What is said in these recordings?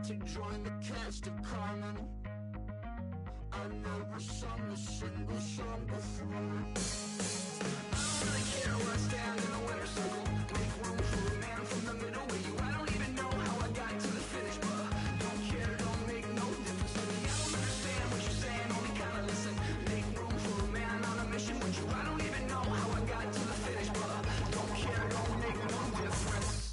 to join the cast of Carmen. I never sung a single song before. I don't really care where I stand in the winner's circle. Make room for a man from the middle with you. I don't even know how I got to the finish, but don't care, don't make no difference to me. I don't understand what you're saying, only kinda listen. Make room for a man on a mission with you. I don't even know how I got to the finish, but don't care, don't make no difference.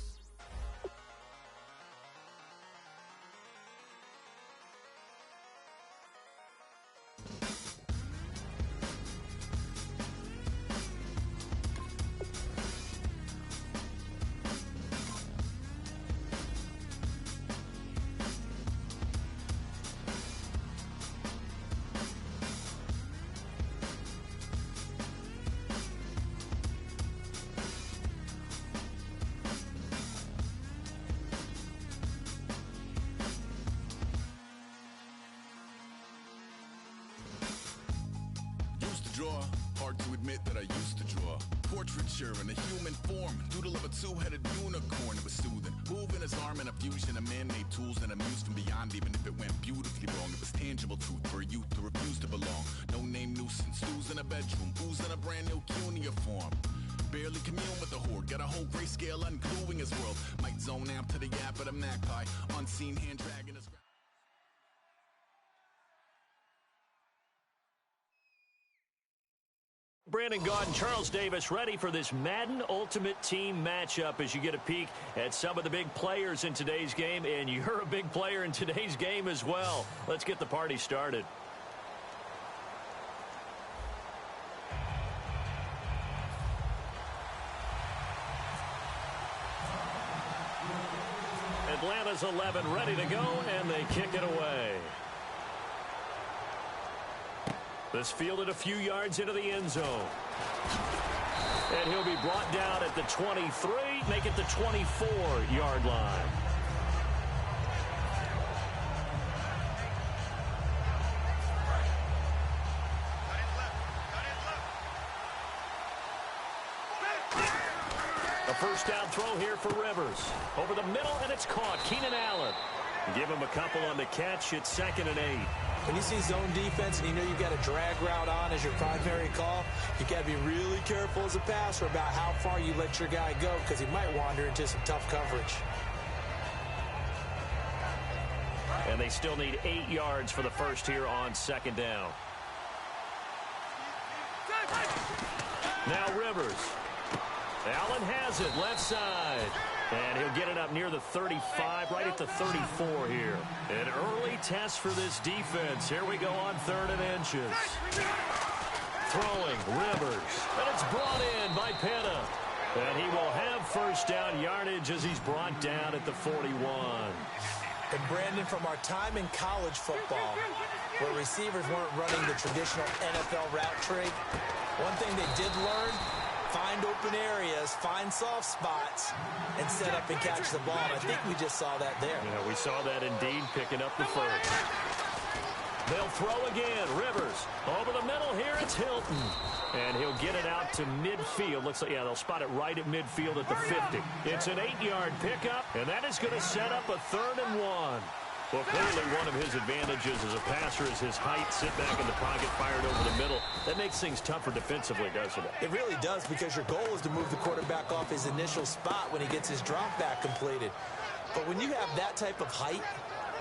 Draw, hard to admit that I used to draw. Portraiture in a human form, doodle of a two-headed unicorn. It was soothing, moving his arm in a fusion of man-made tools and amused from beyond. Even if it went beautifully wrong, it was tangible truth for a youth who refused to belong. No name nuisance, stews in a bedroom, booze in a brand new cuneiform. Barely commune with the horde, got a whole grayscale ungluing his world. Might zone out to the yap of the magpie, unseen hand dragging his... Brandon Gaudin, Charles Davis ready for this Madden Ultimate Team matchup as you get a peek at some of the big players in today's game, and you're a big player in today's game as well. Let's get the party started. Atlanta's 11 ready to go, and they kick it away. This fielded a few yards into the end zone. And he'll be brought down at the 23, make it the 24-yard line. A first down throw here for Rivers. Over the middle, and it's caught. Keenan Allen. Give him a couple on the catch. It's 2nd and 8. When you see zone defense and you know you've got a drag route on as your primary call, you got to be really careful as a passer about how far you let your guy go because he might wander into some tough coverage. And they still need 8 yards for the first here on 2nd down. Now Rivers. Allen has it, left side. And he'll get it up near the 35, right at the 34 here. An early test for this defense. Here we go on 3rd and inches. Throwing, Rivers. And it's brought in by Pena. And he will have first down yardage as he's brought down at the 41. And Brandon, from our time in college football, where receivers weren't running the traditional NFL route tree, one thing they did learn, find open areas, find soft spots, and set up and catch the ball. And I think we just saw that there. Yeah, we saw that indeed, picking up the first. They'll throw again. Rivers over the middle here. It's Hilton. And he'll get it out to midfield. Looks like, yeah, they'll spot it right at midfield at the 50. It's an 8-yard pickup, and that is going to set up a 3rd and 1. Well, clearly one of his advantages as a passer is his height, sit back in the pocket, fired over the middle. That makes things tougher defensively, doesn't it? It really does, because your goal is to move the quarterback off his initial spot when he gets his drop back completed. But when you have that type of height,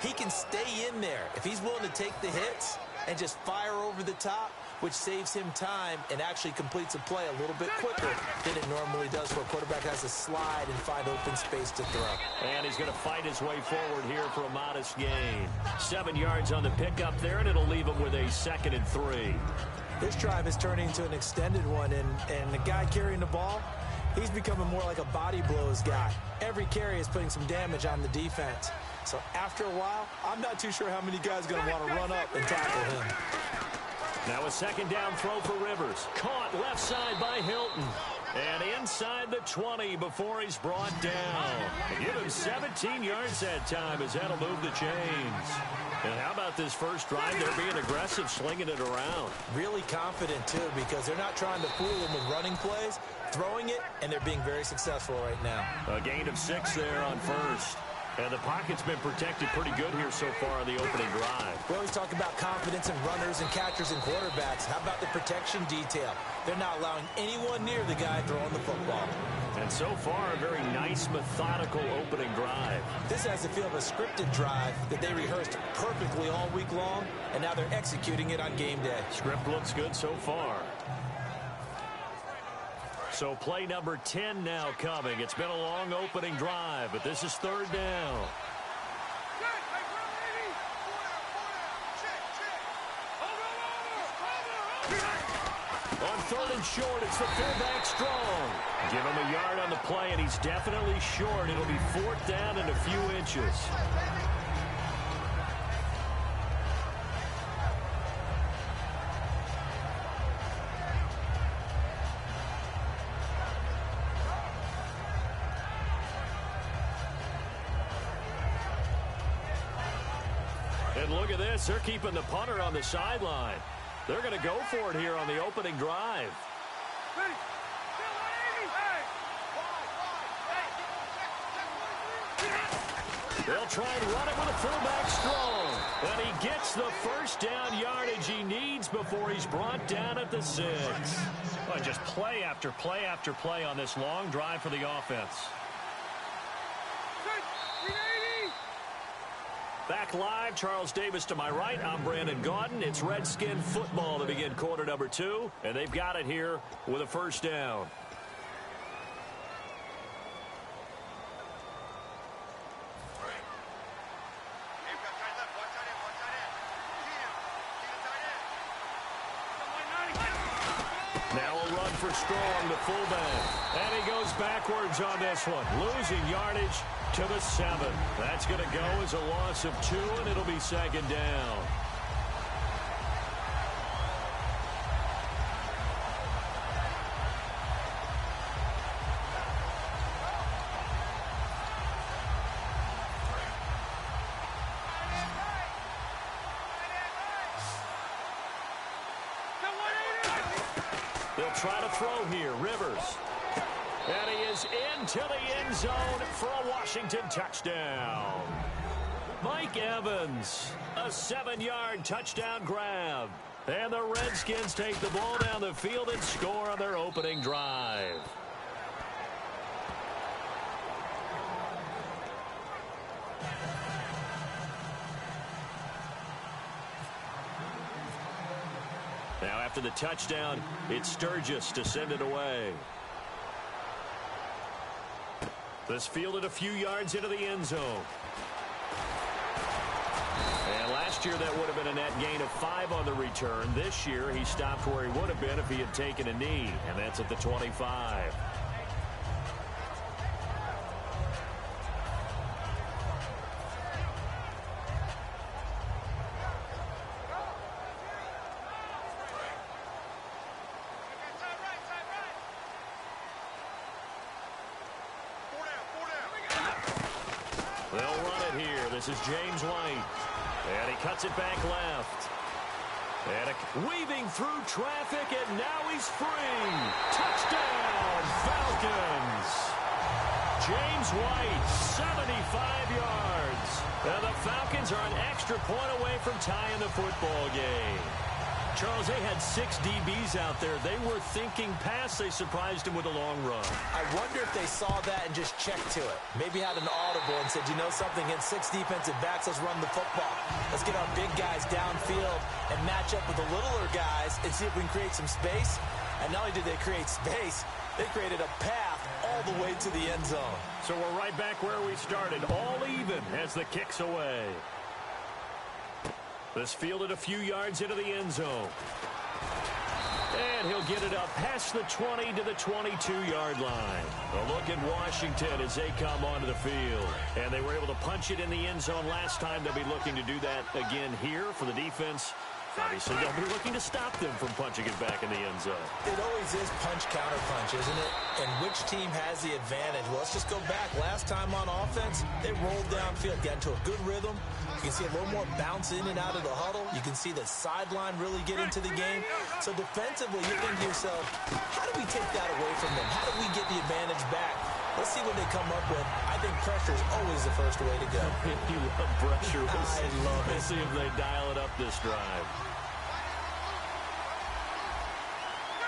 he can stay in there. If he's willing to take the hits and just fire over the top, which saves him time and actually completes a play a little bit quicker than it normally does, where a quarterback has to slide and find open space to throw. And he's going to fight his way forward here for a modest gain. 7 yards on the pickup there, and it'll leave him with a 2nd and 3. This drive is turning into an extended one, and the guy carrying the ball, he's becoming more like a body blows guy. Every carry is putting some damage on the defense. So after a while, I'm not too sure how many guys are going to want to run up and tackle him. Now a 2nd down throw for Rivers. Caught left side by Hilton. And inside the 20 before he's brought down. Give him 17 yards that time as that'll move the chains. And how about this first drive? They're being aggressive, slinging it around. Really confident, too, because they're not trying to fool him with running plays, throwing it, and they're being very successful right now. A gain of 6 there on first. And the pocket's been protected pretty good here so far on the opening drive. We always talk about confidence in runners and catchers and quarterbacks. How about the protection detail? They're not allowing anyone near the guy throwing the football. And so far, a very nice, methodical opening drive. This has the feel of a scripted drive that they rehearsed perfectly all week long, and now they're executing it on game day. Script looks good so far. So play number 10 now coming. It's been a long opening drive, but this is third down. On third and short, it's the fullback Strong. Give him a yard on the play, and he's definitely short. It'll be fourth down and a few inches. And look at this. They're keeping the punter on the sideline. They're going to go for it here on the opening drive. They'll try and run it with a fullback Strong. And he gets the first down yardage he needs before he's brought down at the 6. Well, just play after play after play on this long drive for the offense. Back live, Charles Davis to my right. I'm Brandon Gaudin. It's Redskin football to begin quarter number 2, and they've got it here with a first down. Now a run for Strong, the fullback. And he goes backwards on this one, losing yardage to the 7. That's going to go as a loss of 2, and it'll be second down. They'll try to throw here. Rivers. And he is into the end zone for a Washington touchdown. Mike Evans, a 7-yard touchdown grab. And the Redskins take the ball down the field and score on their opening drive. Now after the touchdown, it's Sturgis to send it away. This fielded a few yards into the end zone. And last year that would have been a net gain of 5 on the return. This year he stopped where he would have been if he had taken a knee, and that's at the 25. They'll run it here. This is James White. And he cuts it back left. And weaving through traffic, and now he's free. Touchdown, Falcons. James White, 75 yards. And the Falcons are an extra point away from tying the football game. Charles, they had 6 DBs out there. They were thinking pass. They surprised him with a long run. I wonder if they saw that and just checked to it. Maybe had an audible and said, you know something, against 6 defensive backs, let's run the football. Let's get our big guys downfield and match up with the littler guys and see if we can create some space. And not only did they create space, they created a path all the way to the end zone. So we're right back where we started, all even as the kick's away. This fielded a few yards into the end zone. And he'll get it up past the 20 to the 22-yard line. A look at Washington as they come onto the field. And they were able to punch it in the end zone last time. They'll be looking to do that again here for the defense. Obviously, they'll be looking to stop them from punching it back in the end zone. It always is punch-counter-punch, isn't it? And which team has the advantage? Well, let's just go back. Last time on offense, they rolled downfield, got into a good rhythm. You can see a little more bounce in and out of the huddle. You can see the sideline really get into the game. So defensively, you think to yourself, how do we take that away from them? How do we get the advantage back? Let's see what they come up with. I think pressure is always the first way to go. You love pressure. I love it. Let's see if they dial it up this drive.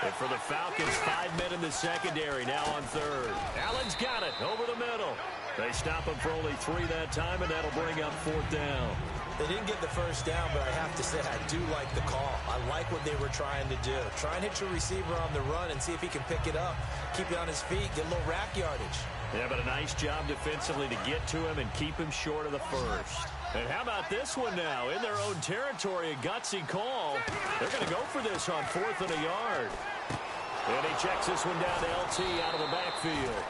And for the Falcons, 5 men in the secondary, now on third. Allen's got it over the middle. They stop him for only 3 that time, and that'll bring up 4th down. They didn't get the first down, but I have to say I do like the call. I like what they were trying to do. Try and hit your receiver on the run and see if he can pick it up. Keep it on his feet, get a little rack yardage. Yeah, but a nice job defensively to get to him and keep him short of the first. And how about this one now? In their own territory, a gutsy call. They're going to go for this on 4th and a yard. And he checks this one down to LT out of the backfield.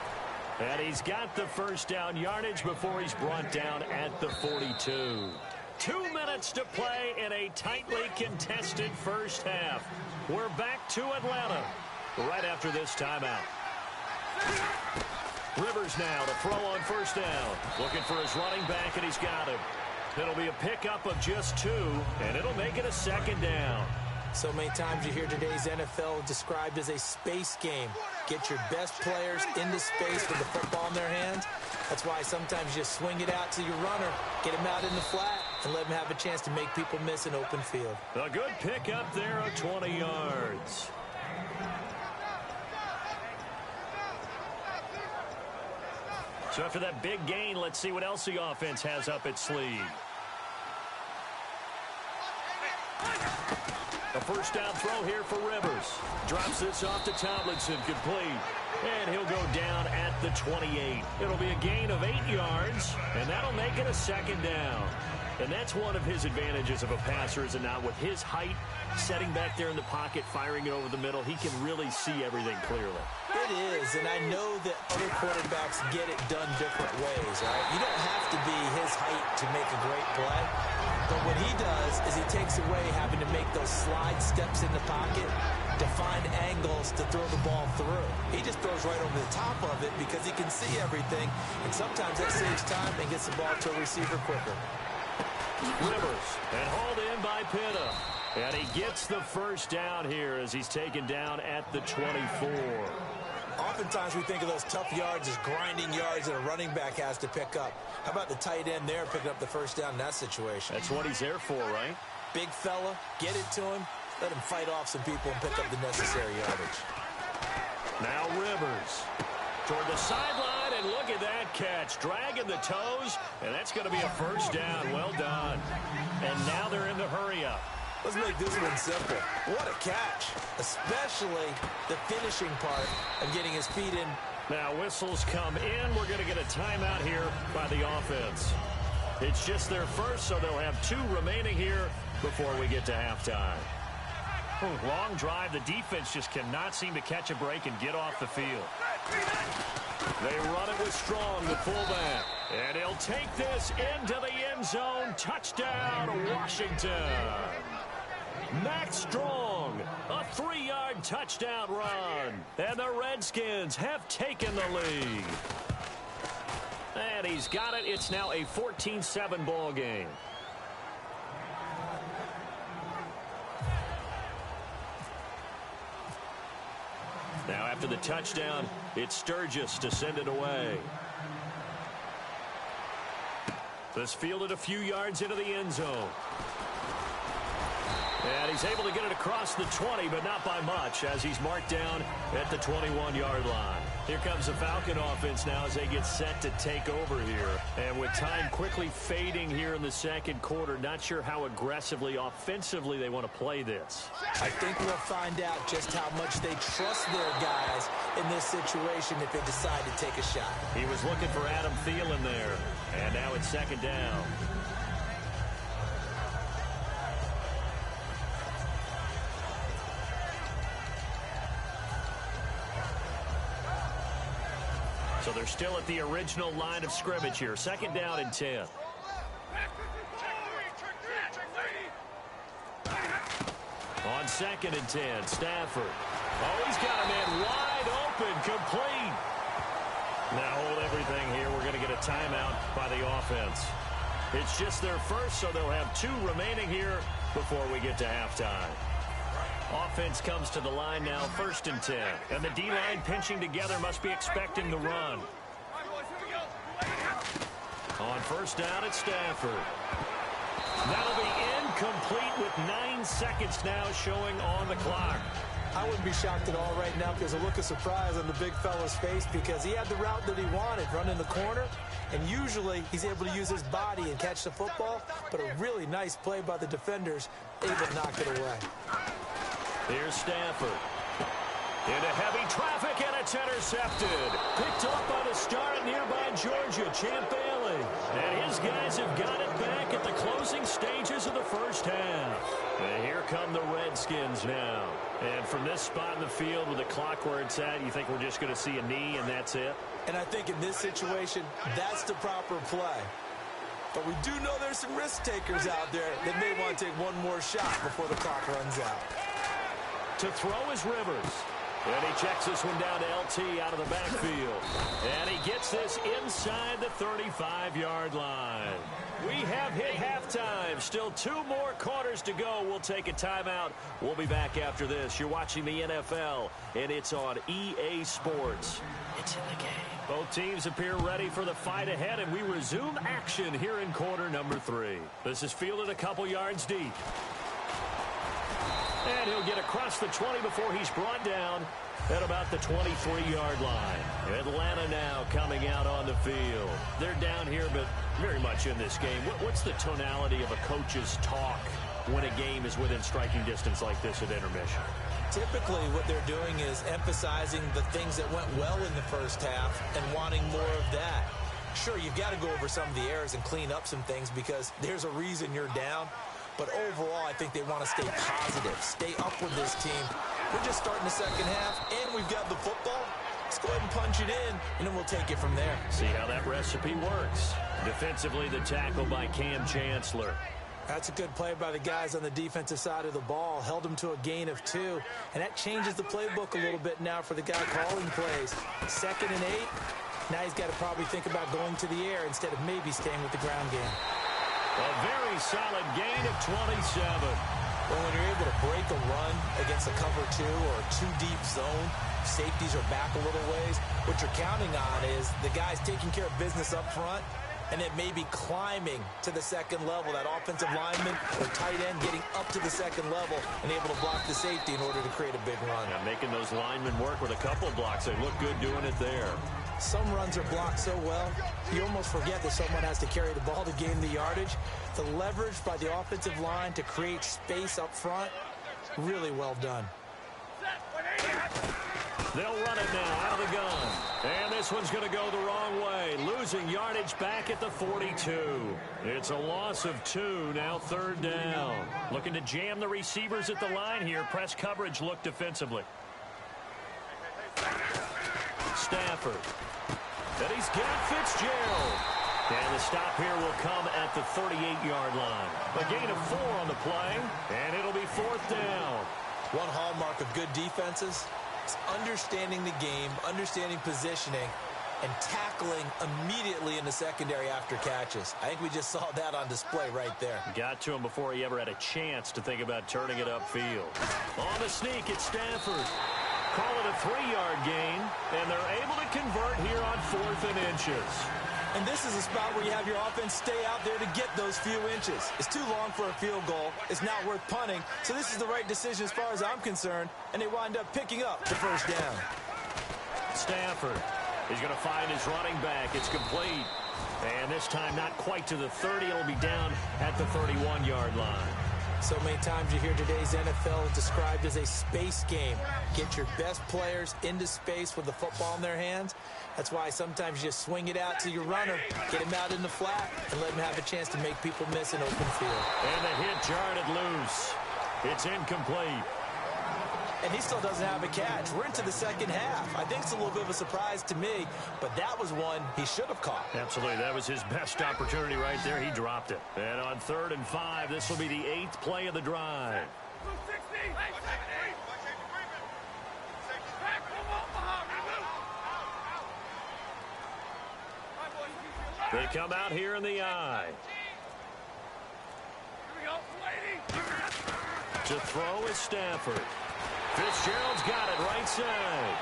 And he's got the first down yardage before he's brought down at the 42. 2 minutes to play in a tightly contested first half. We're back to Atlanta right after this timeout. Rivers now to throw on first down. Looking for his running back, and he's got him. It'll be a pickup of just 2, and it'll make it a 2nd down. So many times you hear today's NFL described as a space game. Get your best players into space with the football in their hands. That's why sometimes you just swing it out to your runner, get him out in the flat, and let him have a chance to make people miss an open field. A good pickup there of 20 yards. So after that big gain, let's see what else the offense has up its sleeve. A first down throw here for Rivers. Drops this off to Tomlinson, complete. And he'll go down at the 28. It'll be a gain of 8 yards, and that'll make it a 2nd down. And that's one of his advantages of a passer, is it not? With his height, setting back there in the pocket, firing it over the middle, he can really see everything clearly. It is, and I know that other quarterbacks get it done different ways, right? You don't have to be his height to make a great play. But what he does is he takes away having to make those slide steps in the pocket to find angles to throw the ball through. He just throws right over the top of it because he can see everything, and sometimes that saves time and gets the ball to a receiver quicker. Rivers, and hauled in by Pitta. And he gets the first down here as he's taken down at the 24. Oftentimes we think of those tough yards as grinding yards that a running back has to pick up. How about the tight end there picking up the first down in that situation? That's what he's there for, right? Big fella, get it to him, let him fight off some people and pick up the necessary yardage. Now Rivers toward the sideline, and look at that catch. Dragging the toes, and that's going to be a first down. Well done. And now they're in the hurry-up. Let's make this one simple. What a catch, especially the finishing part of getting his feet in. Now whistles come in. We're going to get a timeout here by the offense. It's just their first, so they'll have 2 remaining here before we get to halftime. Long drive. The defense just cannot seem to catch a break and get off the field. They run it with Strong, the fullback. And he'll take this into the end zone. Touchdown, Washington. Max Strong, a 3-yard touchdown run. And the Redskins have taken the lead. And he's got it. It's now a 14-7 ball game. Now after the touchdown, it's Sturgis to send it away. This fielded a few yards into the end zone. And he's able to get it across the 20, but not by much, as he's marked down at the 21-yard line. Here comes the Falcon offense now as they get set to take over here. And with time quickly fading here in the second quarter, not sure how aggressively, offensively they want to play this. I think we'll find out just how much they trust their guys in this situation if they decide to take a shot. He was looking for Adam Thielen there. And now it's 2nd down. So they're still at the original line of scrimmage here. 2nd down and 10. On 2nd and 10, Stafford. Oh, he's got a man wide open, complete. Now hold everything here. We're going to get a timeout by the offense. It's just their first, so they'll have 2 remaining here before we get to halftime. Offense comes to the line now, 1st and 10. And the D-line pinching together, must be expecting the run. On first down at Stafford. That'll be incomplete with 9 seconds now showing on the clock. I wouldn't be shocked at all right now because a look of surprise on the big fella's face because he had the route that he wanted, running the corner, and usually he's able to use his body and catch the football, but a really nice play by the defenders, able to knock it away. Here's Stafford. Into heavy traffic, and it's intercepted. Picked up by the star at nearby Georgia, Champ Bailey. And his guys have got it back at the closing stages of the first half. And here come the Redskins now. And from this spot in the field with the clock where it's at, you think we're just going to see a knee and that's it? And I think in this situation, that's the proper play. But we do know there's some risk takers out there that may want to take one more shot before the clock runs out. To throw is Rivers. And he checks this one down to LT out of the backfield. And he gets this inside the 35-yard line. We have hit halftime. Still 2 more quarters to go. We'll take a timeout. We'll be back after this. You're watching the NFL, and it's on EA Sports. It's in the game. Both teams appear ready for the fight ahead, and we resume action here in quarter number 3. This is fielded a couple yards deep. And he'll get across the 20 before he's brought down at about the 23-yard line. Atlanta now coming out on the field. They're down here, but very much in this game. What's the tonality of a coach's talk when a game is within striking distance like this at intermission? Typically, what they're doing is emphasizing the things that went well in the first half and wanting more of that. Sure, you've got to go over some of the errors and clean up some things because there's a reason you're down. But overall, I think they want to stay positive, stay up with this team. We're just starting the second half, and we've got the football. Let's go ahead and punch it in, and then we'll take it from there. See how that recipe works. Defensively, the tackle by Cam Chancellor. That's a good play by the guys on the defensive side of the ball. Held them to a gain of 2, and that changes the playbook a little bit now for the guy calling plays. 2nd and 8. Now he's got to probably think about going to the air instead of maybe staying with the ground game. A very solid gain of 27. Well, when you're able to break a run against a cover 2 or a 2-deep zone, safeties are back a little ways. What you're counting on is the guys taking care of business up front and then maybe climbing to the second level. That offensive lineman or tight end getting up to the second level and able to block the safety in order to create a big run. Yeah, making those linemen work with a couple of blocks. They look good doing it there. Some runs are blocked so well, you almost forget that someone has to carry the ball to gain the yardage. The leverage by the offensive line to create space up front, really well done. They'll run it now out of the gun. And this one's going to go the wrong way. Losing yardage back at the 42. It's a loss of 2, now 3rd down. Looking to jam the receivers at the line here. Press coverage look defensively. Stafford. And he's got Fitzgerald. And the stop here will come at the 38-yard line. A gain of 4 on the play, and it'll be 4th down. One hallmark of good defenses is understanding the game, understanding positioning, and tackling immediately in the secondary after catches. I think we just saw that on display right there. Got to him before he ever had a chance to think about turning it upfield. On the sneak, it's Stafford. Call it a 3-yard gain, and they're able to convert here on 4th and inches. And this is a spot where you have your offense stay out there to get those few inches. It's too long for a field goal. It's not worth punting. So this is the right decision as far as I'm concerned, and they wind up picking up the first down. Stafford. He's going to find his running back. It's complete. And this time not quite to the 30. It'll be down at the 31-yard line. So many times you hear today's NFL described as a space game. Get your best players into space with the football in their hands. That's why sometimes you just swing it out to your runner, get him out in the flat, and let him have a chance to make people miss an open field. And the hit jarred it loose. It's incomplete. And he still doesn't have a catch. We're into the second half. I think it's a little bit of a surprise to me, but that was one he should have caught. Absolutely. That was his best opportunity right there. He dropped it. And on 3rd and 5, this will be the 8th play of the drive. They come out here in the eye. To throw is Stafford. Fitzgerald's got it right side.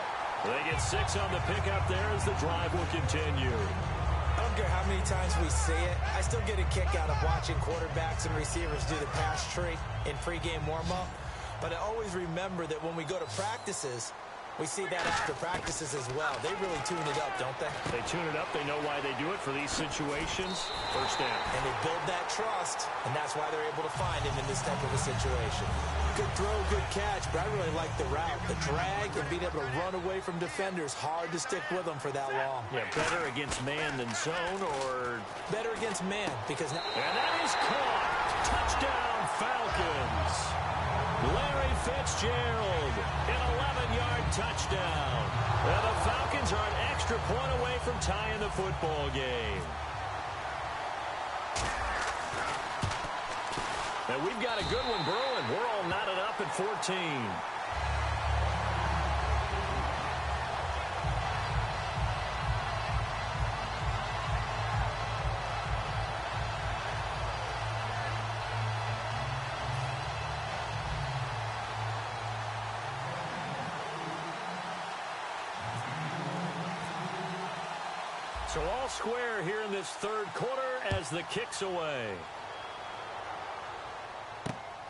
They get 6 on the pickup there as the drive will continue. I don't don't care how many times we see it, I still get a kick out of watching quarterbacks and receivers do the pass tree in pregame warm-up. But I always remember that when we go to practices, we see that after practices as well. They really tune it up, don't they? They tune it up. They know why they do it for these situations. First down. And they build that trust, and that's why they're able to find him in this type of a situation. Good throw, good catch, but I really like the route. The drag and being able to run away from defenders, hard to stick with them for that long. Yeah, better against man than zone, or... Better against man, because now... And that is caught. Touchdown, Falcons. Larry Fitzgerald, an 11-yard touchdown. And the Falcons are an extra point away from tying the football game. And we've got a good one brewing. We're all knotted up at 14. So all square here in this third quarter as the kick's away.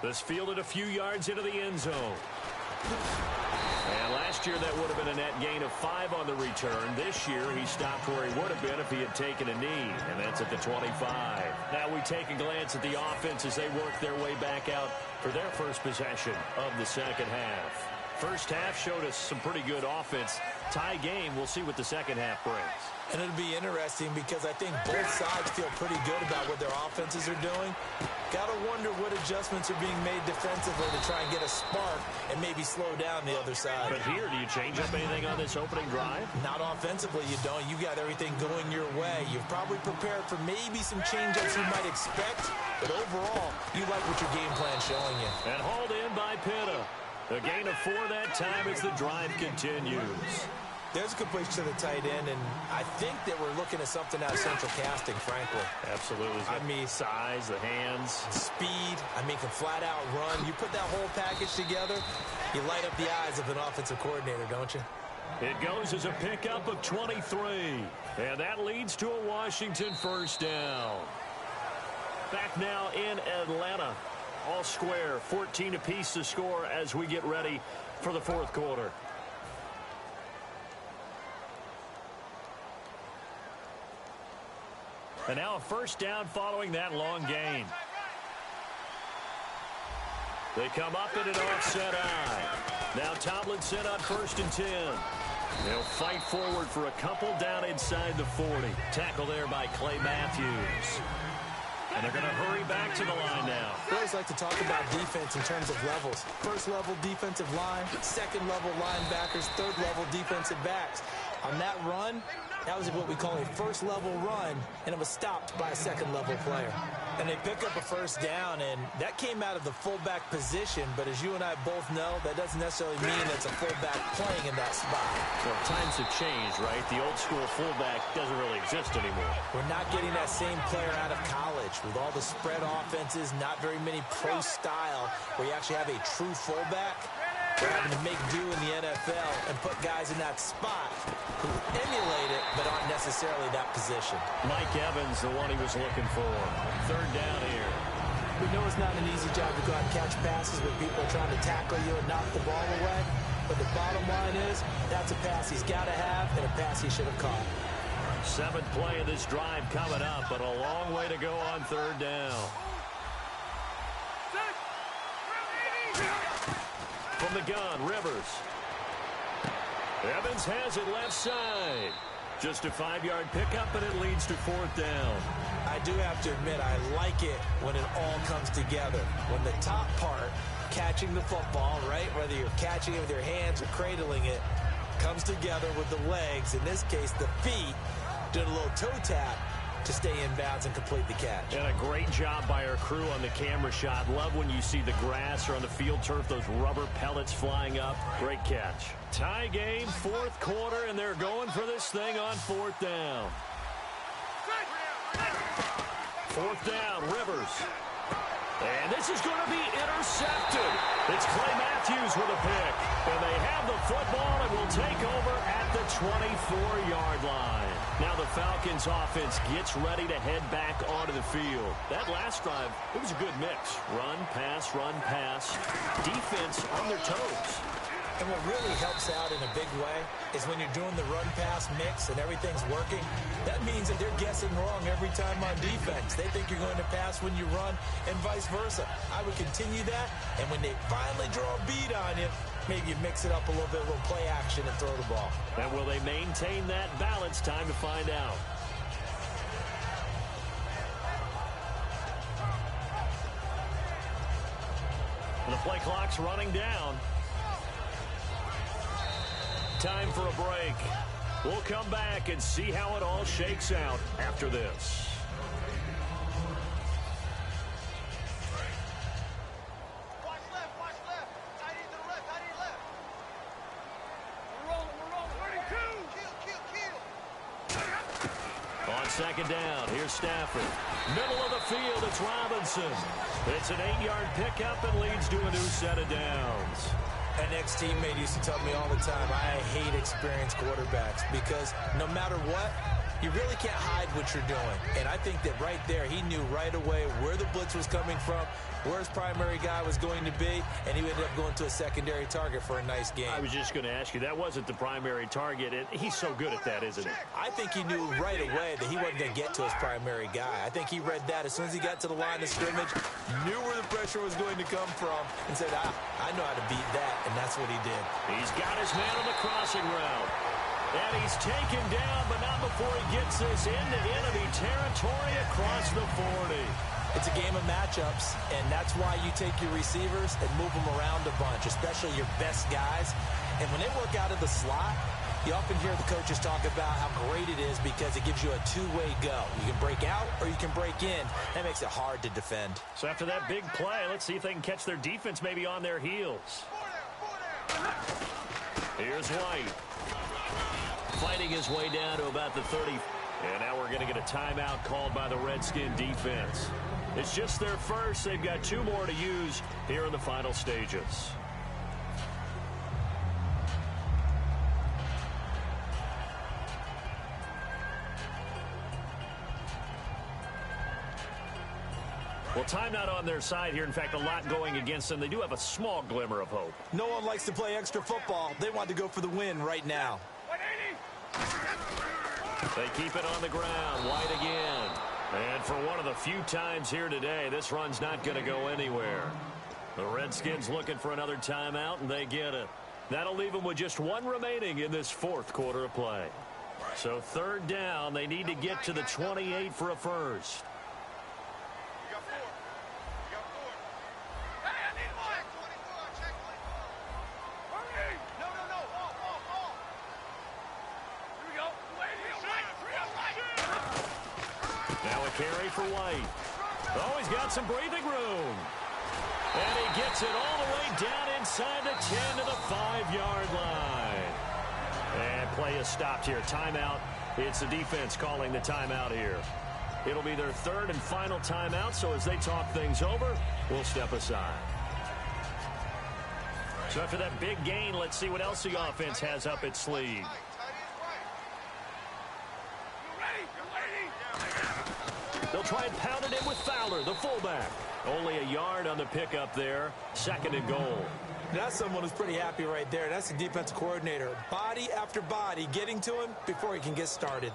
This fielded a few yards into the end zone. And last year that would have been a net gain of 5 on the return. This year he stopped where he would have been if he had taken a knee, and that's at the 25. Now we take a glance at the offense as they work their way back out for their first possession of the second half. First half showed us some pretty good offense. Tie game, we'll see what the second half brings. And it'll be interesting because I think both sides feel pretty good about what their offenses are doing. Got to wonder what adjustments are being made defensively to try and get a spark and maybe slow down the other side. But here, do you change up anything on this opening drive? Not offensively, you don't. You got everything going your way. You've probably prepared for maybe some change-ups you might expect, but overall, you like what your game plan's showing you. And hauled in by Pitta. A gain of 4 that time as the drive continues. There's a completion to the tight end, and I think that we're looking at something out of central casting, frankly. Absolutely. I mean, size, the hands. Speed. I mean, can flat out run. You put that whole package together, you light up the eyes of an offensive coordinator, don't you? It goes as a pickup of 23. And that leads to a Washington first down. Back now in Atlanta. All square, 14 apiece to score as we get ready for the fourth quarter. And now a first down following that long gain. They come up in an offset eye. Now Tomlinson on 1st and 10. They'll fight forward for a couple down inside the 40. Tackle there by Clay Matthews. And they're going to hurry back to the line now. We always like to talk about defense in terms of levels. First level defensive line, second level linebackers, third level defensive backs. On that run, that was what we call a first level run, and it was stopped by a second level player. And they pick up a first down, and that came out of the fullback position, but as you and I both know, that doesn't necessarily mean it's a fullback playing in that spot. Well, times have changed, right? The old school fullback doesn't really exist anymore. We're not getting that same player out of college with all the spread offenses, not very many pro style, where you actually have a true fullback. We're having to make do in the NFL and put guys in that spot who emulate it but aren't necessarily that position. Mike Evans, the one he was looking for. Third down here. We know it's not an easy job to go out and catch passes when people are trying to tackle you and knock the ball away. But the bottom line is that's a pass he's got to have and a pass he should have caught. 7th play of this drive coming up, but a long way to go on third down. From the gun, Rivers. Evans has it left side. Just a 5-yard pickup, and it leads to 4th down. I do have to admit, I like it when it all comes together. When the top part, catching the football, right, whether you're catching it with your hands or cradling it, comes together with the legs, in this case the feet, doing a little toe tap to stay in bounds and complete the catch. And a great job by our crew on the camera shot. Love when you see the grass or on the field turf, those rubber pellets flying up. Great catch. Tie game, 4th quarter, and they're going for this thing on 4th down. 4th down, Rivers. And this is going to be intercepted. It's Clay Matthews with a pick. And they have the football and will take over at the 24-yard line. Now the Falcons offense gets ready to head back onto the field. That last drive, it was a good mix. Run, pass, defense on their toes. And what really helps out in a big way is when you're doing the run-pass mix and everything's working, that means that they're guessing wrong every time on defense. They think you're going to pass when you run and vice versa. I would continue that, and when they finally draw a beat on you, maybe you mix it up a little bit, a little play action and throw the ball. And will they maintain that balance? Time to find out. The play clock's running down. Time for a break. We'll come back and see how it all shakes out after this. Watch left. Tight end to the left, tight end left. We're rolling. Kill. On second down, here's Stafford. Middle of the field, it's Robinson. It's an 8-yard pickup and leads to a new set of downs. An ex-teammate used to tell me all the time, I hate experienced quarterbacks because no matter what, you really can't hide what you're doing. And I think that right there, he knew right away where the blitz was coming from, where his primary guy was going to be, and he ended up going to a secondary target for a nice game. I was just going to ask you, that wasn't the primary target, and he's so good at that, isn't he? I think he knew right away that he wasn't going to get to his primary guy. I think he read that as soon as he got to the line of scrimmage, knew where the pressure was going to come from, and said, I know how to beat that, and that's what he did. He's got his man on the crossing route. And he's taken down, but not before he gets this into enemy territory across the 40. It's a game of matchups, and that's why you take your receivers and move them around a bunch, especially your best guys. And when they work out of the slot, you often hear the coaches talk about how great it is because it gives you a two-way go. You can break out or you can break in. That makes it hard to defend. So after that big play, let's see if they can catch their defense maybe on their heels. Here's White. Fighting his way down to about the 30. And now we're going to get a timeout called by the Redskin defense. It's just their first. They've got 2 more to use here in the final stages. Well, time not on their side here. In fact, a lot going against them. They do have a small glimmer of hope. No one likes to play extra football. They want to go for the win right now. They keep it on the ground. White again. And for one of the few times here today, this run's not going to go anywhere. The Redskins looking for another timeout, and they get it. That'll leave them with just 1 remaining in this 4th quarter of play. So 3rd down, they need to get to the 28 for a first. Carry for White. Oh, he's got some breathing room. And he gets it all the way down inside the 10 to the 5-yard line. And play is stopped here. Timeout. It's the defense calling the timeout here. It'll be their 3rd and final timeout, so as they talk things over, we'll step aside. So after that big gain, let's see what else the offense has up its sleeve. They'll try and pound it in with Fowler, the fullback. Only a yard on the pickup there. 2nd and goal. That's someone who's pretty happy right there. That's the defensive coordinator. Body after body getting to him before he can get started.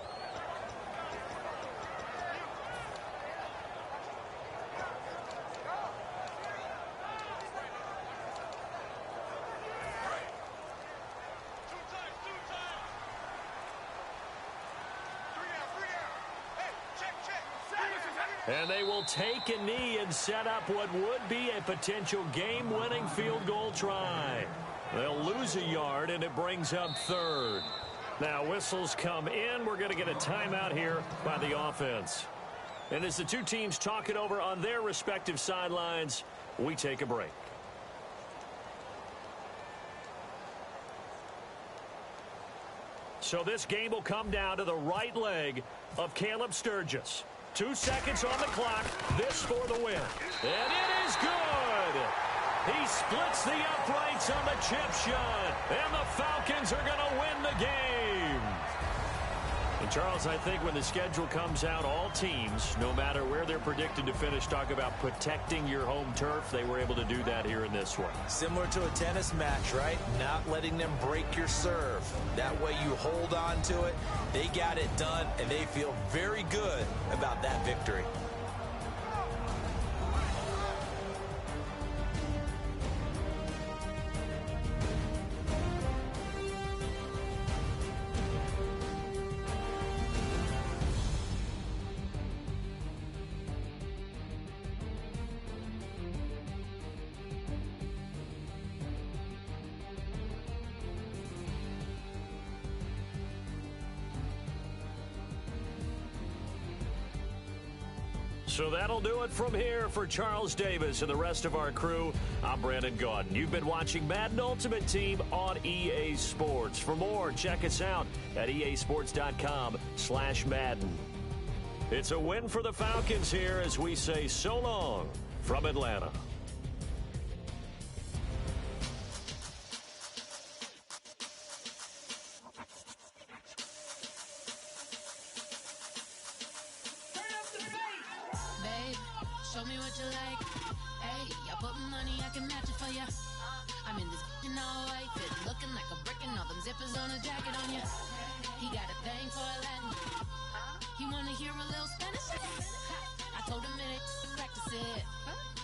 And they will take a knee and set up what would be a potential game-winning field goal try. They'll lose a yard, and it brings up 3rd. Now, whistles come in. We're going to get a timeout here by the offense. And as the 2 teams talk it over on their respective sidelines, we take a break. So this game will come down to the right leg of Caleb Sturgis. 2 seconds on the clock. This for the win. And it is good. He splits the uprights on the chip shot, and the Falcons are going to win the game. And Charles, I think when the schedule comes out, all teams, no matter where they're predicted to finish, talk about protecting your home turf. They were able to do that here in this one. Similar to a tennis match, right? Not letting them break your serve. That way you hold on to it. They got it done, and they feel very good about that victory. So that'll do it from here for Charles Davis and the rest of our crew. I'm Brandon Gaudin. You've been watching Madden Ultimate Team on EA Sports. For more, check us out at easports.com/Madden. It's a win for the Falcons here as we say so long from Atlanta. Show me what you like. Hey, I put money, I can match it for ya. I'm in this all white fit, looking like a brick and all them zippers on a jacket on ya. He got a thing for Latin. He wanna hear a little Spanish. I told him it ain't practice it.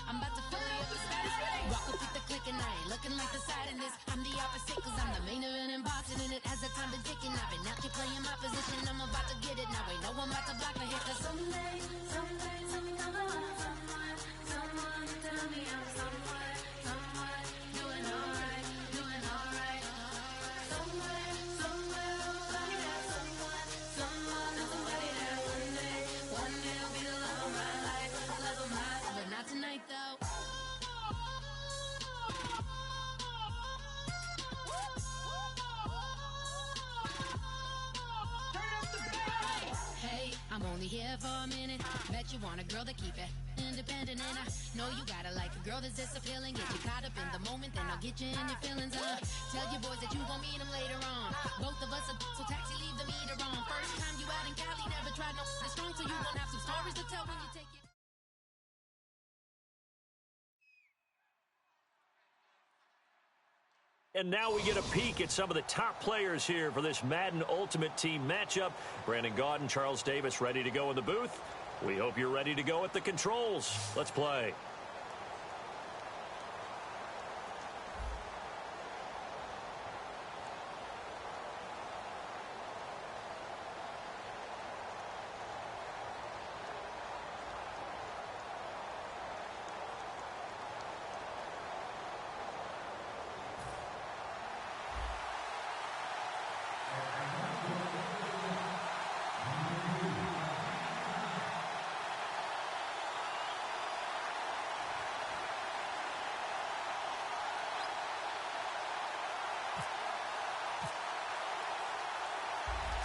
I'm about to fill you up with status. Rock up with the click and I ain't looking like the side in this. I'm the opposite cause I'm the main event in boxing and it has a time been ticking. I've been out here playing my position, I'm about to get it. Now ain't no one about to block the hit cause someday I'm gonna someone tell me I'm someone doing alright. Somewhere, somebody that somebody that one day will be the love of my life, but not tonight though. Hey, I'm only here for a minute. Bet you want a girl to keep it independent, and I know you gotta like a girl that's this appealing. Get you caught up in the moment, then I'll get you in your feelings. Tell your boys that you gon' meet them later on. Both of us are so taxi, leave the meter on. First time you out in Cali, never tried no this strong, so you gon' have some stories to tell when you take it. And now we get a peek at some of the top players here for this Madden Ultimate Team matchup. Brandon Gaudin, Charles Davis ready to go in the booth. We hope you're ready to go at the controls. Let's play.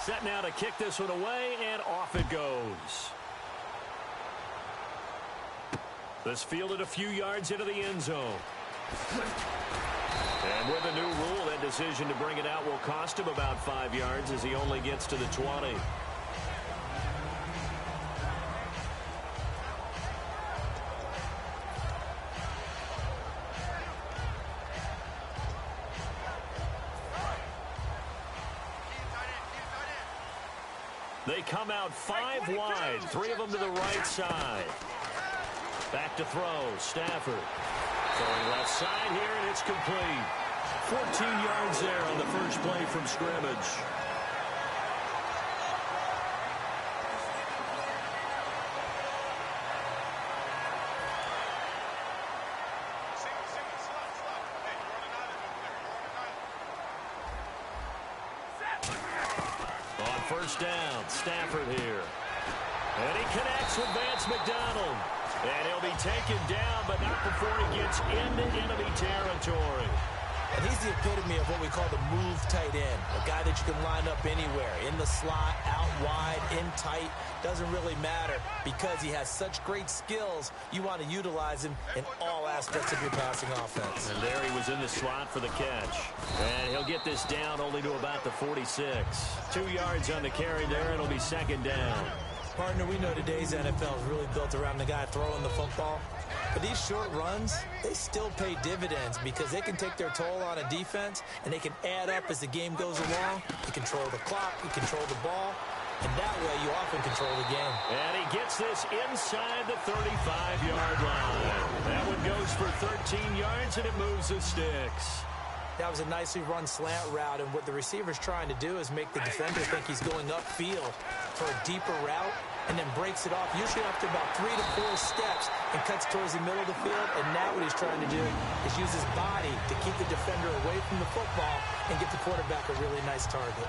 Set now to kick this one away, and off it goes. This fielded a few yards into the end zone. And with a new rule, that decision to bring it out will cost him about 5 yards as he only gets to the 20. They come out 5 wide, 3 of them to the right side. Back to throw, Stafford. Throwing left side here, and it's complete. 14 yards there on the first play from scrimmage. On first down, Stafford here. And he connects with Vance McDonald. And he'll be taken down, but not before he gets into enemy territory. And he's the epitome of what we call the move tight end, a guy that you can line up anywhere, in the slot, out wide, in tight, doesn't really matter because he has such great skills. You want to utilize him in all aspects of your passing offense. And there he was in the slot for the catch. And he'll get this down only to about the 46. 2 yards on the carry there. It'll be second down. Partner, we know today's NFL is really built around the guy throwing the football. But these short runs, they still pay dividends because they can take their toll on a defense and they can add up as the game goes along. You control the clock, you control the ball, and that way you often control the game. And he gets this inside the 35-yard line. That one goes for 13 yards, and it moves the sticks. That was a nicely run slant route, and what the receiver's trying to do is make the defender think he's going upfield for a deeper route, and then breaks it off, usually after about 3 to 4 steps, and cuts towards the middle of the field. And now what he's trying to do is use his body to keep the defender away from the football and get the quarterback a really nice target.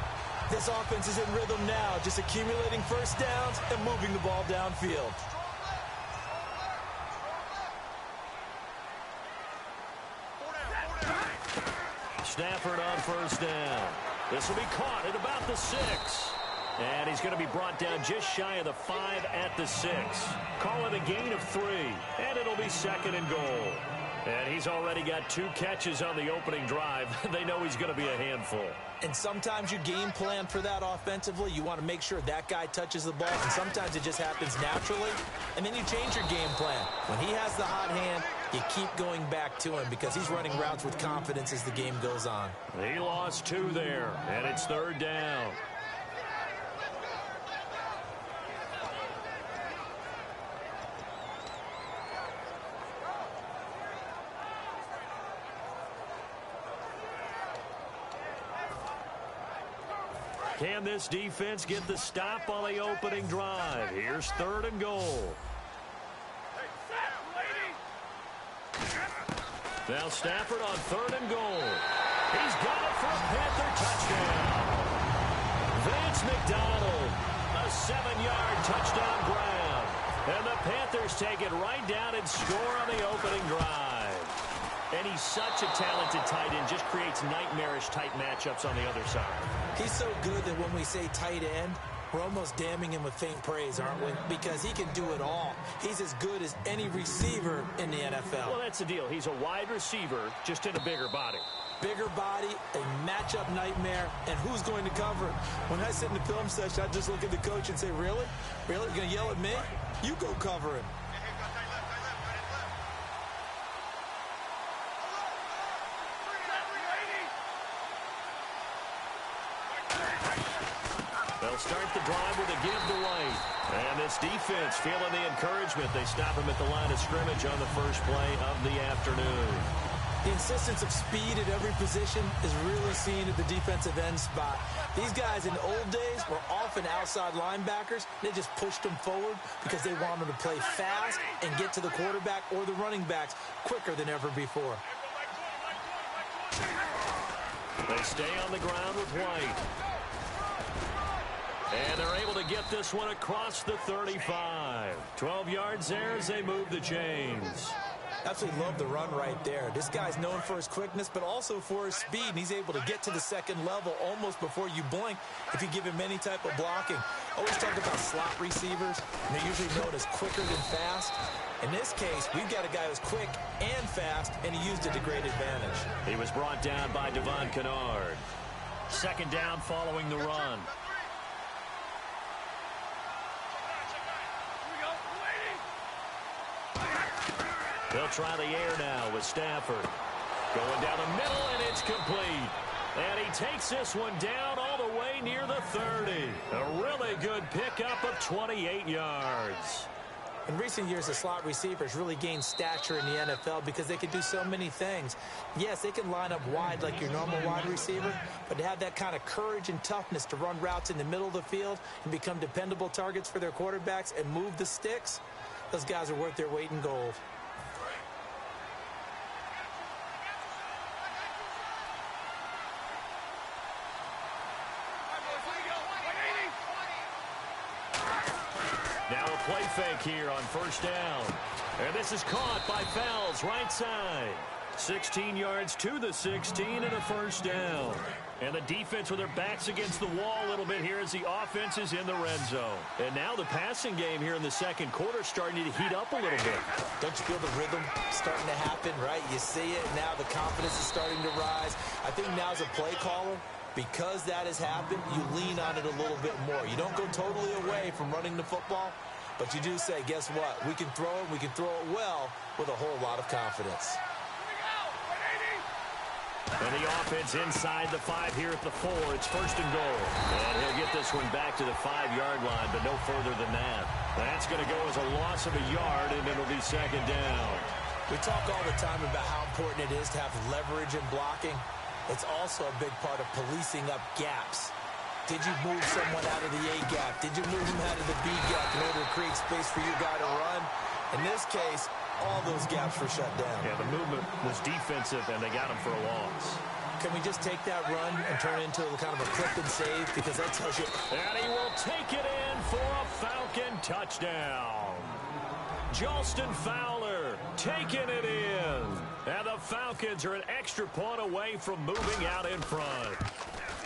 This offense is in rhythm now, just accumulating first downs and moving the ball downfield. Stafford on first down. This will be caught at about the 6. And he's going to be brought down just shy of the 5 at the 6. Call it a gain of 3. And it'll be second and goal. And he's already got 2 catches on the opening drive. They know he's going to be a handful. And sometimes you game plan for that offensively. You want to make sure that guy touches the ball. And sometimes it just happens naturally. And then you change your game plan. When he has the hot hand, you keep going back to him because he's running routes with confidence as the game goes on. He lost 2 there. And it's third down. Can this defense get the stop on the opening drive? Here's third and goal. Now Stafford on third and goal. He's got it for a Panther touchdown. Vance McDonald, a 7-yard touchdown grab. And the Panthers take it right down and score on the opening drive. And he's such a talented tight end, just creates nightmarish tight matchups on the other side. He's so good that when we say tight end, we're almost damning him with faint praise, aren't we? Because he can do it all. He's as good as any receiver in the NFL. Well, that's the deal. He's a wide receiver, just in a bigger body. Bigger body, a matchup nightmare, and who's going to cover it? When I sit in the film session, I just look at the coach and say, really? Really? You're going to yell at me? You go cover him. They'll start the drive with a give to White. And this defense feeling the encouragement. They stop him at the line of scrimmage on the first play of the afternoon. The insistence of speed at every position is really seen at the defensive end spot. These guys in the old days were often outside linebackers. They just pushed them forward because they wanted to play fast and get to the quarterback or the running backs quicker than ever before. They stay on the ground with White. And they're able to get this one across the 35. 12 yards there as they move the chains. Absolutely love the run right there. This guy's known for his quickness, but also for his speed. And he's able to get to the second level almost before you blink if you give him any type of blocking. Always talk about slot receivers. And they're usually known as quicker than fast. In this case, we've got a guy who's quick and fast, and he used it to great advantage. He was brought down by Devon Kennard. Second down following the run. They'll try the air now with Stafford. Going down the middle, and it's complete. And he takes this one down all the way near the 30. A really good pickup of 28 yards. In recent years, the slot receivers really gained stature in the NFL because they can do so many things. Yes, they can line up wide like your normal wide receiver, but to have that kind of courage and toughness to run routes in the middle of the field and become dependable targets for their quarterbacks and move the sticks, those guys are worth their weight in gold. Now a play fake here on first down. And this is caught by Fells, right side. 16 yards to the 16 and a first down. And the defense with their backs against the wall a little bit here as the offense is in the red zone. And now the passing game here in the second quarter starting to heat up a little bit. Don't you feel the rhythm starting to happen, right? You see it, now the confidence is starting to rise. I think now as a play caller, because that has happened, you lean on it a little bit more. You don't go totally away from running the football, but you do say, guess what? We can throw it, we can throw it well with a whole lot of confidence. And the offense inside the 5 here at the 4. It's first and goal. And he'll get this one back to the 5-yard line, but no further than that. That's going to go as a loss of a yard, and it'll be second down. We talk all the time about how important it is to have leverage in blocking. It's also a big part of policing up gaps. Did you move someone out of the A gap? Did you move him out of the B gap in order to create space for your guy to run? In this case, all those gaps were shut down. Yeah, the movement was defensive, and they got him for a loss. Can we just take that run and turn it into kind of a clip and save? Because that tells you... And he will take it in for a Falcon touchdown. Jolston Fowler taking it in. And the Falcons are an extra point away from moving out in front.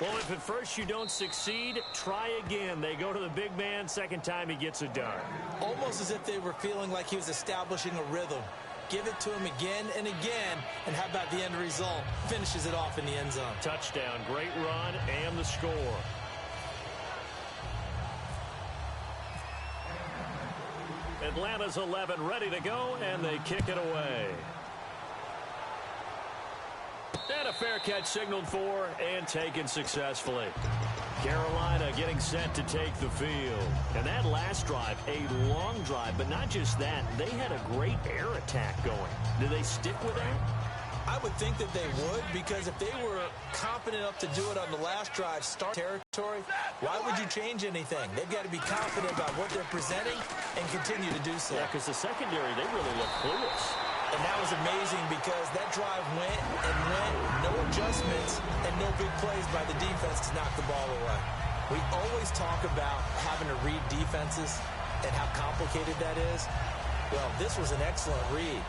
Well, if at first you don't succeed, try again. They go to the big man. Second time he gets it done. Almost as if they were feeling like he was establishing a rhythm. Give it to him again and again. And how about the end result? Finishes it off in the end zone. Touchdown, great run, and the score. Atlanta's 11 ready to go, and they kick it away. And a fair catch signaled for and taken successfully. Carolina getting set to take the field. And that last drive, a long drive, but not just that. They had a great air attack going. Do they stick with that? I would think that they would, because if they were confident enough to do it on the last drive, start territory, why would you change anything? They've got to be confident about what they're presenting and continue to do so. Yeah, because the secondary, they really look clueless. And that was amazing because that drive went and went, no adjustments, and no big plays by the defense to knock the ball away. We always talk about having to read defenses and how complicated that is. Well, this was an excellent read.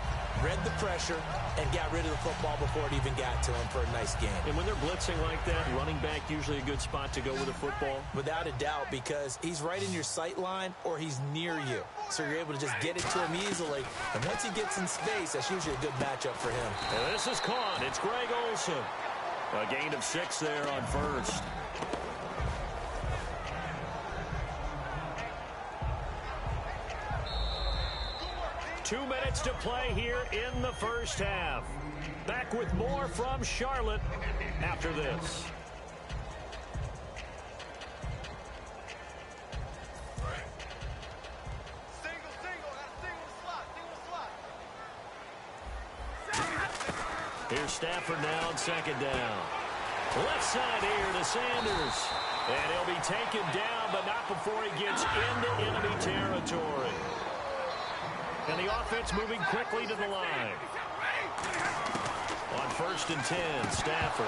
Read the pressure and got rid of the football before it even got to him for a nice game. And when they're blitzing like that, running back usually a good spot to go with a football? Without a doubt, because he's right in your sight line or he's near you. So you're able to just get it to him easily. And once he gets in space, that's usually a good matchup for him. And this is caught. It's Greg Olsen. A gain of 6 there on first. Two minutes to play here in the first half. Back with more from Charlotte after this. Here's Stafford now on second down. Left side here to Sanders. And he'll be taken down, but not before he gets into enemy territory. And the offense moving quickly to the line. On first and 10, Stafford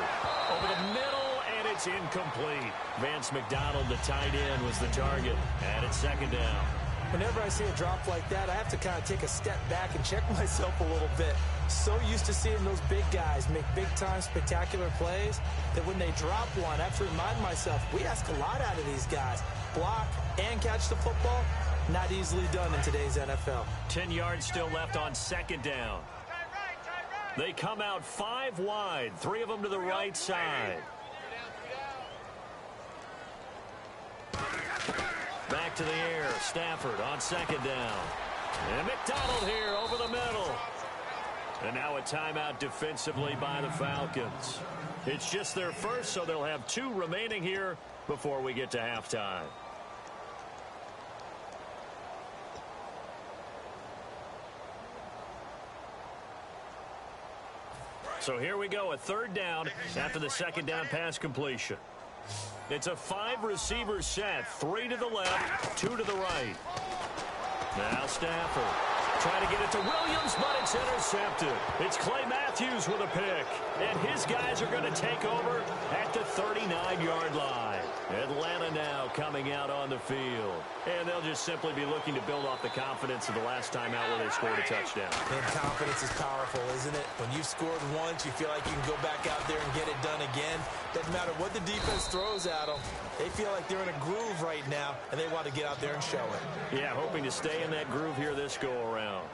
over the middle, and it's incomplete. Vance McDonald, the tight end, was the target. And it's second down. Whenever I see a drop like that, I have to kind of take a step back and check myself a little bit. So used to seeing those big guys make big-time spectacular plays that when they drop one, I have to remind myself, we ask a lot out of these guys. Block and catch the football, not easily done in today's NFL. 10 yards still left on second down. They come out 5 wide, 3 of them to the right side. Back to the air, Stafford on second down. And McDonald here over the middle. And now a timeout defensively by the Falcons. It's just their first, so they'll have 2 remaining here before we get to halftime. So here we go, a third down after the second down pass completion. It's a 5-receiver set, 3 to the left, 2 to the right. Now Stafford Trying to get it to Williams, but it's intercepted. It's Clay Matthews with a pick. And his guys are going to take over at the 39-yard line. Atlanta now coming out on the field. And they'll just simply be looking to build off the confidence of the last time out where they scored a touchdown. And confidence is powerful, isn't it? When you've scored once, you feel like you can go back out there and get it done again. Doesn't matter what the defense throws at them. They feel like they're in a groove right now, and they want to get out there and show it. Yeah, hoping to stay in that groove here this go-around.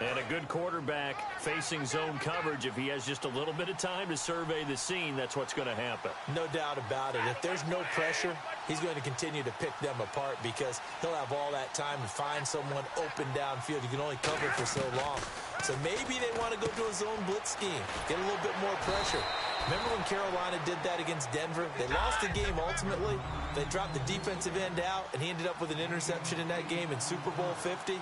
And a good quarterback facing zone coverage. If he has just a little bit of time to survey the scene, that's what's going to happen. No doubt about it. If there's no pressure, he's going to continue to pick them apart because he'll have all that time to find someone open downfield. You can only cover for so long. So maybe they want to go to a zone blitz scheme, get a little bit more pressure. Remember when Carolina did that against Denver? They lost the game ultimately. They dropped the defensive end out, and he ended up with an interception in that game in Super Bowl 50.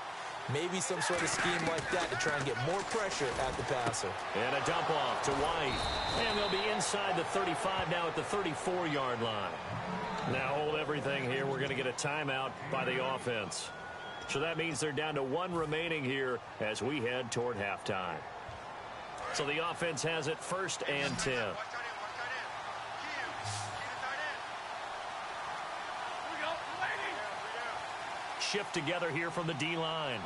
Maybe some sort of scheme like that to try and get more pressure at the passer. And a dump off to White. And they'll be inside the 35 now at the 34-yard line. Now hold everything here. We're going to get a timeout by the offense. So that means they're down to one remaining here as we head toward halftime. So the offense has it 1st and 10. Shift together here from the D-line.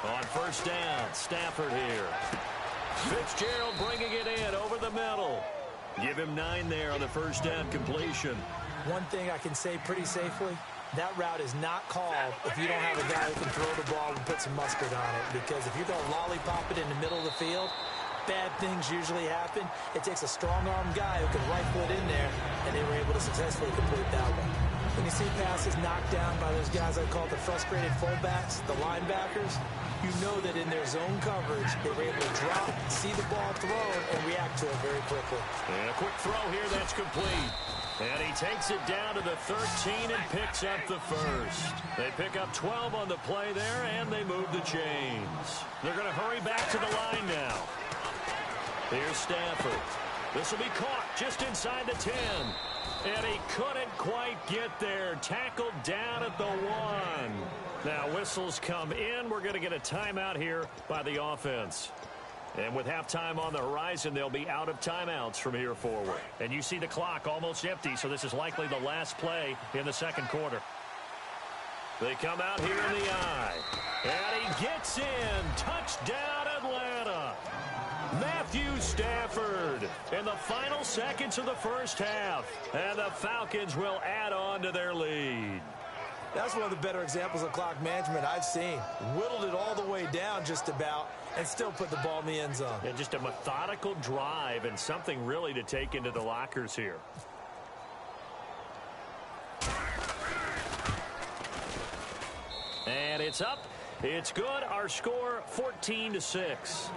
On 1st down, Stafford here. Fitzgerald bringing it in over the middle. Give him 9 there on the 1st down completion. One thing I can say pretty safely, that route is not called if you don't have a guy who can throw the ball and put some mustard on it. Because if you're going to lollipop it in the middle of the field, bad things usually happen. It takes a strong-armed guy who can rifle it in there, and they were able to successfully complete that one. When you see passes knocked down by those guys I call the frustrated fullbacks, the linebackers, you know that in their zone coverage, they were able to drop, see the ball thrown, and react to it very quickly. And a quick throw here that's complete. And he takes it down to the 13 and picks up the 1st. They pick up 12 on the play there, and they move the chains. They're going to hurry back to the line now. Here's Stafford. This will be caught just inside the 10. And he couldn't quite get there. Tackled down at the 1. Now whistles come in. We're going to get a timeout here by the offense. And with halftime on the horizon, they'll be out of timeouts from here forward. And you see the clock almost empty, so this is likely the last play in the 2nd quarter. They come out here in the eye. And he gets in. Touchdown, Atlanta. Matthew Stafford in the final seconds of the 1st half. And the Falcons will add on to their lead. That's one of the better examples of clock management I've seen. Whittled it all the way down just about and still put the ball in the end zone. And just a methodical drive and something really to take into the lockers here. And it's up. It's good. Our score 14-6.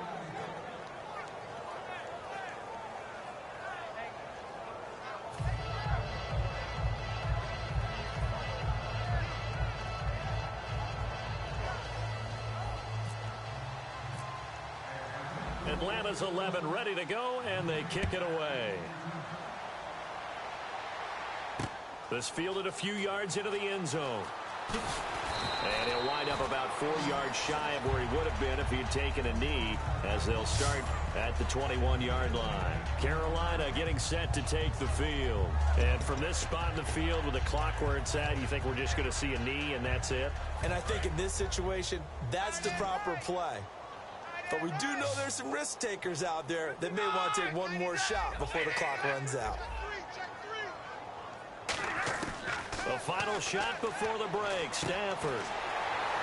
Atlanta's 11 ready to go, and they kick it away. This fielded a few yards into the end zone. And he'll wind up about 4 yards shy of where he would have been if he'd taken a knee, as they'll start at the 21-yard line. Carolina getting set to take the field. And from this spot in the field with the clock where it's at, you think we're just going to see a knee and that's it? And I think in this situation, that's the proper play. But we do know there's some risk takers out there that may want to take one more shot before the clock runs out. The final shot before the break. Stafford.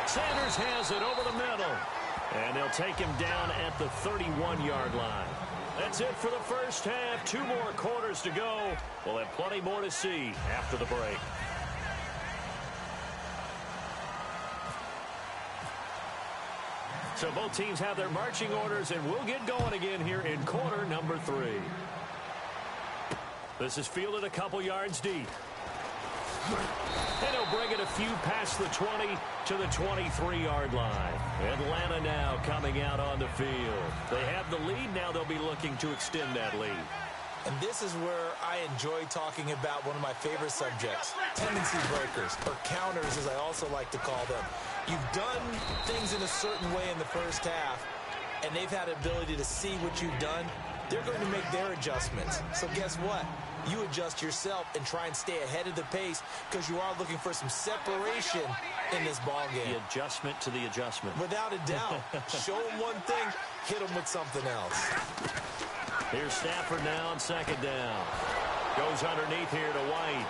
Sanders has it over the middle. And they'll take him down at the 31-yard line. That's it for the 1st half. 2 more quarters to go. We'll have plenty more to see after the break. So both teams have their marching orders, and we'll get going again here in quarter number 3. This is fielded a couple yards deep. And he'll bring it a few past the 20 to the 23-yard line. Atlanta now coming out on the field. They have the lead. Now they'll be looking to extend that lead. And this is where I enjoy talking about one of my favorite subjects, tendency breakers, or counters as I also like to call them. You've done things in a certain way in the first half, and they've had the ability to see what you've done. They're going to make their adjustments. So guess what? You adjust yourself and try and stay ahead of the pace because you are looking for some separation in this ball game. The adjustment to the adjustment. Without a doubt. Show them one thing, hit them with something else. Here's Stafford now on second down. Goes underneath here to White.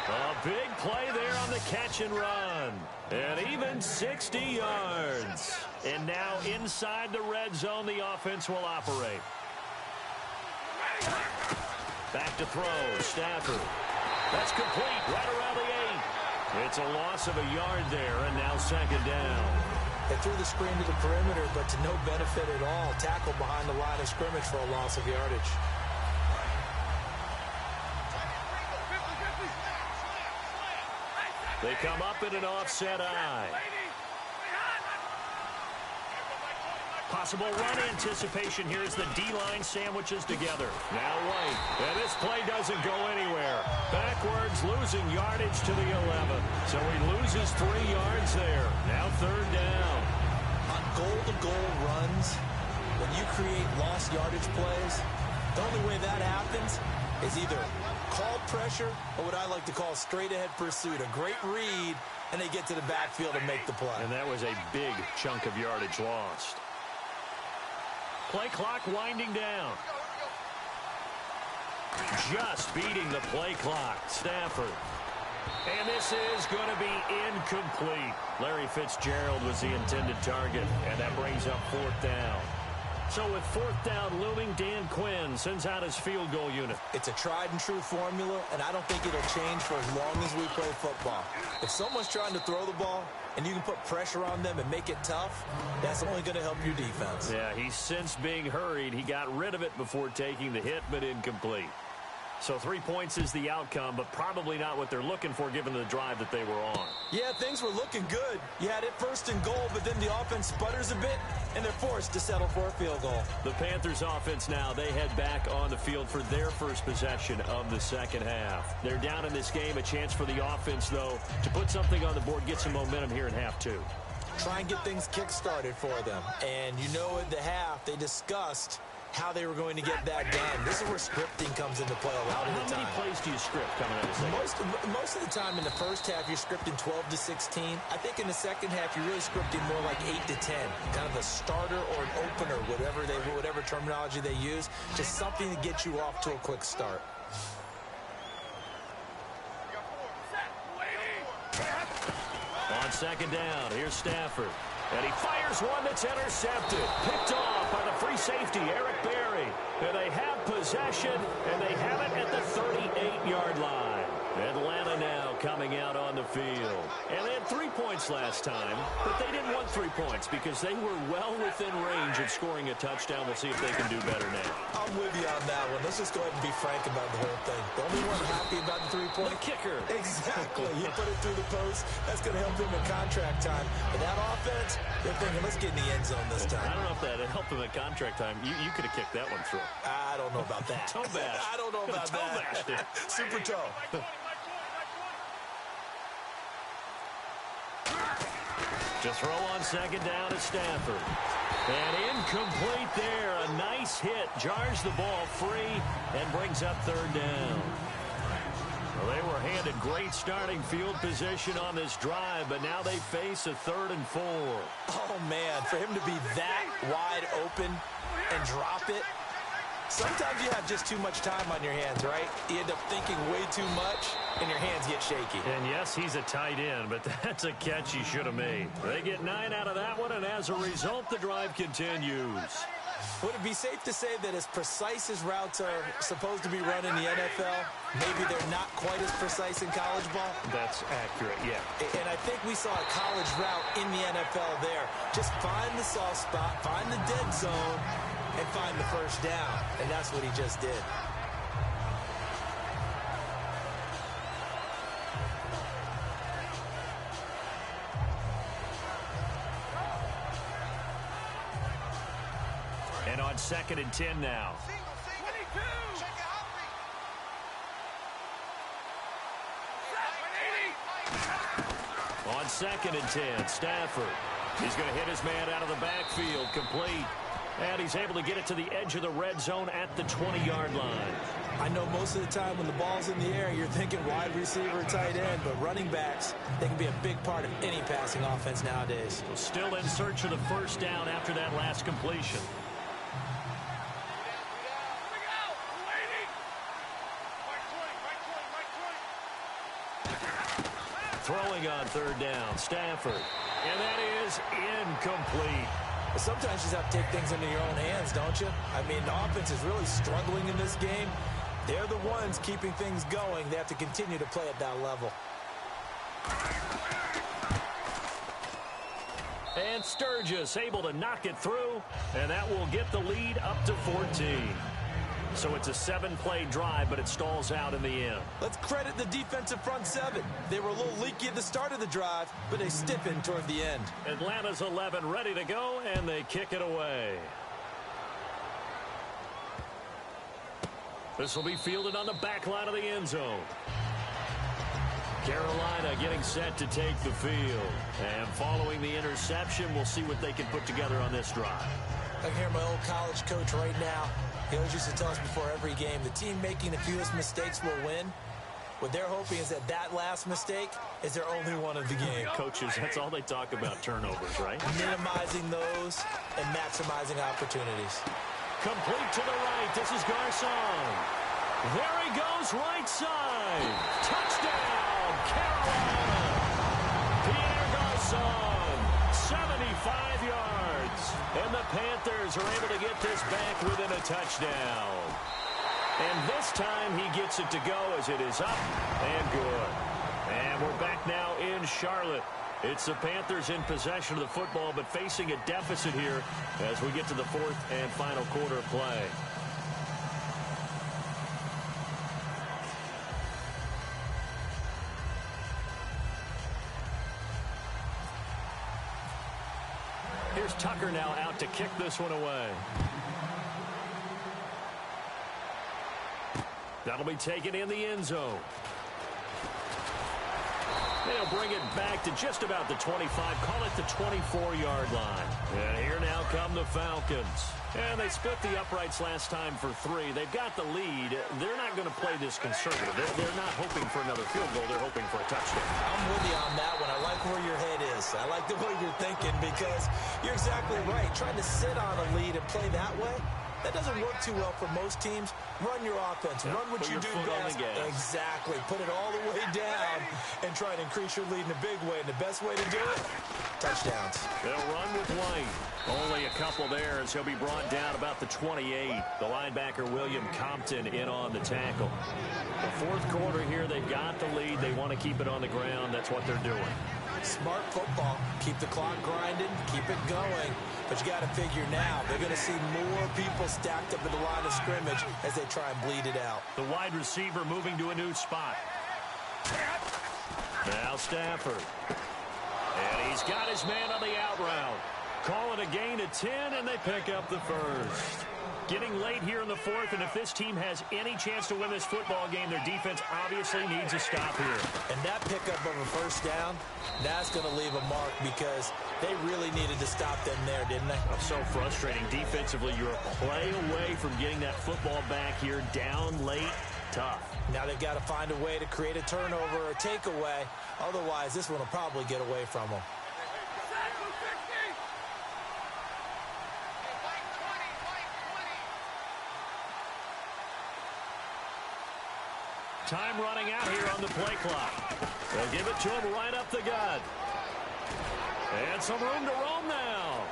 A big play there on the catch and run. And even 60 yards. And now inside the red zone, the offense will operate. Back to throw, Stafford. That's complete, right around the 8. It's a loss of a yard there, and now second down. They threw the screen to the perimeter, but to no benefit at all. Tackle behind the line of scrimmage for a loss of yardage. They come up in an offset eye. Possible run anticipation here as the D-line sandwiches together. Now White. And this play doesn't go anywhere. Backwards, losing yardage to the 11. So he loses 3 yards there. Now third down. On goal-to-goal runs, when you create lost yardage plays, the only way that happens is either called pressure or what I like to call straight-ahead pursuit. A great read, and they get to the backfield and make the play. And that was a big chunk of yardage lost. Play clock winding down. Just beating the play clock. Stafford. And this is going to be incomplete. Larry Fitzgerald was the intended target, and that brings up fourth down. So with fourth down looming, Dan Quinn sends out his field goal unit. It's a tried-and-true formula, and I don't think it'll change for as long as we play football. If someone's trying to throw the ball and you can put pressure on them and make it tough, that's only going to help your defense. Yeah, he's since being hurried. He got rid of it before taking the hit, but incomplete. So 3 points is the outcome, but probably not what they're looking for given the drive that they were on. Yeah, things were looking good. You had it first and goal, but then the offense sputters a bit, and they're forced to settle for a field goal. The Panthers offense now, they head back on the field for their first possession of the second half. They're down in this game. A chance for the offense, though, to put something on the board, get some momentum here in half two. Try and get things kick-started for them. And you know at the half, they discussed how they were going to get that done. This is where scripting comes into play a lot of the time. How many plays do you script coming out of the second? Most of the time in the first half, you're scripting 12 to 16. I think in the second half, you're really scripting more like 8 to 10. Kind of a starter or an opener, whatever terminology they use. Just something to get you off to a quick start. On second down, here's Stafford. And he fires one that's intercepted. Picked off by the free safety, Eric Berry. And they have possession, and they have it at the 38-yard line. Atlanta now coming out on the field. And they had 3 points last time, but they didn't want 3 points because they were well within range of scoring a touchdown. We'll see if they can do better now. I'm with you on that one. Let's just go ahead and be frank about the whole thing. The only one happy about the 3 point. The kicker. Exactly. You put it through the post. That's going to help him in contract time. But that offense, they're thinking, let's get in the end zone this time. I don't know if that helped him at contract time. You could have kicked that one through. I don't know about that. Toe bash. I don't know about toe that. Bash. Super toe. To throw on second down at Stafford. And incomplete there. A nice hit. Jars the ball free and brings up third down. Well, they were handed great starting field position on this drive, but now they face a 3rd and 4. Oh, man. For him to be that wide open and drop it. Sometimes you have just too much time on your hands, right? You end up thinking way too much, and your hands get shaky. And yes, he's a tight end, but that's a catch he should have made. They get 9 out of that one, and as a result, the drive continues. Would it be safe to say that as precise as routes are supposed to be run in the NFL, maybe they're not quite as precise in college ball? That's accurate, yeah. And I think we saw a college route in the NFL there. Just find the soft spot, find the dead zone, and find the first down. And that's what he just did. on 2nd and 10 now. On 2nd and 10, Stafford. He's going to hit his man out of the backfield, complete. And he's able to get it to the edge of the red zone at the 20-yard line. I know most of the time when the ball's in the air, you're thinking wide receiver, tight end, but running backs, they can be a big part of any passing offense nowadays. Still in search of the first down after that last completion. Throwing on 3rd down, Stafford. And that is incomplete. Sometimes you just have to take things into your own hands, don't you? I mean, the offense is really struggling in this game. They're the ones keeping things going. They have to continue to play at that level. And Sturgis able to knock it through, and that will get the lead up to 14. So it's a 7-play drive, but it stalls out in the end. Let's credit the defensive front seven. They were a little leaky at the start of the drive, but they stiffened toward the end. Atlanta's 11 ready to go, and they kick it away. This will be fielded on the back line of the end zone. Carolina getting set to take the field. And following the interception, we'll see what they can put together on this drive. I can hear my old college coach right now. He always used to tell us before every game, the team making the fewest mistakes will win. What they're hoping is that last mistake is their only one of the game. Coaches, that's all they talk about, turnovers, right? Minimizing those and maximizing opportunities. Complete to the right. This is Garcon. There he goes, right side. Touchdown, Carolina. Pierre Garcon, 75 yards. And the Panthers are able to get this back within a touchdown. And this time he gets it to go as it is up and good. And we're back now in Charlotte. It's the Panthers in possession of the football, but facing a deficit here as we get to the 4th and final quarter of play. Here's Tucker now out to kick this one away. That'll be taken in the end zone. They'll bring it back to just about the 25, call it the 24-yard line. And here now come the Falcons. And they split the uprights last time for 3. They've got the lead. They're not going to play this conservative. They're not hoping for another field goal. They're hoping for a touchdown. I'm with you on that one. I like where your head is. I like the way you're thinking because you're exactly right. Trying to sit on a lead and play that way, that doesn't work too well for most teams. Run your offense. Run what you do best. Exactly. Put it all the way down and try and increase your lead in a big way. And the best way to do it, touchdowns. They'll run with White. Only a couple there as he'll be brought down about the 28. The linebacker, William Compton, in on the tackle. The 4th quarter here, they've got the lead. They want to keep it on the ground. That's what they're doing. Smart football. Keep the clock grinding. Keep it going. But you got to figure now, they're going to see more people stacked up at the line of scrimmage as they try and bleed it out. The wide receiver moving to a new spot. Now Stafford. And he's got his man on the out route. Call it a gain of 10, and they pick up the first. Getting late here in the 4th, and if this team has any chance to win this football game, their defense obviously needs a stop here. And that pickup of a first down, that's going to leave a mark because they really needed to stop them there, didn't they? So frustrating. Defensively, you're a play away from getting that football back here down late. Tough. Now they've got to find a way to create a turnover or a takeaway. Otherwise, this one will probably get away from them. Time running out here on the play clock. They'll give it to him right up the gut. And some room to roam now.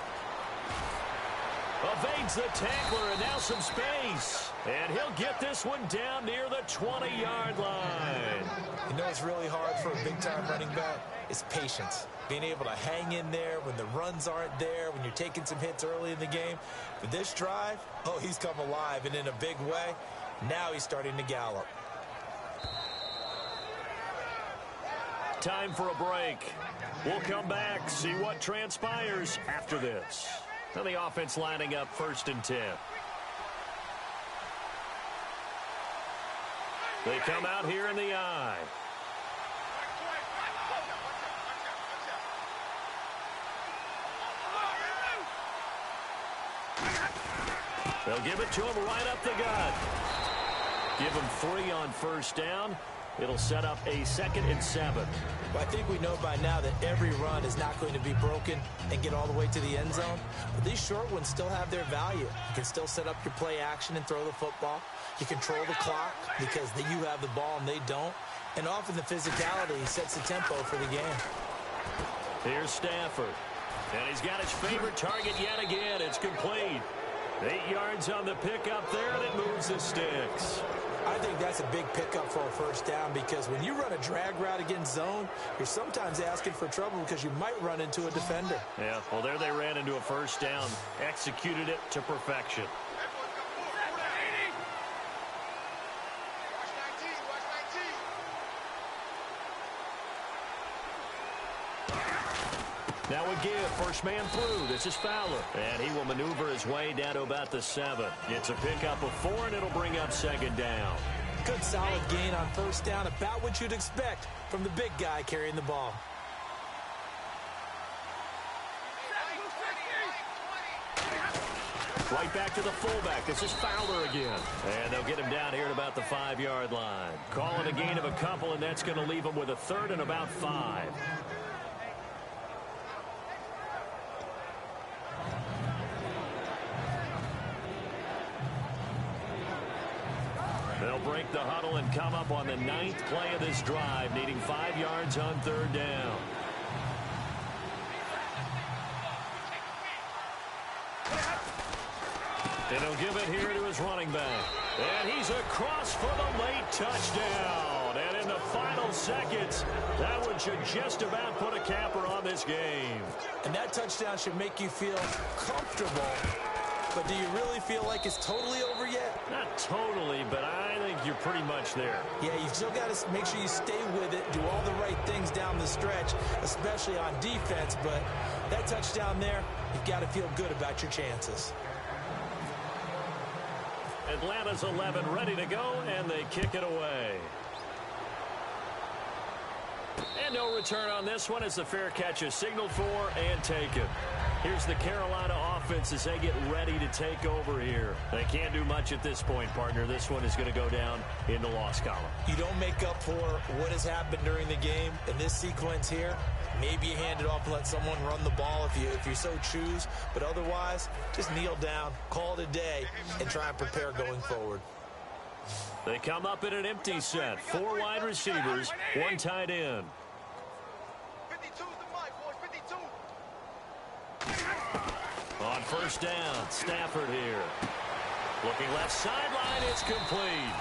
Evades the tackler, and now some space. And he'll get this one down near the 20-yard line. You know what's really hard for a big-time running back? It's patience. Being able to hang in there when the runs aren't there, when you're taking some hits early in the game. For this drive, oh, he's come alive, and in a big way. Now he's starting to gallop. Time for a break. We'll come back, see what transpires after this. And the offense lining up 1st and 10. They come out here in the I. They'll give it to him right up the gut. Give him 3 on 1st down. It'll set up a 2nd and 7. Well, I think we know by now that every run is not going to be broken and get all the way to the end zone. But these short ones still have their value. You can still set up your play action and throw the football. You control the clock because you have the ball and they don't. And often the physicality sets the tempo for the game. Here's Stafford. And he's got his favorite target yet again. It's complete. 8 yards on the pickup there, and it moves the sticks. I think that's a big pickup for a 1st down because when you run a drag route against zone, you're sometimes asking for trouble because you might run into a defender. Yeah, well, there they ran into a 1st down. Executed it to perfection. Now a give, 1st man through. This is Fowler. And he will maneuver his way down to about the 7. It's a pickup of 4, and it'll bring up 2nd down. Good solid gain on 1st down, about what you'd expect from the big guy carrying the ball. Right back to the fullback. This is Fowler again. And they'll get him down here at about the 5-yard line. Calling a gain of a couple, and that's going to leave him with a 3rd and about 5. They'll break the huddle and come up on the 9th play of this drive, needing 5 yards on 3rd down. And he'll give it here to his running back. And he's across for the late touchdown. And in the final seconds, that one should just about put a capper on this game. And that touchdown should make you feel comfortable. But do you really feel like it's totally over yet? Not totally, but I think you're pretty much there. Yeah, you've still got to make sure you stay with it, do all the right things down the stretch, especially on defense. But that touchdown there, you've got to feel good about your chances. Atlanta's 11 ready to go, and they kick it away. And no return on this one as the fair catch is signaled for and taken. Here's the Carolina offense as they get ready to take over here. They can't do much at this point, partner. This one is going to go down in the loss column. You don't make up for what has happened during the game in this sequence here. Maybe you hand it off and let someone run the ball if you so choose. But otherwise, just kneel down, call it a day, and try and prepare going forward. They come up in an empty set. 4 wide receivers, 1 tight end. 52's the mic, boys, 52. On 1st down, Stafford here. Looking left sideline, it's complete.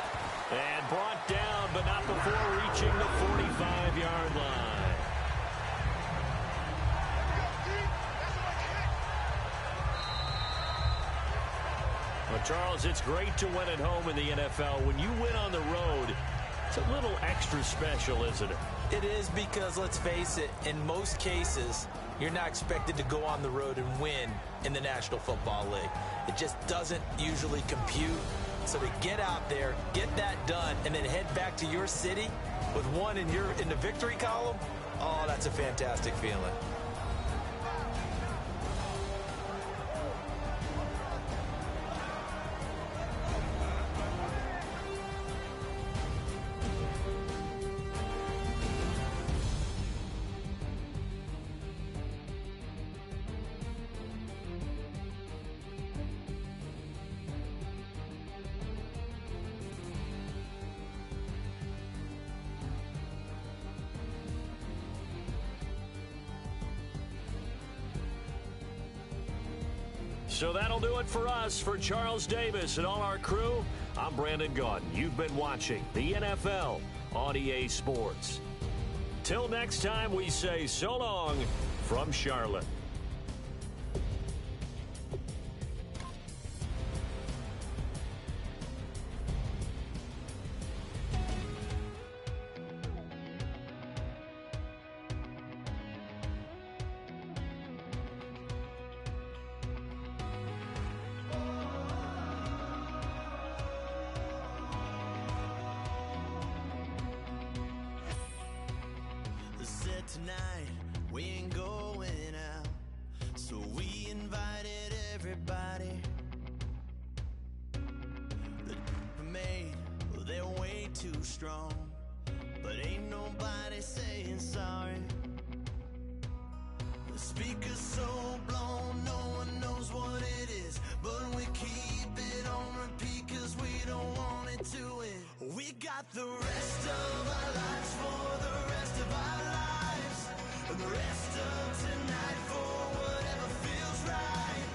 And brought down, but not before reaching the 45-yard line. Well, Charles, it's great to win at home in the NFL. When you win on the road, it's a little extra special, isn't it? It is because, let's face it, in most cases, you're not expected to go on the road and win in the National Football League. It just doesn't usually compute. So to get out there, get that done, and then head back to your city with 1 in the victory column, oh, that's a fantastic feeling. So that'll do it for us. For Charles Davis and all our crew, I'm Brandon Gaudin. You've been watching the NFL on EA Sports. Till next time, we say so long from Charlotte. tonight we ain't going out, so we invited everybody. The made, well, they're way too strong, but ain't nobody saying sorry. The speaker's so blown, no one knows what it is, but we keep it on repeat cause we don't want it to end. We got the rest of our lives for the rest of our lives, and the rest of tonight for whatever feels right.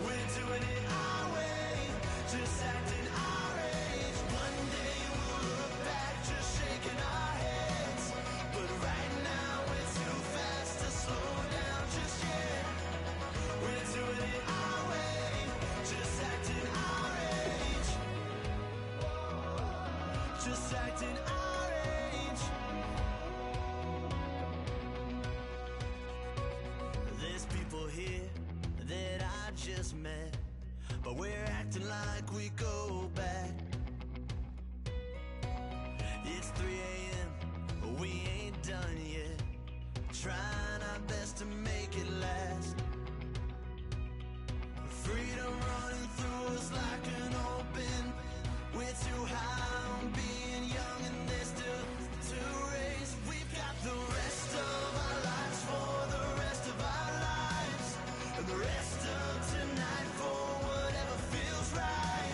We're doing it our way, just acting our age. One day we'll look back just shaking our heads, but right now we're too fast to slow down just yet. We're doing it our way, just acting our age. Just acting our age. There's people here that I just met, but we're acting like we go back. It's 3 a.m., but we ain't done yet, trying our best to make it last. Freedom running through us like an open. We're too high on being young and there's still to race. We've got the rest of our lives for the rest of our lives, and the rest of tonight for whatever feels right.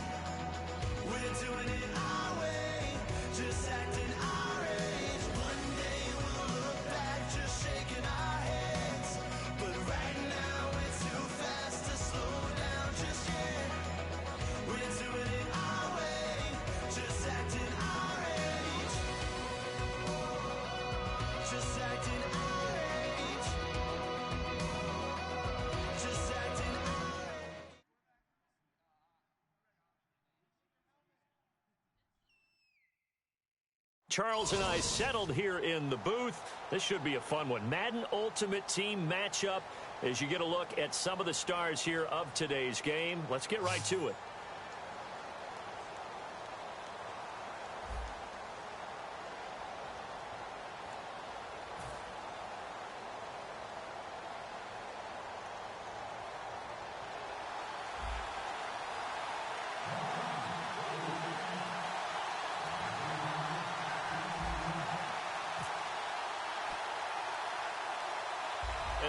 We're doing it our way, just acting our age. One day we'll look back just shaking our heads, but right now we're too fast to slow down just yet. We're doing it our way, just acting our age. Just acting our age. Just acting our age. Charles and I settled here in the booth. This should be a fun one. Madden Ultimate Team matchup as you get a look at some of the stars here of today's game. Let's get right to it.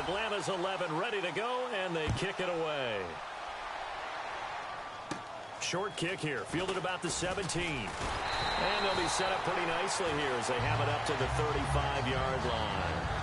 Atlanta's 11 ready to go, and they kick it away. Short kick here, fielded about the 17. And they'll be set up pretty nicely here as they have it up to the 35-yard line.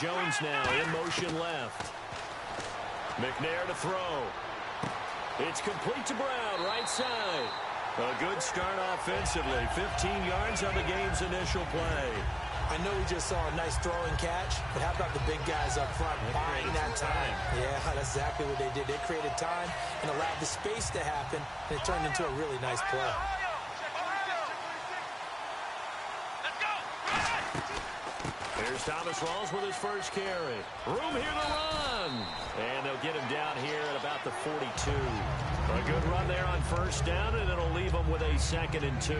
Jones now in motion left. McNair to throw. It's complete to Brown, right side. A good start offensively. 15 yards on the game's initial play. I know we just saw a nice throwing catch, but how about the big guys up front buying that time? Yeah, that's exactly what they did. They created time and allowed the space to happen, and it turned into a really nice play. Here's Thomas Rawls with his first carry. Room here to run. And they'll get him down here at about the 42. A good run there on first down, and it'll leave them with a 2nd and 2.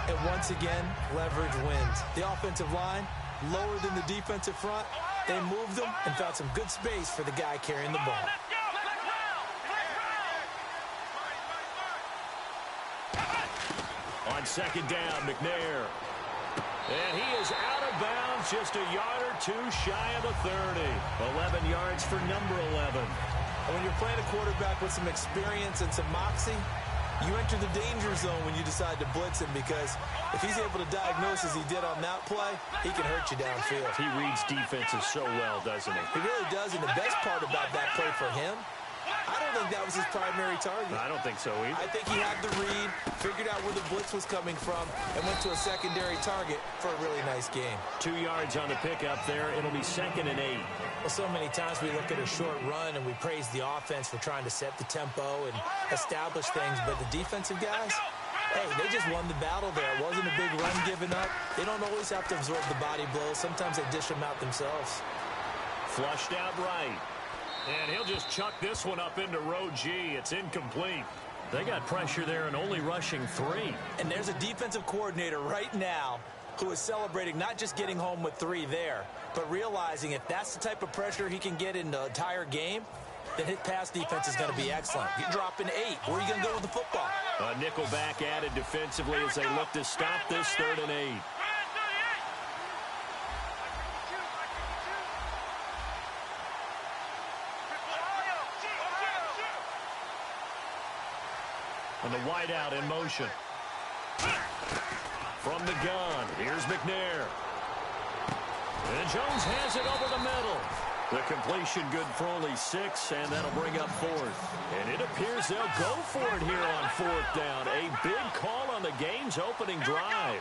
And once again, leverage wins. The offensive line, lower than the defensive front. They moved them and found some good space for the guy carrying the ball. On 2nd down, McNair. And he is out of bounds, just a yard or two shy of the 30. 11 yards for number 11. And when you're playing a quarterback with some experience and some moxie, you enter the danger zone when you decide to blitz him, because if he's able to diagnose as he did on that play, he can hurt you downfield. He reads defenses so well, doesn't he? He really does, and the best part about that play for him, I don't think that was his primary target. I don't think so either. I think he had the read, figured out where the blitz was coming from, and went to a secondary target for a really nice game. 2 yards on the pickup there. It'll be 2nd and 8. Well, so many times we look at a short run and we praise the offense for trying to set the tempo and establish things, but the defensive guys, hey, they just won the battle there. It wasn't a big run given up. They don't always have to absorb the body blows. Sometimes they dish them out themselves. Flushed out right. And he'll just chuck this one up into row G. It's incomplete. They got pressure there and only rushing 3. And there's a defensive coordinator right now who is celebrating not just getting home with 3 there, but realizing if that's the type of pressure he can get in the entire game, then his pass defense is going to be excellent. You're dropping 8. Where are you going to go with the football? A nickel back added defensively as they look to stop this 3rd and 8. And the wideout in motion. From the gun, here's McNair. And Jones has it over the middle. The completion good for only 6, and that'll bring up 4th. And it appears they'll go for it here on 4th down. A big call on the game's opening drive.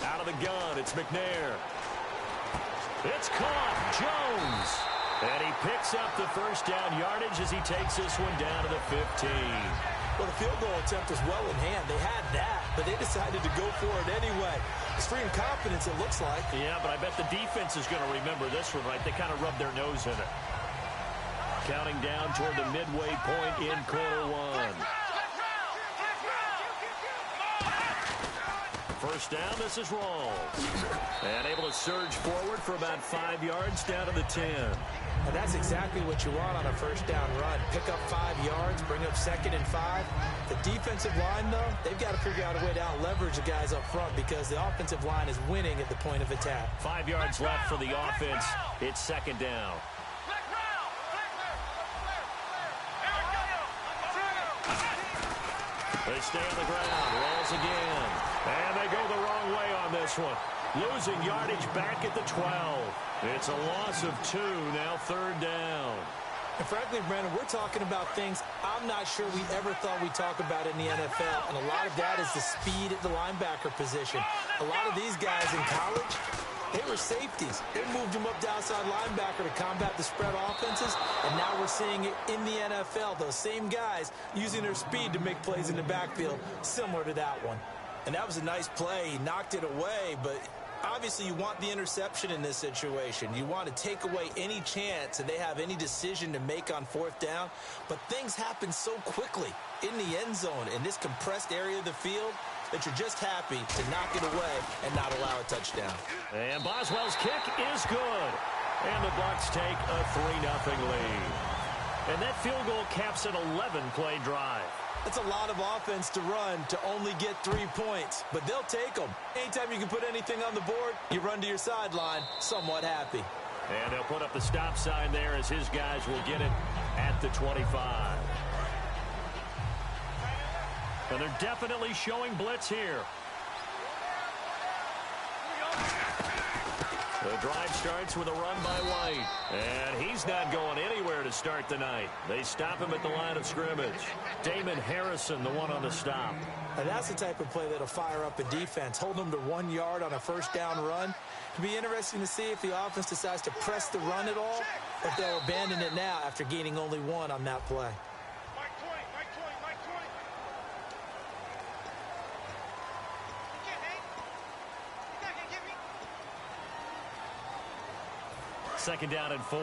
Out of the gun, it's McNair. It's caught, Jones. And he picks up the 1st down yardage as he takes this one down to the 15. Well, the field goal attempt was well in hand. They had that, but they decided to go for it anyway. Extreme confidence, it looks like. Yeah, but I bet the defense is going to remember this one, right? They kind of rubbed their nose in it. Counting down toward the midway point in quarter 1. 1st down, this is Rawls. And able to surge forward for about 5 yards down to the 10. And that's exactly what you want on a 1st down run. Pick up 5 yards, bring up 2nd and 5. The defensive line, though, they've got to figure out a way to out-leverage the guys up front because the offensive line is winning at the point of attack. 5 yards left for the offense. It's 2nd down. They stay on the ground. Rawls again. And they go the wrong way on this one. Losing yardage back at the 12. It's a loss of 2, now 3rd down. And frankly, Brandon, we're talking about things I'm not sure we ever thought we'd talk about in the NFL. And a lot of that is the speed at the linebacker position. A lot of these guys in college, they were safeties. They moved them up to outside linebacker to combat the spread offenses. And now we're seeing it in the NFL. Those same guys using their speed to make plays in the backfield, similar to that one. And that was a nice play. He knocked it away, but obviously you want the interception in this situation. You want to take away any chance that they have any decision to make on 4th down. But things happen so quickly in the end zone in this compressed area of the field that you're just happy to knock it away and not allow a touchdown. And Boswell's kick is good. And the Bucs take a 3-0 lead. And that field goal caps an 11-play drive. That's a lot of offense to run to only get 3 points, but they'll take them. Anytime you can put anything on the board, you run to your sideline somewhat happy. And they'll put up the stop sign there as his guys will get it at the 25. And they're definitely showing blitz here. The drive starts with a run by White. And he's not going anywhere to start the night. They stop him at the line of scrimmage. Damon Harrison, the one on the stop. And that's the type of play that'll fire up a defense. Hold them to 1 yard on a 1st down run. It'll be interesting to see if the offense decides to press the run at all, or if they'll abandon it now after gaining only 1 on that play. Second down and 4.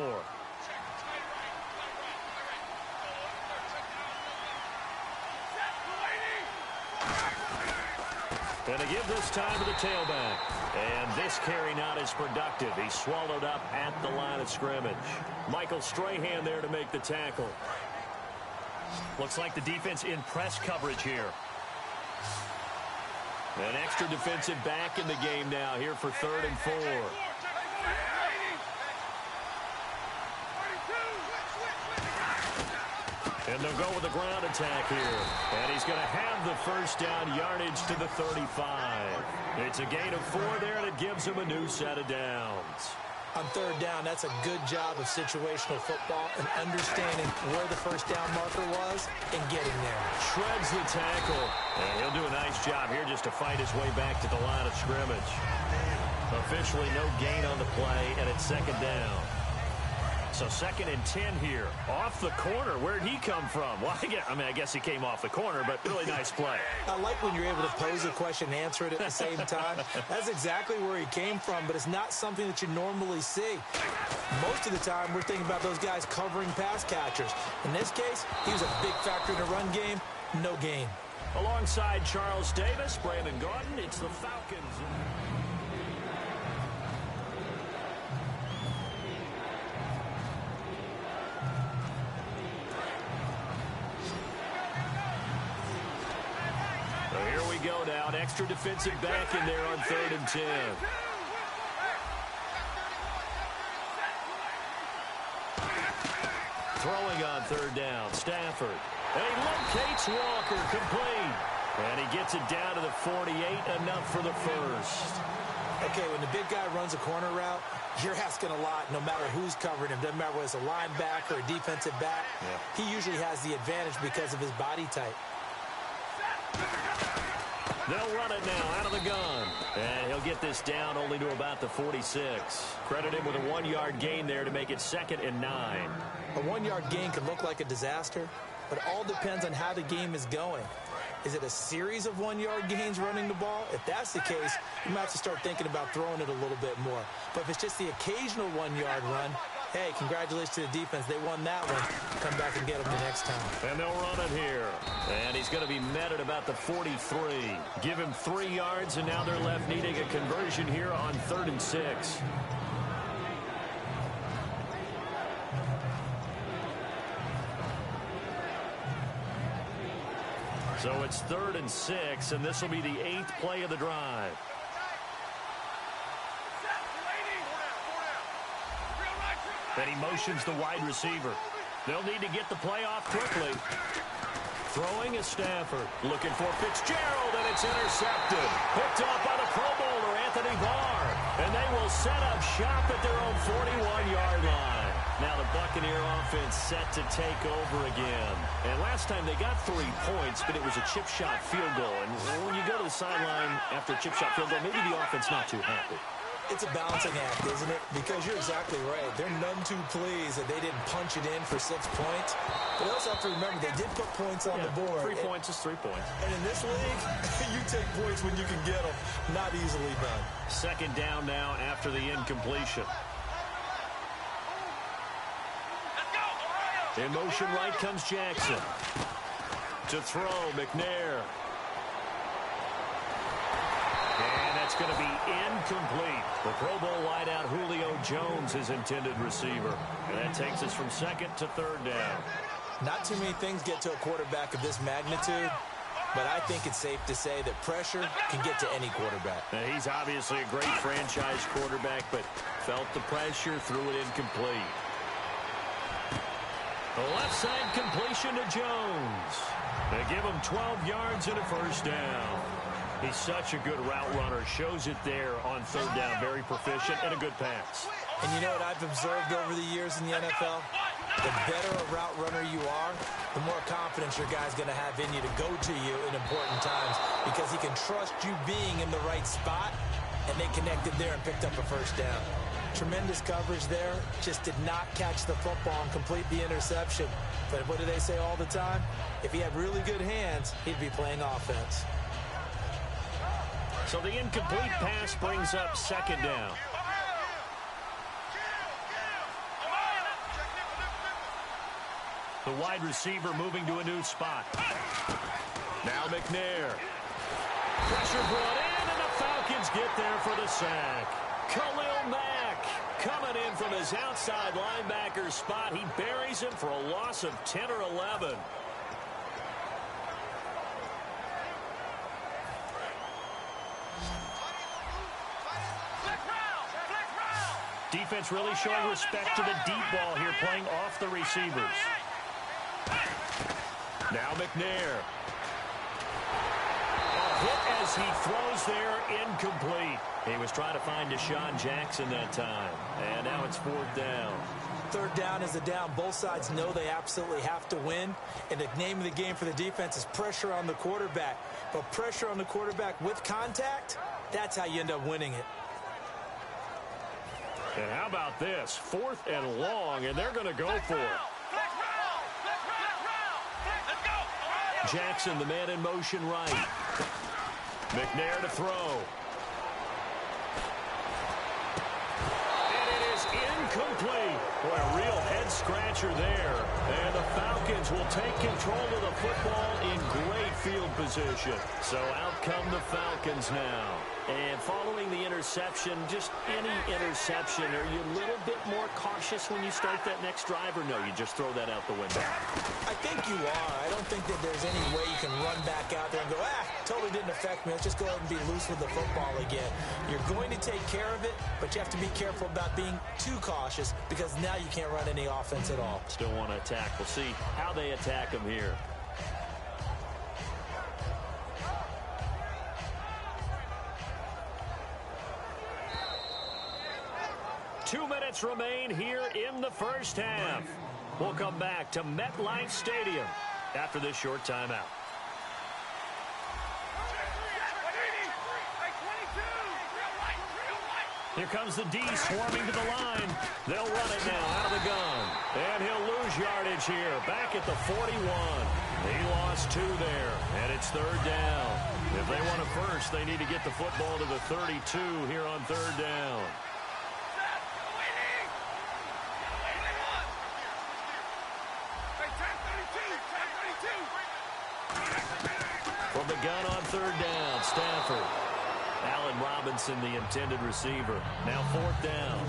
And they give this time to the tailback. And this carry not as productive. He's swallowed up at the line of scrimmage. Michael Strahan there to make the tackle. Looks like the defense in press coverage here. An extra defensive back in the game now here for 3rd and 4. And they'll go with the ground attack here. And he's going to have the 1st down yardage to the 35. It's a gain of 4 there, and it gives him a new set of downs. On third down, that's a good job of situational football and understanding where the first down marker was and getting there. Shreds the tackle. And he'll do a nice job here just to fight his way back to the line of scrimmage. Officially no gain on the play, and it's second down. So 2nd and 10 here. Off the corner. Where'd he come from? Well, I guess he came off the corner, but really nice play. I like when you're able to pose a question and answer it at the same time. That's exactly where he came from, but it's not something that you normally see. Most of the time, we're thinking about those guys covering pass catchers. In this case, he was a big factor in the run game. No gain. Alongside Charles Davis, Brandon Gordon, it's the Falcons. Go down. Extra defensive back in there on 3rd and 10. Throwing on 3rd down. Stafford. And he locates Walker. Complete. And he gets it down to the 48. Enough for the first. Okay, when the big guy runs a corner route, you're asking a lot no matter who's covering him. Doesn't matter whether it's a linebacker or a defensive back. Yeah. He usually has the advantage because of his body type. They'll run it now out of the gun. And he'll get this down only to about the 46. Credit him with a 1-yard gain there to make it 2nd and 9. A 1-yard gain can look like a disaster, but it all depends on how the game is going. Is it a series of 1-yard gains running the ball? If that's the case, you might have to start thinking about throwing it a little bit more. But if it's just the occasional 1-yard run, hey, congratulations to the defense. They won that one. Come back and get them the next time. And they'll run it here. And he's going to be met at about the 43. Give him 3 yards, and now they're left needing a conversion here on 3rd and 6. So it's 3rd and 6, and this will be the 8th play of the drive. Then he motions the wide receiver. They'll need to get the play off quickly. Throwing is Stafford. Looking for Fitzgerald, and it's intercepted. Picked off by the Pro Bowler, Anthony Barr. And they will set up shop at their own 41-yard line. Now the Buccaneer offense set to take over again. And last time they got 3 points, but it was a chip shot field goal. And when you go to the sideline after a chip shot field goal, maybe the offense not too happy. It's a balancing act, isn't it? Because you're exactly right. They're none too pleased that they didn't punch it in for 6 points. But they also have to remember they did put points on the board. 3 points is 3 points. And in this league, you take points when you can get them. Not easily done. 2nd down now after the incompletion. In motion right comes Jackson. To throw, McNair. And that's going to be incomplete. The Pro Bowl wideout Julio Jones, his intended receiver. And that takes us from 2nd to 3rd down. Not too many things get to a quarterback of this magnitude, but I think it's safe to say that pressure can get to any quarterback. Now, he's obviously a great franchise quarterback, but felt the pressure, threw it incomplete. The left side completion to Jones. They give him 12 yards and a first down. He's such a good route runner. Shows it there on 3rd down. Very proficient and a good pass. And you know what I've observed over the years in the NFL? The better a route runner you are, the more confidence your guy's going to have in you to go to you in important times because he can trust you being in the right spot, and they connected there and picked up a first down. Tremendous coverage there. Just did not catch the football and complete the interception. But what do they say all the time? If he had really good hands, he'd be playing offense. So the incomplete pass brings up 2nd down. The wide receiver moving to a new spot. Now McNair. Pressure brought in, and the Falcons get there for the sack. Khalil Mack coming in from his outside linebacker spot. He buries him for a loss of 10 or 11. Defense really showing respect to the deep ball here, playing off the receivers. Now McNair. A hit is. He throws there, incomplete. He was trying to find Deshaun Jackson that time. And now it's 4th down. 3rd down is a down. Both sides know they absolutely have to win. And the name of the game for the defense is pressure on the quarterback. But pressure on the quarterback with contact, that's how you end up winning it. And how about this? 4th and long, and they're going to go for it. Jackson, the man in motion right. McNair to throw. And it is incomplete. Boy, a real head-scratcher there. And the Falcons will take control of the football in great field position. So out come the Falcons now. And following the interception, just any interception, are you a little bit more cautious when you start that next drive, or no, you just throw that out the window? I think you are. I don't think that there's any way you can run back out there and go, totally didn't affect me. Let's just go ahead and be loose with the football again. You're going to take care of it, but you have to be careful about being too cautious because now you can't run any offense at all. Still want to attack. We'll see how they attack him here. 2 minutes remain here in the first half. We'll come back to MetLife Stadium after this short timeout. Here comes the D swarming to the line. They'll run it now out of the gun. And he'll lose yardage here. Back at the 41. He lost 2 there. And it's 3rd down. If they want a first, they need to get the football to the 32 here on 3rd down. From the gun on 3rd down, Stafford. Allen Robinson, the intended receiver. Now 4th down.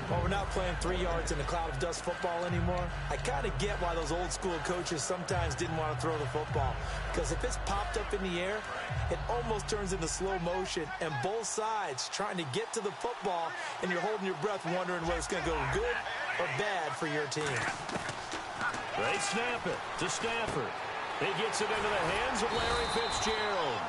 Well, we're not playing 3 yards in a cloud of dust football anymore. I kind of get why those old school coaches sometimes didn't want to throw the football. Because if it's popped up in the air, it almost turns into slow motion. And both sides trying to get to the football, and you're holding your breath wondering whether it's going to go good or bad for your team. They snap it to Stafford. He gets it into the hands of Larry Fitzgerald.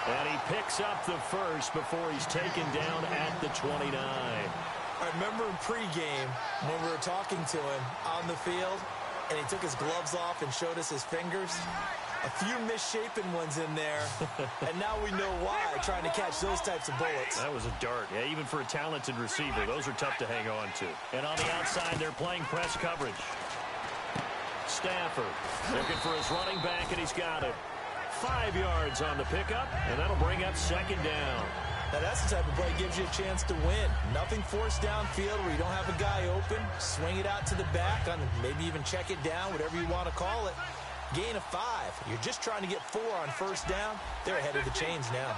And he picks up the first before he's taken down at the 29. I remember in pregame when we were talking to him on the field, and he took his gloves off and showed us his fingers. A few misshapen ones in there, and now we know why, trying to catch those types of bullets. That was a dart. Yeah, even for a talented receiver, those are tough to hang on to. And on the outside, they're playing press coverage. Stafford looking for his running back, and he's got it. 5 yards on the pickup, and that'll bring up 2nd down. Now that's the type of play that gives you a chance to win. Nothing forced downfield where you don't have a guy open. Swing it out to the back, on maybe even check it down, whatever you want to call it. Gain of 5. You're just trying to get 4 on 1st down. They're ahead of the chains now.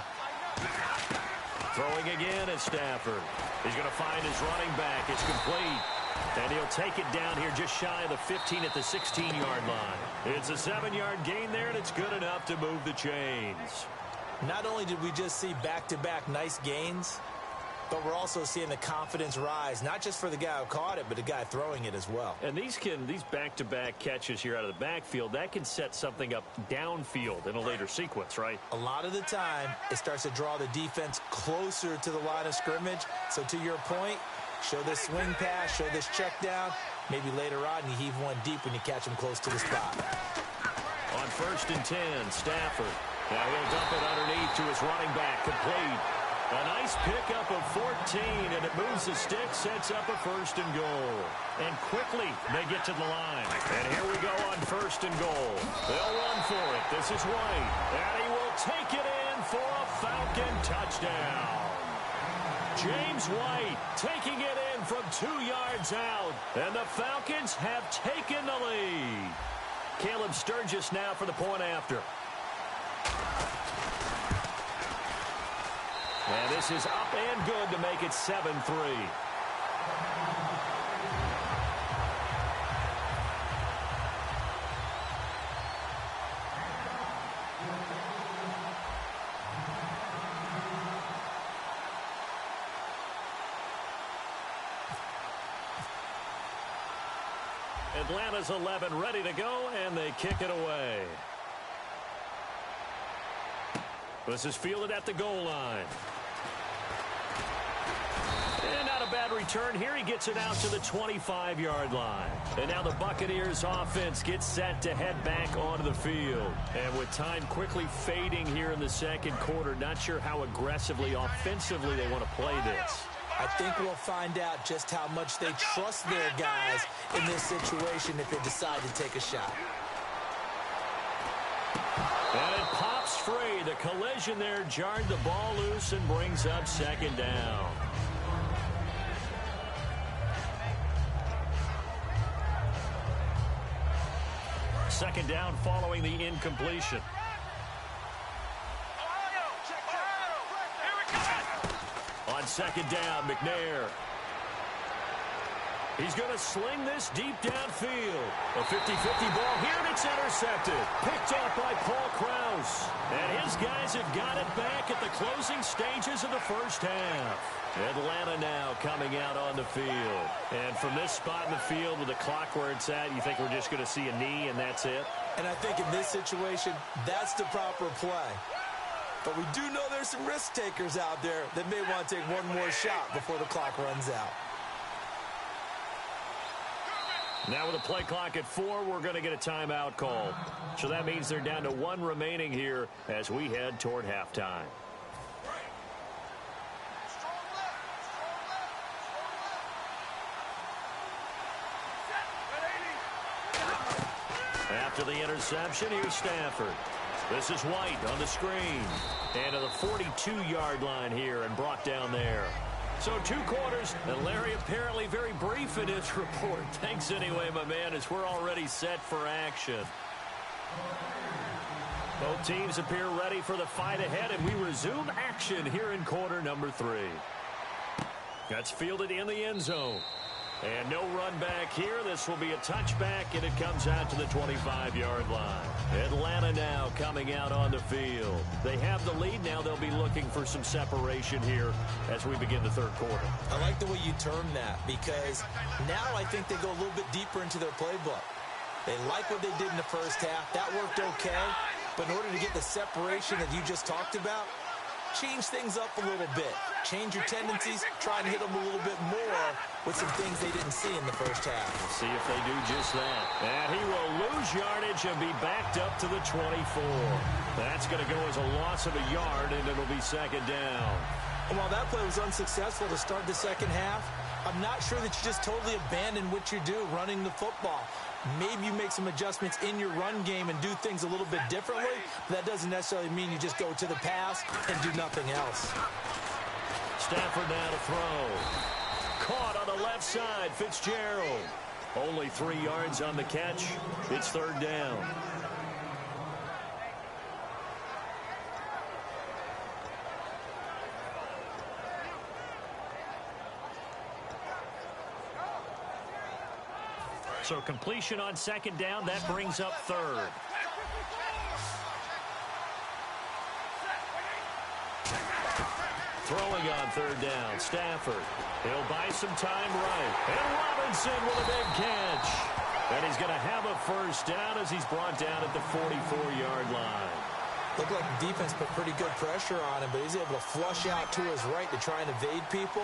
Throwing again at Stafford. He's going to find his running back. It's complete. And he'll take it down here just shy of the 15 at the 16-yard line. It's a 7-yard gain there, and it's good enough to move the chains. Not only did we just see back-to-back nice gains, but we're also seeing the confidence rise, not just for the guy who caught it, but the guy throwing it as well. And these back-to-back catches here out of the backfield, that can set something up downfield in a later sequence, right? A lot of the time, it starts to draw the defense closer to the line of scrimmage. So to your point, show this swing pass, show this check down. Maybe later on you heave one deep when you catch him close to the spot. On 1st and 10, Stafford. Now he'll dump it underneath to his running back, complete. A nice pickup of 14, and it moves the stick, sets up a 1st and goal. And quickly they get to the line. And here we go on 1st and goal. They'll run for it. This is White. And he will take it in for a Falcon touchdown. James White taking it in from 2 yards out. And the Falcons have taken the lead. Caleb Sturgis now for the point after. And this is up and good to make it 7-3. Atlanta's 11 ready to go, and they kick it away. This is fielded at the goal line. And not a bad return here. He gets it out to the 25-yard line. And now the Buccaneers offense gets set to head back onto the field. And with time quickly fading here in the second quarter, not sure how aggressively, offensively they want to play this. I think we'll find out just how much they trust their guys in this situation if they decide to take a shot. And it pops free. The collision there jarred the ball loose and brings up second down. Second down following the incompletion. On second down, McNair. He's going to sling this deep downfield. A 50-50 ball here, and it's intercepted. Picked up by Paul Krause. And his guys have got it back at the closing stages of the first half. Atlanta now coming out on the field. And from this spot in the field with the clock where it's at, you think we're just going to see a knee and that's it? And I think in this situation, that's the proper play. But we do know there's some risk takers out there that may want to take one more shot before the clock runs out. Now with a play clock at 4, we're going to get a timeout call. So that means they're down to 1 remaining here as we head toward halftime. After the interception, here's Stafford. This is White on the screen. And to the 42-yard line here and brought down there. So 2 quarters, and Larry apparently very brief in his report. Thanks anyway, my man, as we're already set for action. Both teams appear ready for the fight ahead, and we resume action here in quarter number 3. That's fielded in the end zone. And no run back here. This will be a touchback, and it comes out to the 25-yard line. Atlanta now coming out on the field. They have the lead. Now they'll be looking for some separation here as we begin the third quarter. I like the way you term that because now I think they go a little bit deeper into their playbook. They like what they did in the first half. That worked okay. But in order to get the separation that you just talked about, change things up a little bit. Change your tendencies. Try and hit them a little bit more with some things they didn't see in the first half. We'll see if they do just that. And he will lose yardage and be backed up to the 24. That's going to go as a loss of a yard, and it'll be second down. And while that play was unsuccessful to start the second half, I'm not sure that you just totally abandon what you do running the football. Maybe you make some adjustments in your run game and do things a little bit differently. But that doesn't necessarily mean you just go to the pass and do nothing else. Stafford now to throw. Caught on the left side, Fitzgerald. Only 3 yards on the catch. It's third down. So completion on second down, that brings up third. Throwing on third down, Stafford. He'll buy some time right. And Robinson with a big catch. And he's going to have a first down as he's brought down at the 44-yard line. Looked like the defense put pretty good pressure on him, but he's able to flush out to his right to try and evade people.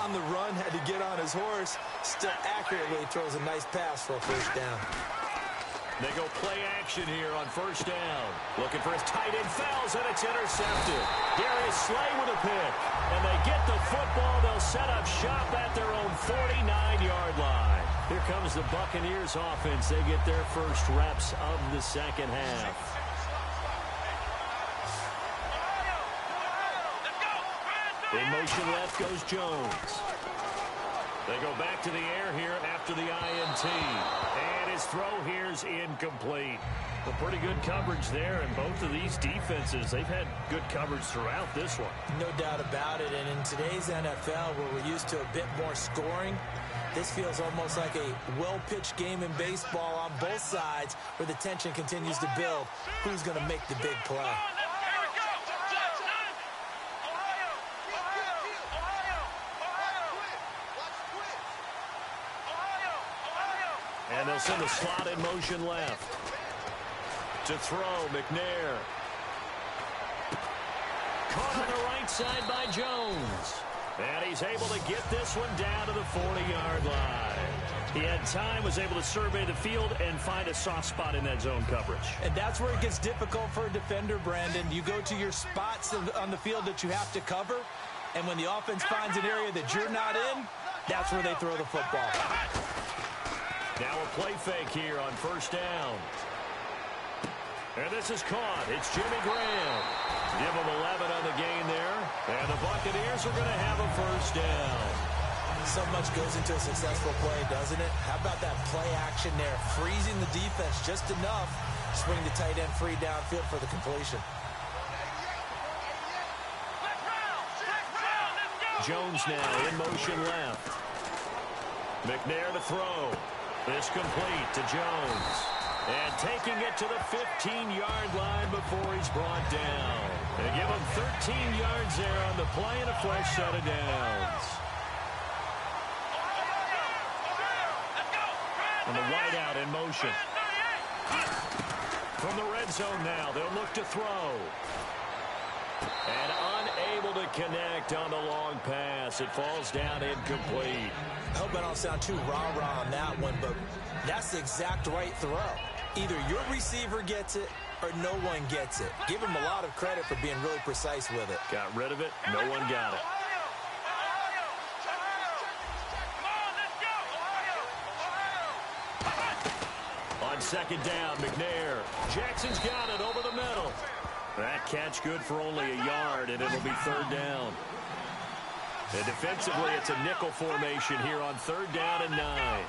On the run, had to get on his horse. Still accurately throws a nice pass for a first down. They go play action here on first down. Looking for his tight end, fouls, and it's intercepted. Darius Slay with a pick. And they get the football. They'll set up shop at their own 49-yard line. Here comes the Buccaneers offense. They get their first reps of the second half. In motion left goes Jones. They go back to the air here after the INT. And his throw here's incomplete. Well, pretty good coverage there, and both of these defenses, they've had good coverage throughout this one. No doubt about it, and in today's NFL, where we're used to a bit more scoring, this feels almost like a well-pitched game in baseball on both sides where the tension continues to build. Who's going to make the big play? And they'll send the slot in motion left. To throw, McNair. on the right side by Jones. And he's able to get this one down to the 40-yard line. He had time, was able to survey the field and find a soft spot in that zone coverage. And that's where it gets difficult for a defender, Brandon. You go to your spots on the field that you have to cover, and when the offense finds an area that you're not in, that's where they throw the football. Now a play fake here on first down. And this is caught. It's Jimmy Graham. Give him 11 on the gain there. And the Buccaneers are going to have a first down. So much goes into a successful play, doesn't it? How about that play action there? Freezing the defense just enough to swing the tight end free downfield for the completion. Jones now in motion left. McNair to throw. This complete to Jones. And taking it to the 15-yard line before he's brought down. They give him 13 yards there on the play and a fresh set of downs. And the wideout in motion. From the red zone now, they'll look to throw. And unable to connect on the long pass. It falls down incomplete. I hope I don't sound too rah-rah on that one, but that's the exact right throw. Either your receiver gets it or no one gets it. Give him a lot of credit for being really precise with it. Got rid of it. No one got it. On second down, McNair. Jackson's got it over the middle. That catch good for only a yard, and it'll be third down. And defensively, it's a nickel formation here on third down and 9.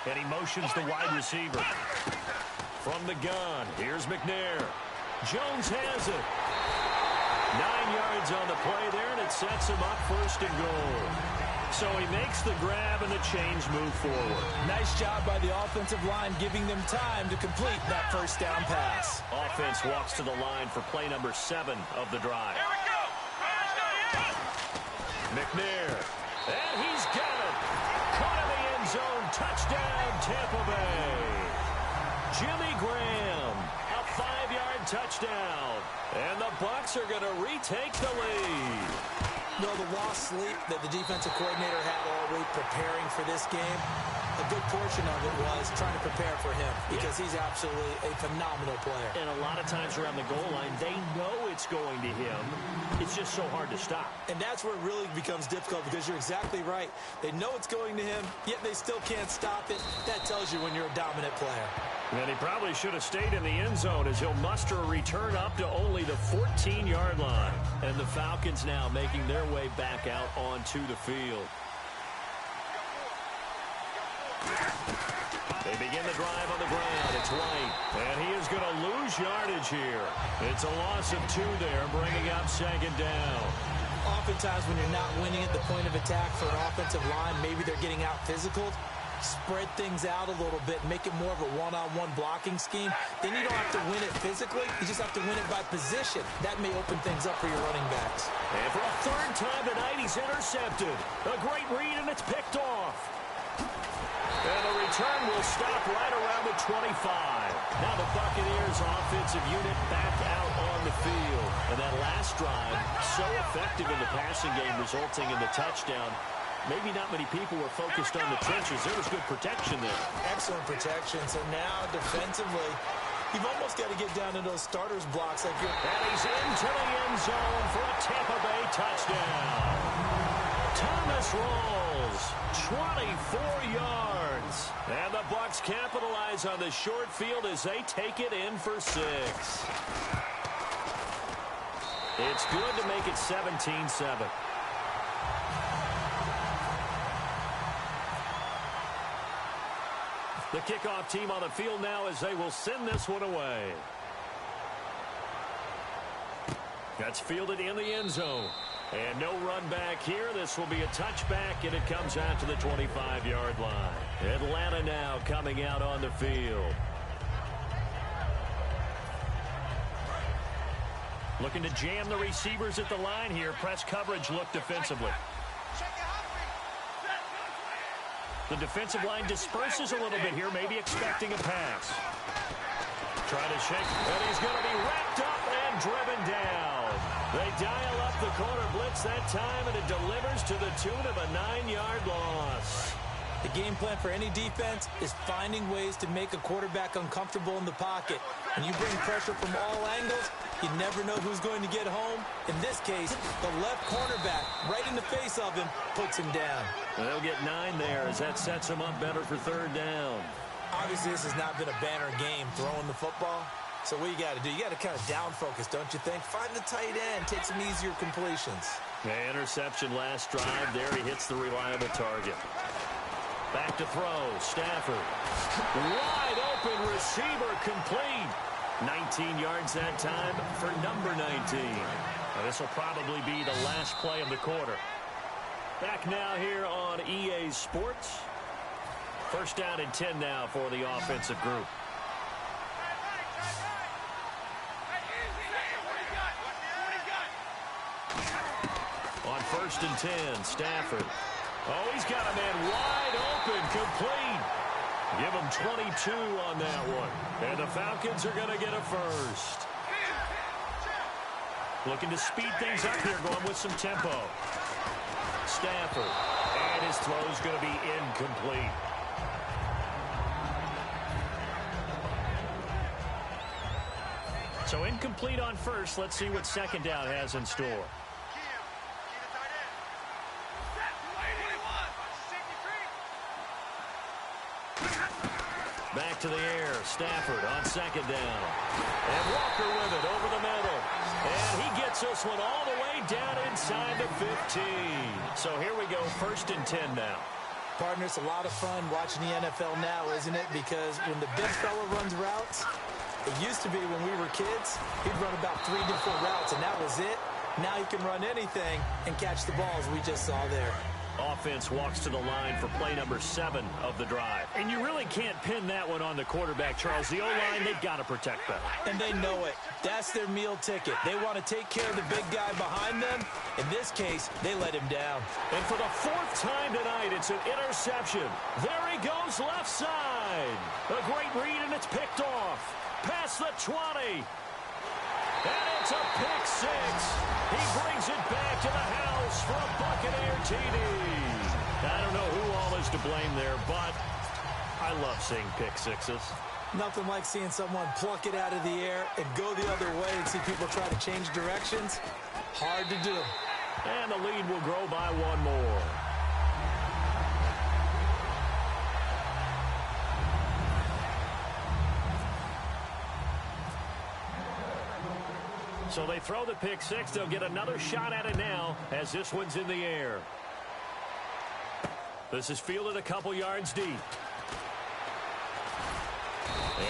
And he motions the wide receiver. From the gun, here's McNair. Jones has it. 9 yards on the play there, and it sets him up first and goal. So he makes the grab and the change move forward. Nice job by the offensive line giving them time to complete that first down pass. Offense walks to the line for play number 7 of the drive. McNair. And he's got it. Caught in the end zone. Touchdown, Tampa Bay. Jimmy Graham. A 5-yard touchdown. And the Bucs are going to retake the lead. Well, the lost sleep that the defensive coordinator had all week preparing for this game, a good portion of it was trying to prepare for him because he's absolutely a phenomenal player. And a lot of times around the goal line, they know it's going to him. It's just so hard to stop. And that's where it really becomes difficult because you're exactly right. They know it's going to him, yet they still can't stop it. That tells you when you're a dominant player. And he probably should have stayed in the end zone as he'll muster a return up to only the 14-yard line. And the Falcons now making their way back out onto the field. They begin the drive on the ground. It's White. And he is going to lose yardage here. It's a loss of 2 there, bringing up second down. Oftentimes when you're not winning at the point of attack for an offensive line, maybe they're getting out physical. Spread things out a little bit, make it more of a one-on-one blocking scheme. Then you don't have to win it physically. You just have to win it by position. That may open things up for your running backs. And for a third time tonight, he's intercepted. A great read, and it's picked off. And the return will stop right around the 25. Now the Buccaneers offensive unit back out on the field. And that last drive, so effective in the passing game, resulting in the touchdown. Maybe not many people were focused on the trenches. There was good protection there. Excellent protection. So now defensively, you've almost got to get down to those starters blocks. And he's into the end zone for a Tampa Bay touchdown. Thomas rolls 24 yards. And the Bucs capitalize on the short field as they take it in for 6. It's good to make it 17-7. The kickoff team on the field now as they will send this one away. That's fielded in the end zone. And no run back here. This will be a touchback, and it comes out to the 25-yard line. Atlanta now coming out on the field. Looking to jam the receivers at the line here. Press coverage look defensively. The defensive line disperses a little bit here, maybe expecting a pass. Trying to shake, and he's going to be wrapped up and driven down. They dial up the corner blitz that time, and it delivers to the tune of a 9-yard loss. The game plan for any defense is finding ways to make a quarterback uncomfortable in the pocket. When you bring pressure from all angles, you never know who's going to get home. In this case, the left cornerback, right in the face of him, puts him down. And they'll get 9 there as that sets them up better for third down. Obviously, this has not been a banner game throwing the football. So what you got to do, you got to kind of down focus, don't you think? Find the tight end, take some easier completions. Interception last drive. There he hits the reliable target. Back to throw. Stafford. Wide open receiver complete. 19 yards that time for number 19. Now, this will probably be the last play of the quarter. Back now here on EA Sports. First down and 10 now for the offensive group. On first and 10, Stafford. Oh, he's got a man wide open, complete. Give him 22 on that one. And the Falcons are going to get a first. Looking to speed things up here, going with some tempo. Stafford. And his throw's going to be incomplete. So incomplete on first. Let's see what second down has in store. Back to the air. Stafford on second down. And Walker with it over the middle. And he gets this one all the way down inside the 15. So here we go, first and 10 now. Partner, it's a lot of fun watching the NFL now, isn't it? Because when the big fella runs routes, it used to be when we were kids, he'd run about 3 different routes, and that was it. Now he can run anything and catch the balls we just saw there. Offense walks to the line for play number 7 of the drive. And you really can't pin that one on the quarterback, Charles. The O-line, they've got to protect better. And they know it. That's their meal ticket. They want to take care of the big guy behind them. In this case, they let him down. And for the 4th time tonight, it's an interception. There he goes left side. A great read, and it's picked off. Past the 20. And it's a pick 6. He brings it back to the house for a Buccaneer TD. I don't know who all is to blame there, but I love seeing pick 6s. Nothing like seeing someone pluck it out of the air and go the other way and see people try to change directions. Hard to do. And the lead will grow by 1 more. So they throw the pick 6. They'll get another shot at it now as this one's in the air. This is fielded a couple yards deep.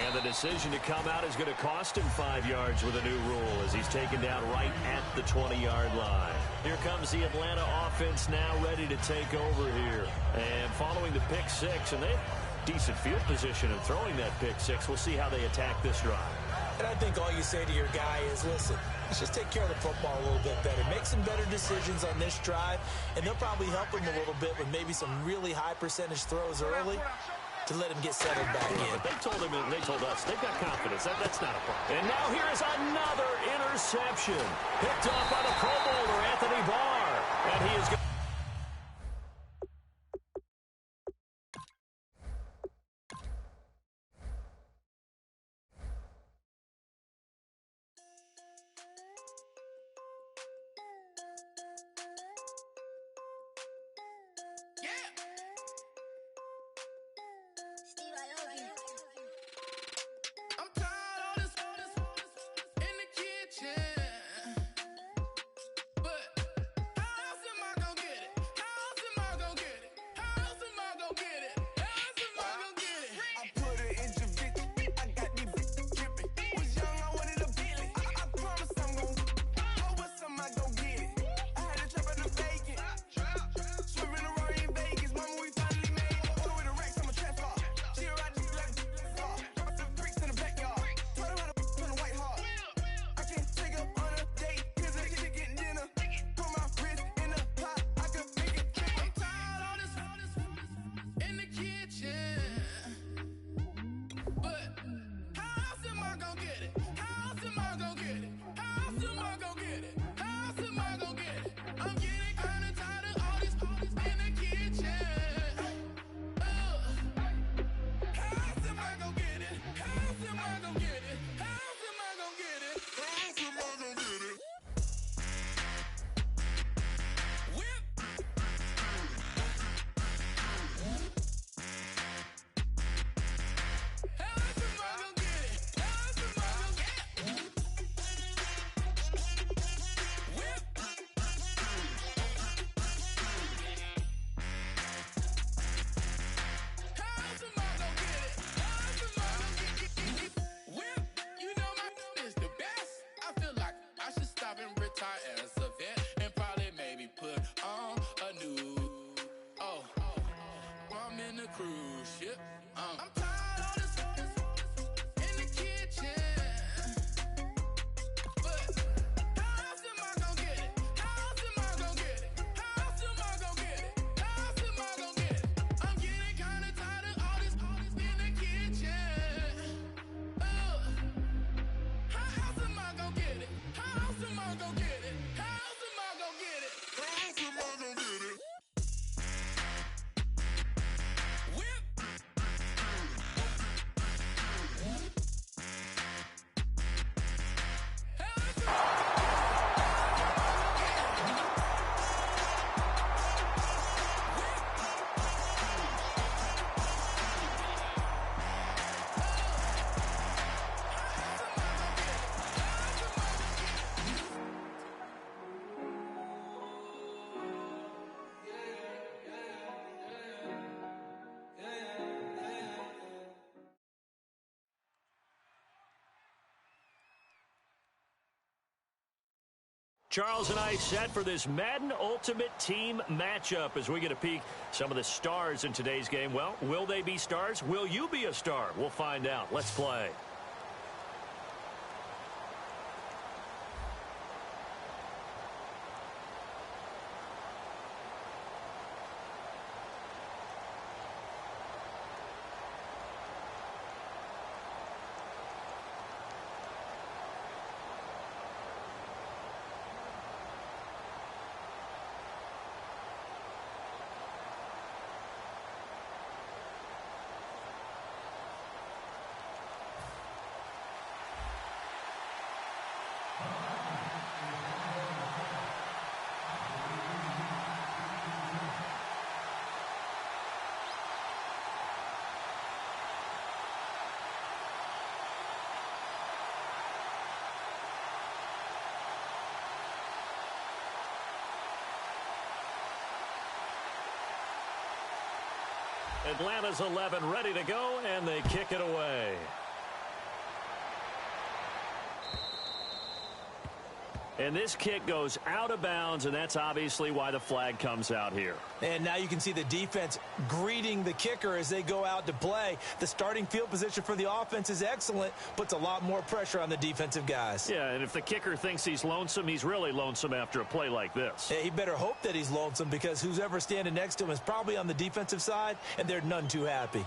And the decision to come out is going to cost him 5 yards with a new rule as he's taken down right at the 20-yard line. Here comes the Atlanta offense now ready to take over here. And following the pick 6, and they have decent field position in throwing that pick 6. We'll see how they attack this drive. And I think all you say to your guy is, listen, let's just take care of the football a little bit better. Make some better decisions on this drive, and they'll probably help him a little bit with maybe some really high percentage throws early to let him get settled back in. But they told him, and they told us, they've got confidence. That's not a problem. And now here is another interception. Picked off by the Pro Bowler, Anthony Barr. And he is going. But I lost in my go gonna get it? How's am I gonna get it? How's am I gonna get it? Whip. Charles and I set for this Madden Ultimate Team matchup as we get a peek some of the stars in today's game. Well, will they be stars? Will you be a star? We'll find out. Let's play. Atlanta's 11 ready to go, and they kick it away. And this kick goes out of bounds, and that's obviously why the flag comes out here. And now you can see the defense greeting the kicker as they go out to play. The starting field position for the offense is excellent, puts a lot more pressure on the defensive guys. Yeah, and if the kicker thinks he's lonesome, he's really lonesome after a play like this. Yeah, he better hope that he's lonesome, because who's ever standing next to him is probably on the defensive side, and they're none too happy.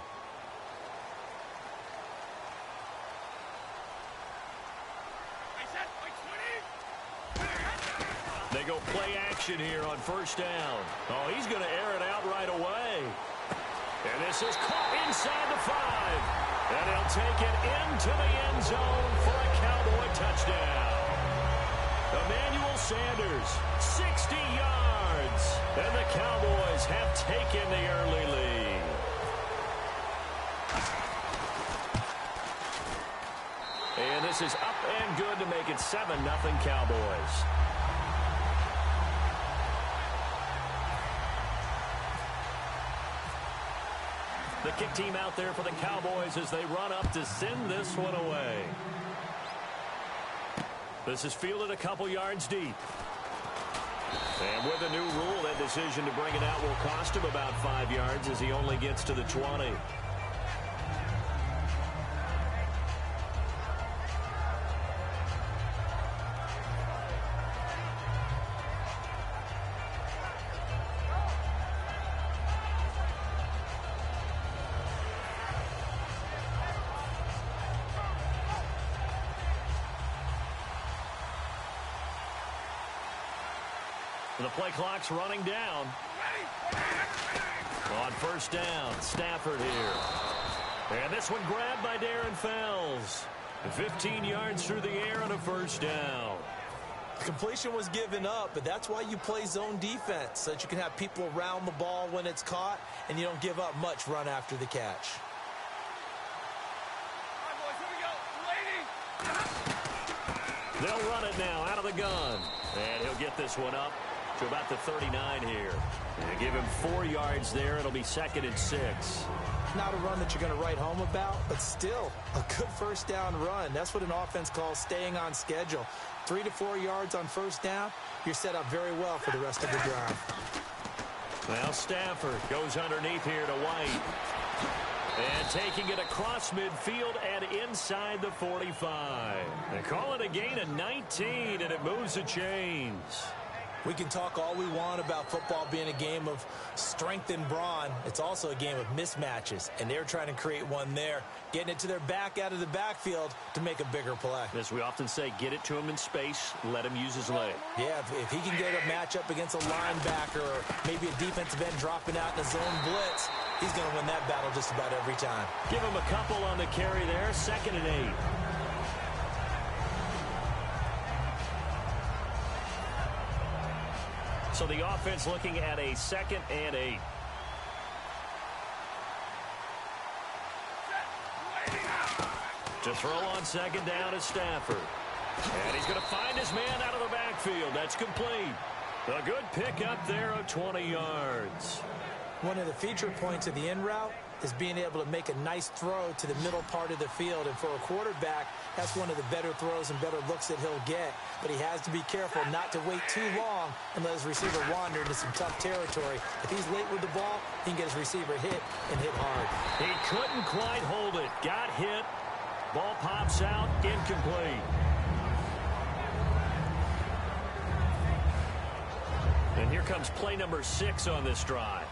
They go play action here on first down. Oh, he's going to air it out right away. And this is caught inside the 5. And he'll take it into the end zone for a Cowboy touchdown. Emmanuel Sanders, 60 yards. And the Cowboys have taken the early lead. And this is up and good to make it 7-0 Cowboys. The kick team out there for the Cowboys as they run up to send this one away. This is fielded a couple yards deep. And with the new rule, that decision to bring it out will cost him about 5 yards as he only gets to the 20. The play clock's running down. On first down, Stafford here. And this one grabbed by Darren Fells. 15 yards through the air on a first down. Completion was given up, but that's why you play zone defense, so that you can have people around the ball when it's caught, and you don't give up much run after the catch. They'll run it now out of the gun. And he'll get this one up to about the 39 here. And give him 4 yards there. It'll be 2nd and 6. Not a run that you're going to write home about, but still a good first down run. That's what an offense calls staying on schedule. 3 to 4 yards on first down, you're set up very well for the rest of the drive. Well, Stafford goes underneath here to White. And taking it across midfield and inside the 45. They call it a gain of 19, and it moves the chains. We can talk all we want about football being a game of strength and brawn. It's also a game of mismatches, and they're trying to create one there, getting it to their back out of the backfield to make a bigger play. As we often say, get it to him in space, let him use his leg. Yeah, if he can get a matchup against a linebacker or maybe a defensive end dropping out in a zone blitz, he's going to win that battle just about every time. Give him a couple on the carry there, 2nd and 8. So the offense looking at a 2nd and 8. To throw on 2nd down is Stafford. And he's going to find his man out of the backfield. That's complete. A good pickup there of 20 yards. One of the feature points of the in route is being able to make a nice throw to the middle part of the field. And for a quarterback, that's one of the better throws and better looks that he'll get. But he has to be careful not to wait too long and let his receiver wander into some tough territory. If he's late with the ball, he can get his receiver hit and hit hard. He couldn't quite hold it. Got hit. Ball pops out. Incomplete. And here comes play number 6 on this drive.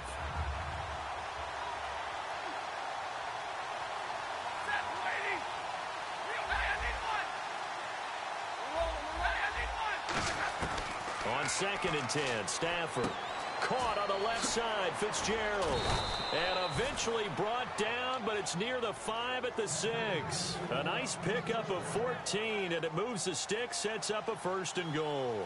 On 2nd and 10, Stafford caught on the left side, Fitzgerald, and eventually brought down, but it's near the 5 at the 6. A nice pickup of 14, and it moves the stick, sets up a 1st and goal.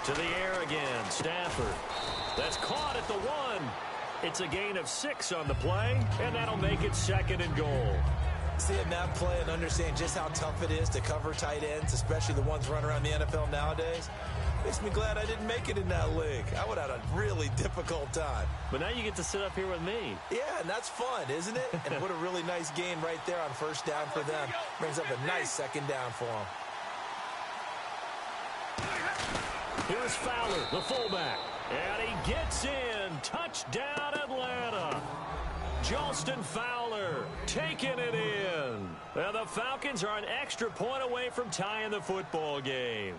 To the air again, Stafford. That's caught at the 1. It's a gain of 6 on the play, and that'll make it 2nd and goal. Seeing that play and understanding just how tough it is to cover tight ends, especially the ones running around the NFL nowadays, makes me glad I didn't make it in that league. I would have had a really difficult time. But now you get to sit up here with me. Yeah, and that's fun, isn't it? And what a really nice gain right there on 1st down for them. Brings up a nice 2nd down for them. Here's Fowler, the fullback. And he gets in. Touchdown, Atlanta. Jalston Fowler taking it in. And the Falcons are an extra point away from tying the football game.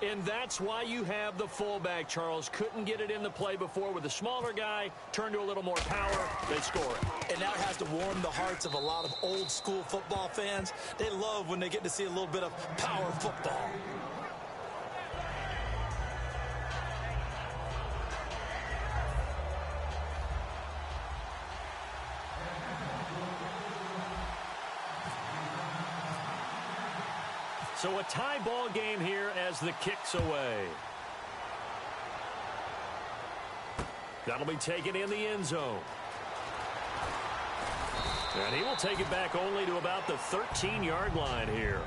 And that's why you have the fullback, Charles. Couldn't get it in the play before with a smaller guy. Turned to a little more power. They score it. And that has to warm the hearts of a lot of old school football fans. They love when they get to see a little bit of power football. So a tie ball game here as the kick's away. That'll be taken in the end zone. And he will take it back only to about the 13-yard line here.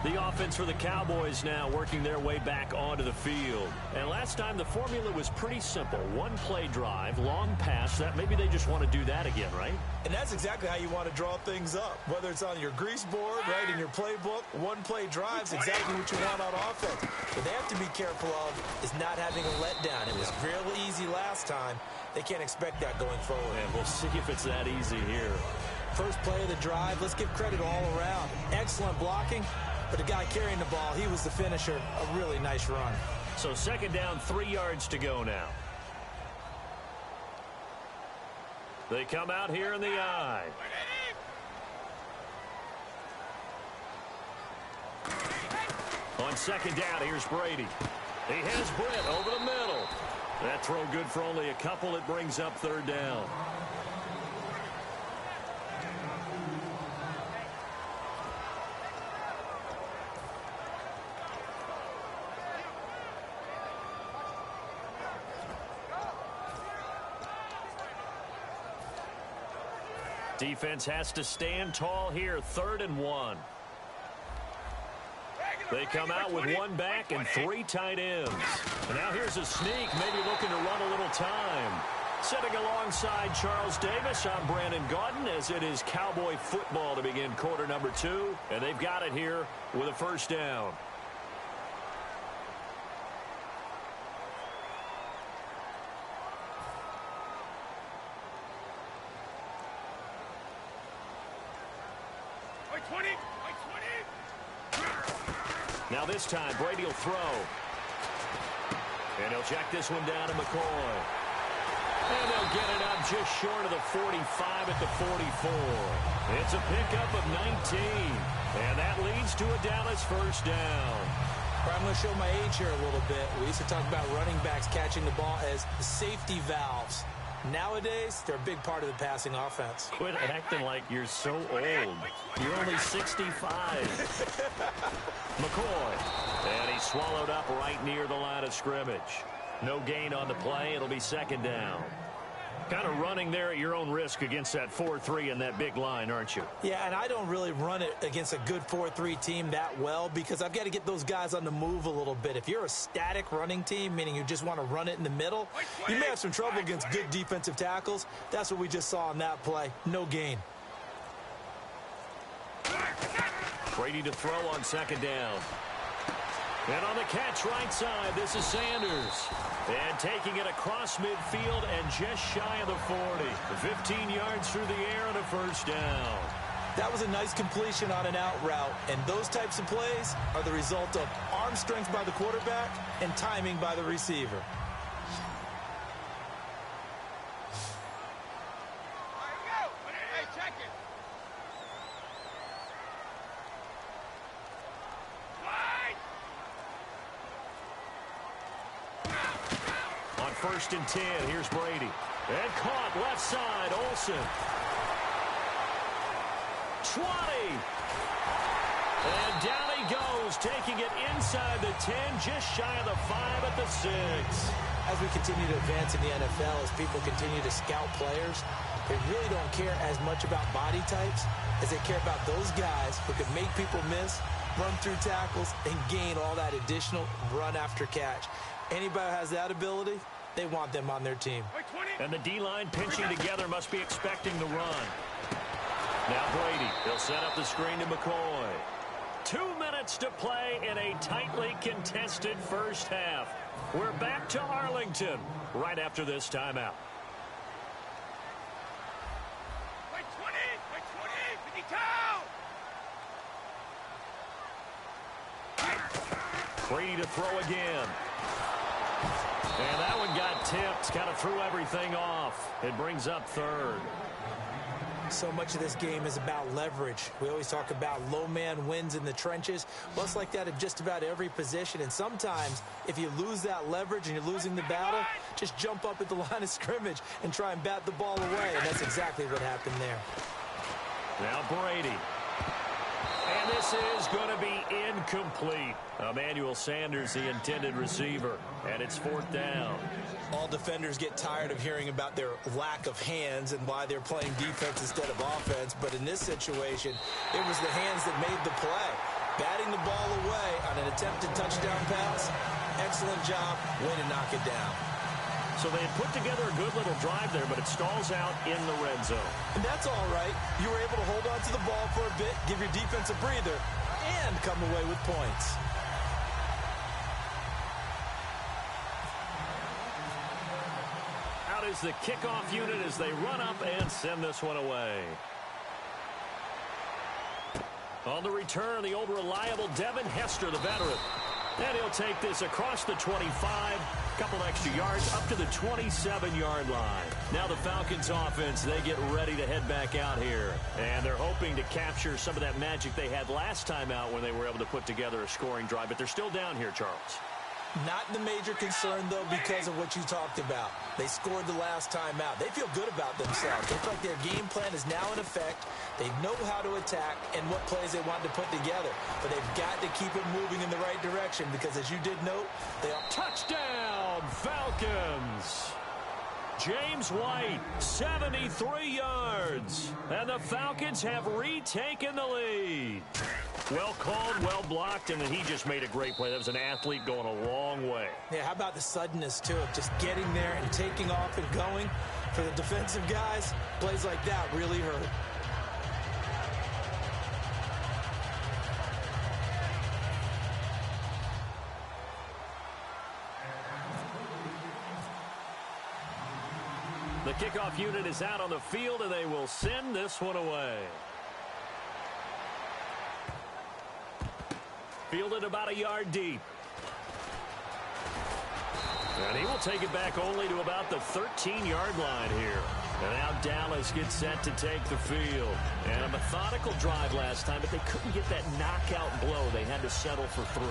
The offense for the Cowboys now working their way back onto the field. And last time the formula was pretty simple. One play drive, long pass. That maybe they just want to do that again, right? And that's exactly how you want to draw things up. Whether it's on your grease board, right, in your playbook, one play drive's exactly what you want on offense. What they have to be careful of is not having a letdown. It was really easy last time. They can't expect that going forward. And we'll see if it's that easy here. First play of the drive, let's give credit all around. Excellent blocking. But the guy carrying the ball, he was the finisher. A really nice run. So 2nd down, 3 yards to go now. They come out here in the I. On 2nd down, here's Brady. He has Britt over the middle. That throw good for only a couple. It brings up 3rd down. Defense has to stand tall here. 3rd and 1. They come out with 1 back and 3 tight ends. And now here's a sneak, maybe looking to run a little time. Sitting alongside Charles Davis, I'm Brandon Gaudin, as it is Cowboy football to begin quarter number 2. And they've got it here with a 1st down. Now this time, Brady will throw. And he'll check this one down to McCoy. And they'll get it up just short of the 45 at the 44. It's a pickup of 19. And that leads to a Dallas first down. I'm going to show my age here a little bit. We used to talk about running backs catching the ball as safety valves. Nowadays, they're a big part of the passing offense. Quit acting like you're so old. You're only 65. McCoy. And he's swallowed up right near the line of scrimmage. No gain on the play. It'll be second down. Kind of running there at your own risk against that 4-3 and that big line, aren't you? Yeah, and I don't really run it against a good 4-3 team that well because I've got to get those guys on the move a little bit. If you're a static running team, meaning you just want to run it in the middle, you may have some trouble against good defensive tackles. That's what we just saw on that play. No gain. Brady to throw on second down. And on the catch right side, this is Sanders. And taking it across midfield and just shy of the 40. 15 yards through the air and a first down. That was a nice completion on an out route. And those types of plays are the result of arm strength by the quarterback and timing by the receiver. First and 10. Here's Brady. And caught left side. Olsen. 20. And down he goes, taking it inside the 10, just shy of the 5 at the 6. As we continue to advance in the NFL, as people continue to scout players, they really don't care as much about body types as they care about those guys who can make people miss, run through tackles, and gain all that additional run after catch. Anybody who has that ability, they want them on their team. And the D-line pinching together must be expecting the run. Now Brady, he'll set up the screen to McCoy. 2 minutes to play in a tightly contested first half. We're back to Arlington right after this timeout. Brady to throw again. And that one got tipped, kind of threw everything off. It brings up third. So much of this game is about leverage. We always talk about low man wins in the trenches. Well, it's like that at just about every position. And sometimes, if you lose that leverage and you're losing the battle, just jump up at the line of scrimmage and try and bat the ball away. And that's exactly what happened there. Now Brady. And this is going to be incomplete. Emmanuel Sanders, the intended receiver. And it's fourth down. All defenders get tired of hearing about their lack of hands and why they're playing defense instead of offense. But in this situation, it was the hands that made the play. Batting the ball away on an attempted touchdown pass. Excellent job. Way to knock it down. So they had put together a good little drive there, but it stalls out in the red zone. And that's all right. You were able to hold on to the ball for a bit, give your defense a breather, and come away with points. Out is the kickoff unit as they run up and send this one away. On the return, the old reliable Devin Hester, the veteran. And he'll take this across the 25, couple extra yards, up to the 27-yard line. Now the Falcons offense, they get ready to head back out here. And they're hoping to capture some of that magic they had last time out when they were able to put together a scoring drive. But they're still down here, Charles. Not the major concern, though, because of what you talked about. They scored the last time out. They feel good about themselves. They feel like their game plan is now in effect. They know how to attack and what plays they want to put together. But they've got to keep it moving in the right direction because, as you did note, they are... Touchdown, Falcons! James White, 73 yards. And the Falcons have retaken the lead. Well called, well blocked, and then he just made a great play. That was an athlete going a long way. Yeah, how about the suddenness, too, of just getting there and taking off and going? For the defensive guys, plays like that really hurt. The kickoff unit is out on the field, and they will send this one away. Fielded about a yard deep. And he will take it back only to about the 13-yard line here. And now Dallas gets set to take the field. And a methodical drive last time, but they couldn't get that knockout blow. They had to settle for 3.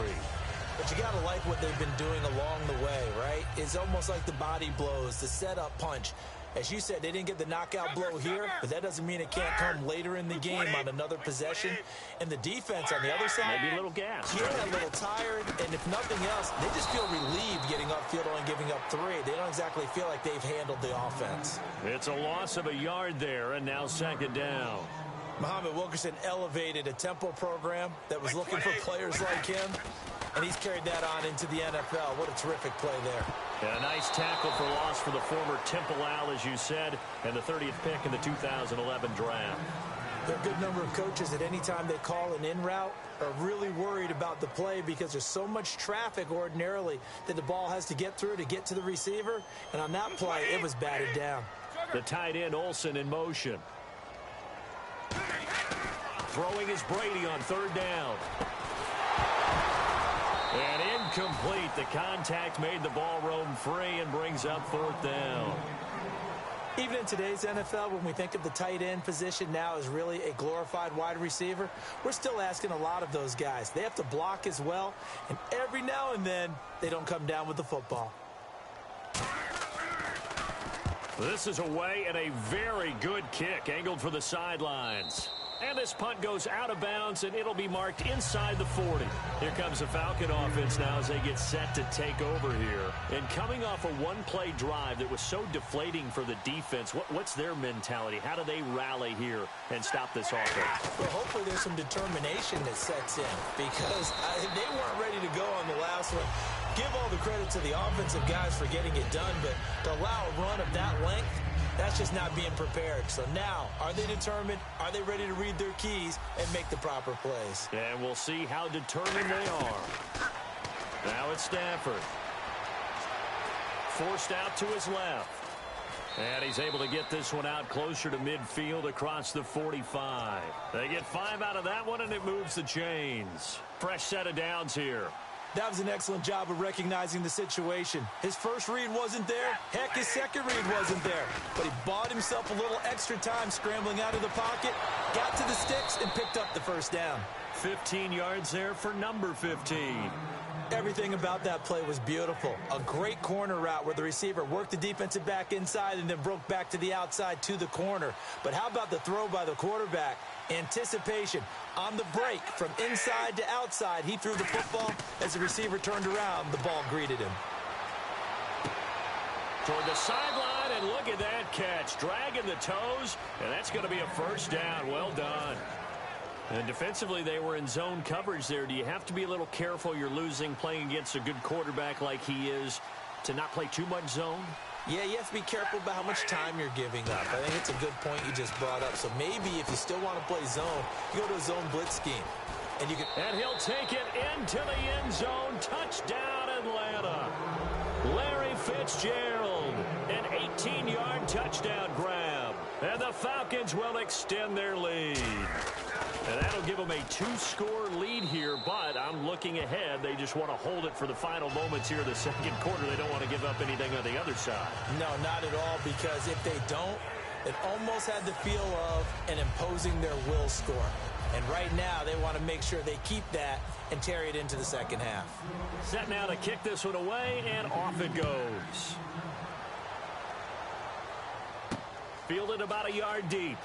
But you got to like what they've been doing along the way, right? It's almost like the body blows, the setup punch. As you said, they didn't get the knockout blow here, but that doesn't mean it can't come later in the game on another possession. And the defense on the other side, maybe a little gas. Yeah, a little tired. And if nothing else, they just feel relieved getting upfield only giving up 3. They don't exactly feel like they've handled the offense. It's a loss of a yard there, and now 2nd down. Muhammad Wilkerson elevated a tempo program that was looking for players like him, and he's carried that on into the NFL. What a terrific play there. And a nice tackle for loss for the former Temple Owl, as you said, and the 30th pick in the 2011 draft. There are a good number of coaches at any time they call an in route are really worried about the play because there's so much traffic ordinarily that the ball has to get through to get to the receiver. And on that play, it was batted down. The tight end, Olsen, in motion. Throwing is Brady on 3rd down. And incomplete. The contact made the ball roam free and brings up 4th down. Even in today's NFL, when we think of the tight end position now as really a glorified wide receiver, we're still asking a lot of those guys. They have to block as well, and every now and then, they don't come down with the football. This is away and a very good kick, angled for the sidelines. And this punt goes out of bounds, and it'll be marked inside the 40. Here comes the Falcon offense now as they get set to take over here. And coming off a one-play drive that was so deflating for the defense, what's their mentality? How do they rally here and stop this offense? Well, hopefully there's some determination that sets in because they weren't ready to go on the last one. Give all the credit to the offensive guys for getting it done, but to allow a run of that length, that's just not being prepared. So now, are they determined? Are they ready to read their keys and make the proper plays? And we'll see how determined they are. Now it's Stafford. Forced out to his left. And he's able to get this one out closer to midfield across the 45. They get 5 out of that one, and it moves the chains. Fresh set of downs here. That was an excellent job of recognizing the situation. His first read wasn't there. Heck, his second read wasn't there. But he bought himself a little extra time scrambling out of the pocket, got to the sticks, and picked up the 1st down. 15 yards there for number 15. Everything about that play was beautiful. A great corner route where the receiver worked the defensive back inside and then broke back to the outside to the corner. But how about the throw by the quarterback? Anticipation on the break from inside to outside. He threw the football. As the receiver turned around, the ball greeted him. Toward the sideline, and look at that catch. Dragging the toes, and that's going to be a 1st down. Well done. And defensively, they were in zone coverage there. Do you have to be a little careful? You're losing, playing against a good quarterback like he is, to not play too much zone? Yeah, you have to be careful about how much time you're giving up. I think it's a good point you just brought up. So maybe if you still want to play zone, you go to a zone blitz scheme. And he'll take it into the end zone. Touchdown, Atlanta. Larry Fitzgerald, an 18-yard touchdown grab. And the Falcons will extend their lead. And that'll give them a 2-score lead here, but I'm looking ahead. They just want to hold it for the final moments here of the 2nd quarter. They don't want to give up anything on the other side. No, not at all, because if they don't, it almost had the feel of an imposing their will score. And right now, they want to make sure they keep that and carry it into the 2nd half. Set now to kick this one away, and off it goes. Fielded about a yard deep.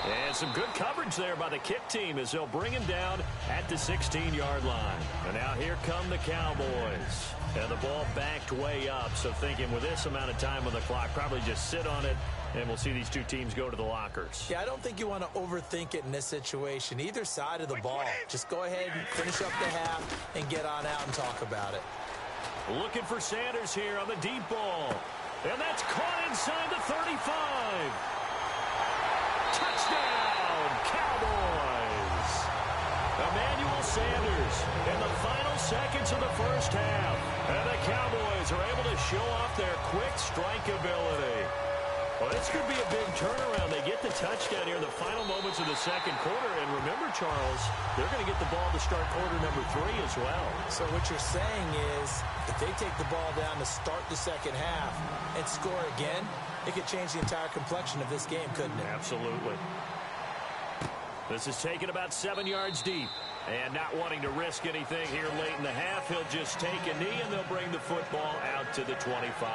And some good coverage there by the kick team as they'll bring him down at the 16-yard line. And now here come the Cowboys. And the ball backed way up. So thinking with this amount of time on the clock, probably just sit on it, and we'll see these two teams go to the lockers. Yeah, I don't think you want to overthink it in this situation. Either side of the ball. Just go ahead and finish up the half and get on out and talk about it. Looking for Sanders here on the deep ball. And that's caught inside the 35. Touchdown, Cowboys! Emmanuel Sanders in the final seconds of the 1st half. And the Cowboys are able to show off their quick strike ability. Well, this could be a big turnaround. They get the touchdown here in the final moments of the second quarter. And remember, Charles, they're going to get the ball to start quarter number 3 as well. So what you're saying is if they take the ball down to start the second half and score again, it could change the entire complexion of this game, couldn't it? Absolutely. This is taken about 7 yards deep. And not wanting to risk anything here late in the half, he'll just take a knee, and they'll bring the football out to the 25.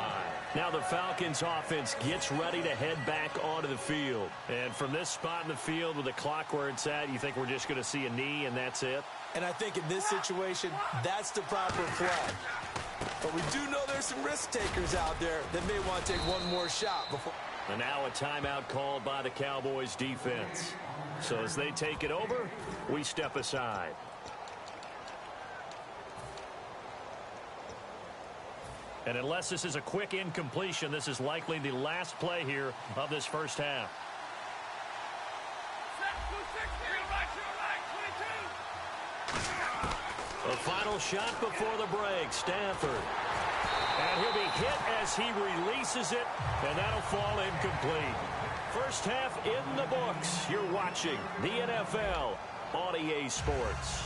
Now the Falcons offense gets ready to head back onto the field. And from this spot in the field with the clock where it's at, you think we're just going to see a knee and that's it? And I think in this situation, that's the proper play. But we do know there's some risk takers out there that may want to take one more shot before. And now a timeout called by the Cowboys defense. So as they take it over, we step aside. And unless this is a quick incompletion, this is likely the last play here of this first half. The final shot before the break, Stafford. And he'll be hit as he releases it, and that'll fall incomplete. First half in the books. You're watching the NFL on EA Sports.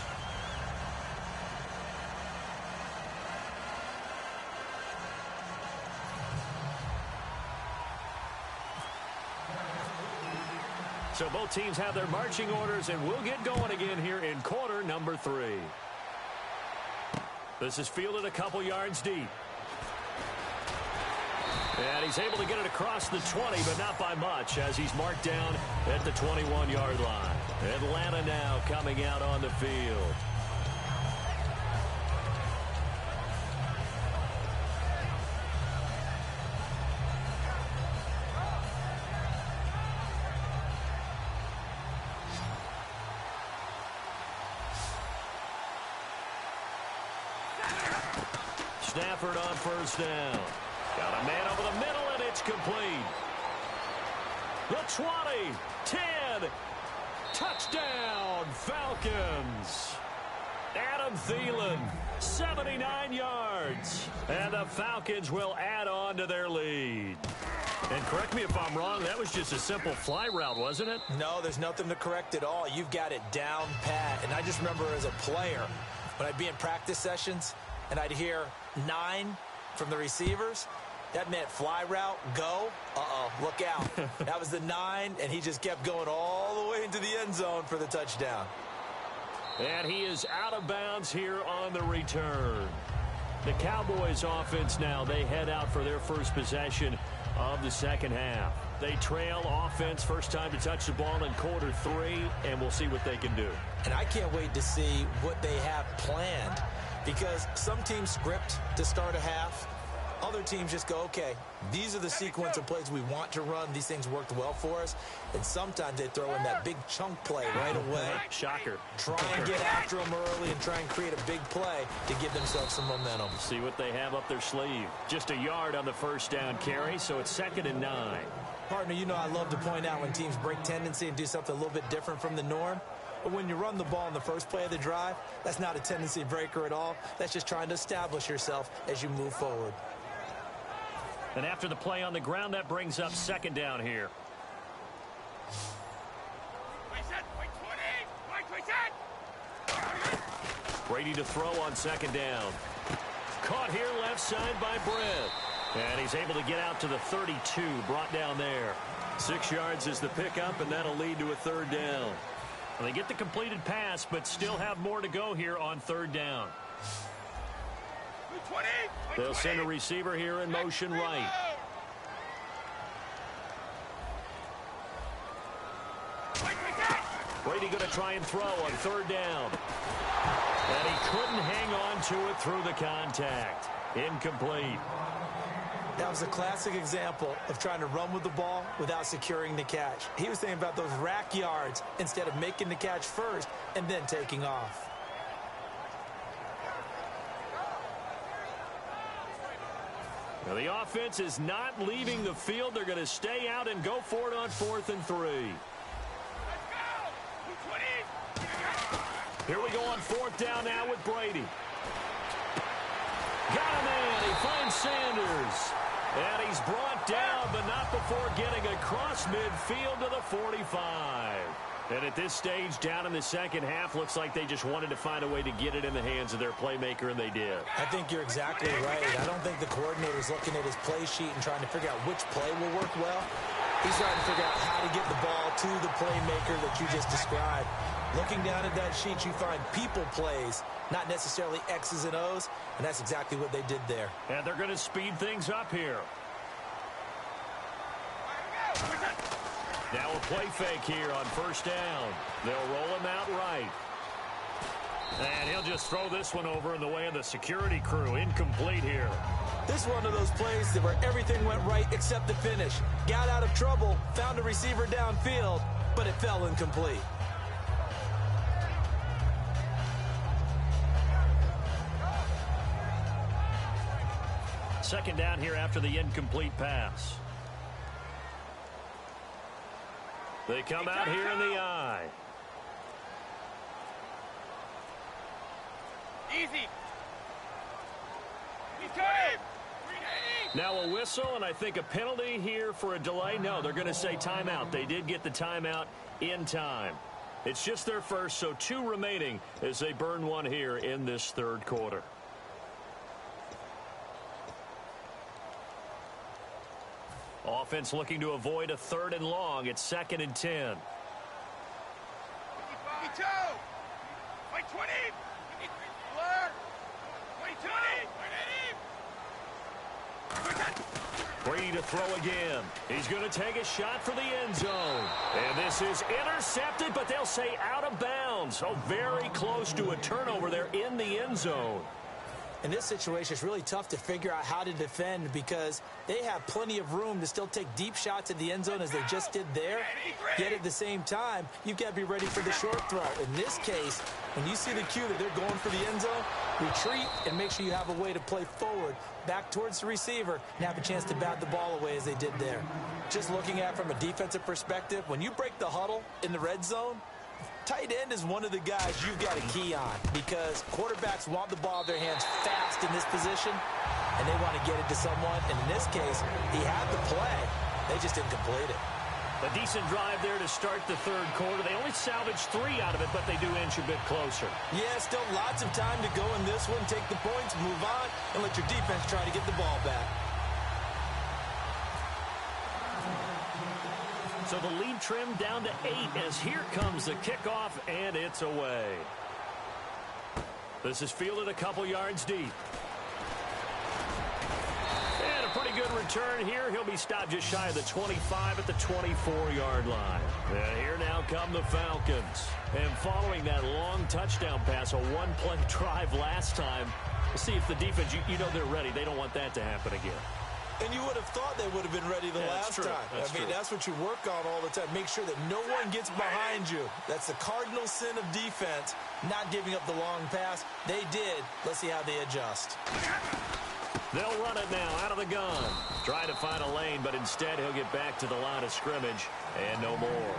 So both teams have their marching orders, and we'll get going again here in quarter number 3. This is fielded a couple yards deep. And he's able to get it across the 20, but not by much, as he's marked down at the 21-yard line. Atlanta now coming out on the field. Stafford on first down. Got a man over the middle, and it's complete. The 20, 10, touchdown, Falcons. Adam Thielen, 79 yards. And the Falcons will add on to their lead. And correct me if I'm wrong, that was just a simple fly route, wasn't it? No, there's nothing to correct at all. You've got it down pat. And I just remember as a player, when I'd be in practice sessions, and I'd hear 9 from the receivers, that meant fly route, go, look out. That was the 9, and he just kept going all the way into the end zone for the touchdown. And he is out of bounds here on the return. The Cowboys offense now, they head out for their first possession of the second half. They trail offense, first time to touch the ball in quarter 3, and we'll see what they can do. And I can't wait to see what they have planned, because some teams script to start a half. Other teams just go, okay, these are the sequence of plays we want to run. These things worked well for us. And sometimes they throw in that big chunk play right away. Shocker. Try and get after them early and try and create a big play to give themselves some momentum. See what they have up their sleeve. Just a yard on the first down carry, so it's 2nd and 9. Partner, you know I love to point out when teams break tendency and do something a little bit different from the norm. But when you run the ball in the first play of the drive, that's not a tendency breaker at all. That's just trying to establish yourself as you move forward. And after the play on the ground, that brings up 2nd down here. Brady to throw on 2nd down. Caught here left side by Brett. And he's able to get out to the 32, brought down there. 6 yards is the pickup, and that'll lead to a 3rd down. Well, they get the completed pass, but still have more to go here on 3rd down. They'll send a receiver here in motion right. Brady going to try and throw on 3rd down. And he couldn't hang on to it through the contact. Incomplete. That was a classic example of trying to run with the ball without securing the catch. He was thinking about those rack yards instead of making the catch first and then taking off. Now the offense is not leaving the field. They're going to stay out and go for it on 4th and 3. Here we go on 4th down now with Brady. Got a man. He finds Sanders. And he's brought down, but not before getting across midfield to the 45. And at this stage, down in the second half, looks like they just wanted to find a way to get it in the hands of their playmaker, and they did. I think you're exactly right. I don't think the coordinator's looking at his play sheet and trying to figure out which play will work well. He's trying to figure out how to get the ball to the playmaker that you just described. Looking down at that sheet, you find people plays, not necessarily X's and O's, and that's exactly what they did there. And they're going to speed things up here. Now a play fake here on first down. They'll roll him out right. And he'll just throw this one over in the way of the security crew. Incomplete here. This is one of those plays where everything went right except the finish. Got out of trouble, found a receiver downfield, but it fell incomplete. Second down here after the incomplete pass. They come out here in the eye. Easy. Now a whistle, and I think a penalty here for a delay. No, they're going to say timeout. They did get the timeout in time. It's just their first, so 2 remaining as they burn one here in this third quarter. Offense looking to avoid a 3rd and long. It's 2nd and 10. 22. 20. Alert. 22. Brady to throw again. He's going to take a shot for the end zone. And this is intercepted, but they'll say out of bounds. So very close to a turnover there in the end zone. In this situation, it's really tough to figure out how to defend because they have plenty of room to still take deep shots at the end zone as they just did there. Yet at the same time, you've got to be ready for the short throw. In this case, when you see the cue that they're going for the end zone, retreat and make sure you have a way to play forward, back towards the receiver, and have a chance to bat the ball away as they did there. Just looking at it from a defensive perspective, when you break the huddle in the red zone, tight end is one of the guys you've got to key on because quarterbacks want the ball in their hands fast in this position, and they want to get it to someone. And in this case, he had the play. They just didn't complete it. A decent drive there to start the third quarter. They only salvaged 3 out of it, but they do inch a bit closer. Yeah, still lots of time to go in this one. Take the points, move on, and let your defense try to get the ball back. So the lead trimmed down to 8 as here comes the kickoff, and it's away. This is fielded a couple yards deep. And a pretty good return here. He'll be stopped just shy of the 25 at the 24-yard line. And here now come the Falcons. And following that long touchdown pass, a one-play drive last time, we'll see if the defense, you know they're ready. They don't want that to happen again. And you would have thought they would have been ready the last time. That's what you work on all the time. Make sure that no one gets behind you. That's the cardinal sin of defense, not giving up the long pass. They did. Let's see how they adjust. They'll run it now out of the gun. Trying to find a lane, but instead he'll get back to the line of scrimmage. And no more.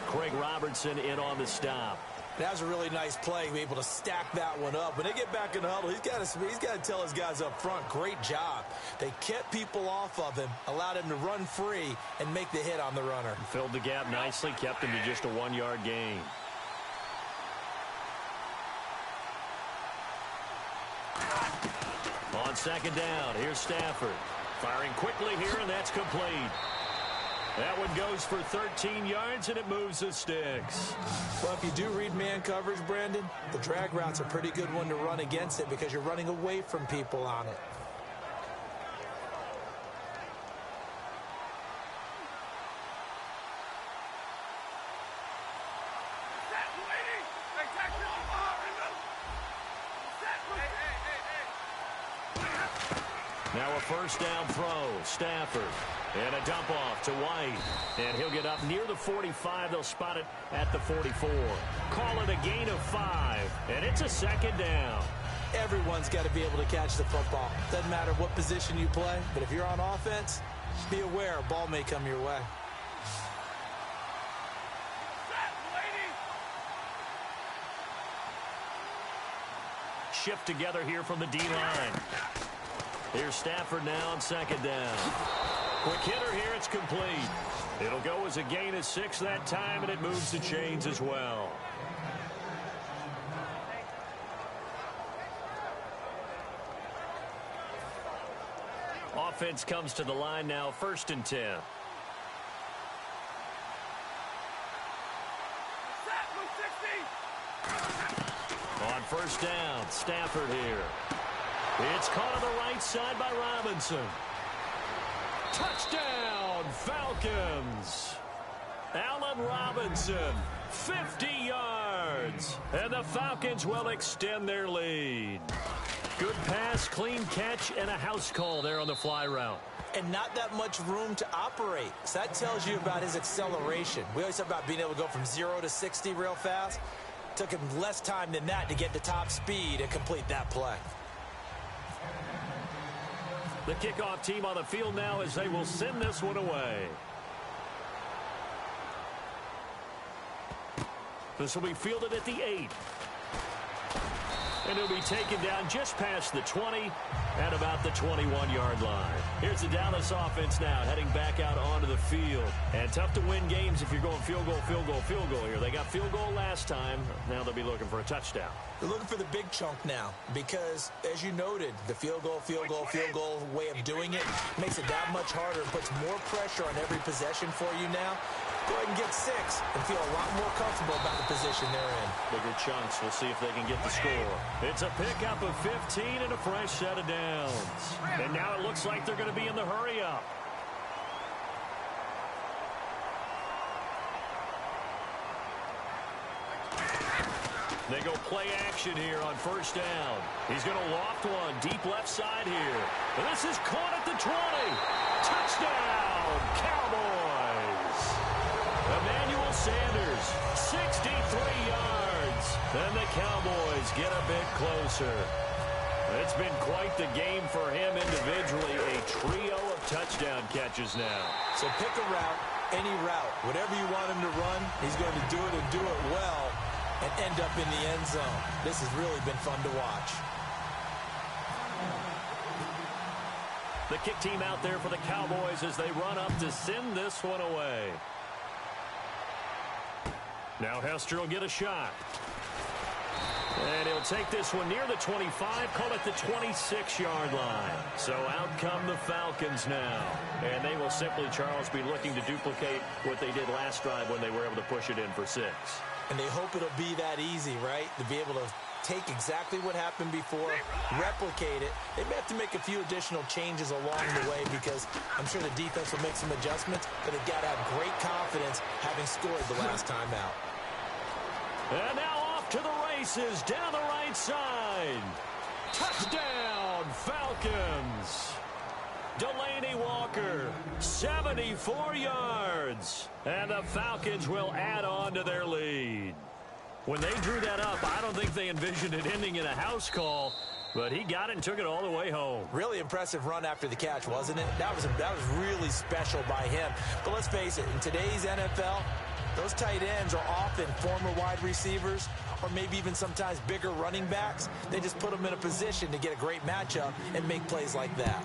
Craig Robertson in on the stop. That was a really nice play, be able to stack that one up. When they get back in the huddle, he's got to tell his guys up front, great job. They kept people off of him, allowed him to run free and make the hit on the runner. Filled the gap nicely, kept him to just a 1-yard gain. On second down, here's Stafford. Firing quickly here, and that's complete. That one goes for 13 yards, and it moves the sticks. Well, if you do read man coverage, Brandon, the drag route's a pretty good one to run against it because you're running away from people on it. Now a first down throw, Stafford. And a dump off to White. And he'll get up near the 45. They'll spot it at the 44. Call it a gain of 5. And it's a second down. Everyone's got to be able to catch the football. Doesn't matter what position you play. But if you're on offense, be aware a ball may come your way. Shift together here from the D-line. Here's Stafford now on second down. Quick hitter here. It's complete. It'll go as a gain of 6 that time, and it moves the chains as well. Offense comes to the line now, 1st and 10. On 1st down, Stafford here. It's caught on the right side by Robinson. Touchdown, Falcons. Allen Robinson, 50 yards. And the Falcons will extend their lead. Good pass, clean catch, and a house call there on the fly route. And not that much room to operate. So that tells you about his acceleration. We always talk about being able to go from 0 to 60 real fast. Took him less time than that to get to top speed and complete that play. The kickoff team on the field now as they will send this one away. This will be fielded at the 8. And it'll be taken down just past the 20 at about the 21-yard line. Here's the Dallas offense now heading back out onto the field. And tough to win games if you're going field goal, field goal, field goal here. They got field goal last time. Now they'll be looking for a touchdown. They're looking for the big chunk now because, as you noted, the field goal way of doing it makes it that much harder and puts more pressure on every possession for you now. Go ahead and get 6 and feel a lot more comfortable about the position they're in. Bigger chunks. We'll see if they can get the score. It's a pickup of 15 and a fresh set of downs. And now it looks like they're going to be in the hurry-up. They go play action here on 1st down. He's going to loft one deep left side here. And this is caught at the 20. Touchdown, Cowboys. Emmanuel Sanders, 63 yards. And the Cowboys get a bit closer. It's been quite the game for him individually. A trio of touchdown catches now. So pick a route, any route. Whatever you want him to run, he's going to do it and do it well and end up in the end zone. This has really been fun to watch. The kick team out there for the Cowboys as they run up to send this one away. Now Hester will get a shot. And he'll take this one near the 25, call it the 26-yard line. So out come the Falcons now. And they will simply, Charles, be looking to duplicate what they did last drive when they were able to push it in for 6. And they hope it'll be that easy, right? To be able to take exactly what happened before, replicate it. They may have to make a few additional changes along the way because I'm sure the defense will make some adjustments, but they've got to have great confidence having scored the last time out. And now off to the races down the right side. Touchdown, Falcons. Delaney Walker, 74 yards. And the Falcons will add on to their lead. When they drew that up, I don't think they envisioned it ending in a house call, but he got it and took it all the way home. Really impressive run after the catch, wasn't it? That was really special by him. But let's face it, in today's NFL, those tight ends are often former wide receivers or maybe even sometimes bigger running backs. They just put them in a position to get a great matchup and make plays like that.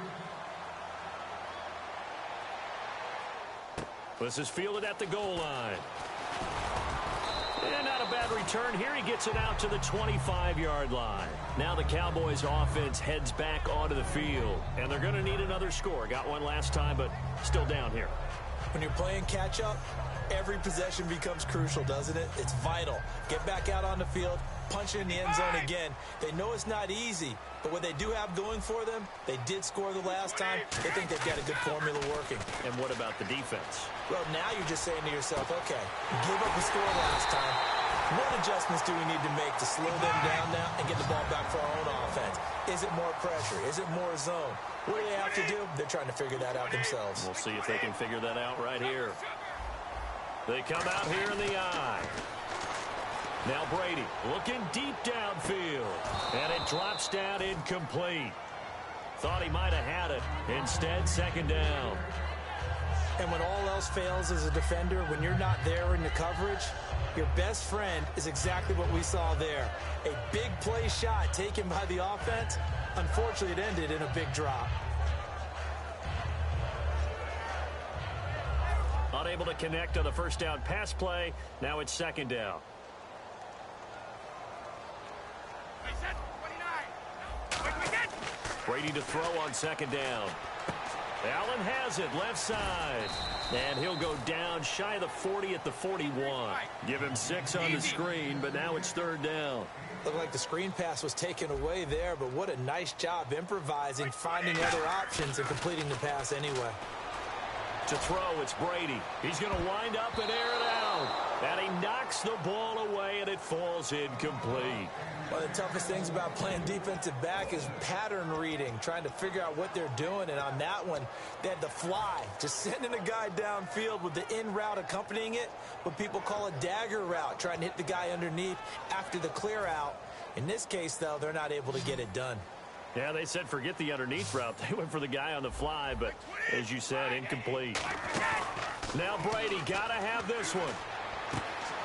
This is fielded at the goal line. And not a bad return here. He gets it out to the 25-yard line. Now the Cowboys offense heads back onto the field. And they're going to need another score. Got one last time, but still down here. When you're playing catch-up, every possession becomes crucial, doesn't it? It's vital. Get back out on the field, punch it in the end zone again. They know it's not easy, but what they do have going for them, they did score the last time. They think they've got a good formula working. And what about the defense? Well, now you're just saying to yourself, okay, give up a score last time. What adjustments do we need to make to slow them down now and get the ball back for our own offense? Is it more pressure? Is it more zone? What do they have to do? They're trying to figure that out themselves. We'll see if they can figure that out right here. They come out here in the eye. Now Brady looking deep downfield. And it drops down incomplete. Thought he might have had it. Instead, second down. And when all else fails as a defender, when you're not there in the coverage, your best friend is exactly what we saw there. A big play shot taken by the offense. Unfortunately, it ended in a big drop. Unable to connect on the first down pass play. Now it's second down. Brady to throw on second down. Allen has it, left side. And he'll go down shy of the 40 at the 41. Give him 6 on the screen, but now it's third down. Looked like the screen pass was taken away there, but what a nice job improvising, finding other options, and completing the pass anyway. To throw, it's Brady. He's going to wind up and air it out. And he knocks the ball away, and it falls incomplete. One of the toughest things about playing defensive back is pattern reading, trying to figure out what they're doing. And on that one, they had to fly, just sending a guy downfield with the in route accompanying it, what people call a dagger route, trying to hit the guy underneath after the clear out. In this case, though, they're not able to get it done. Yeah, they said forget the underneath route. They went for the guy on the fly, but as you said, incomplete. Now Brady got to have this one.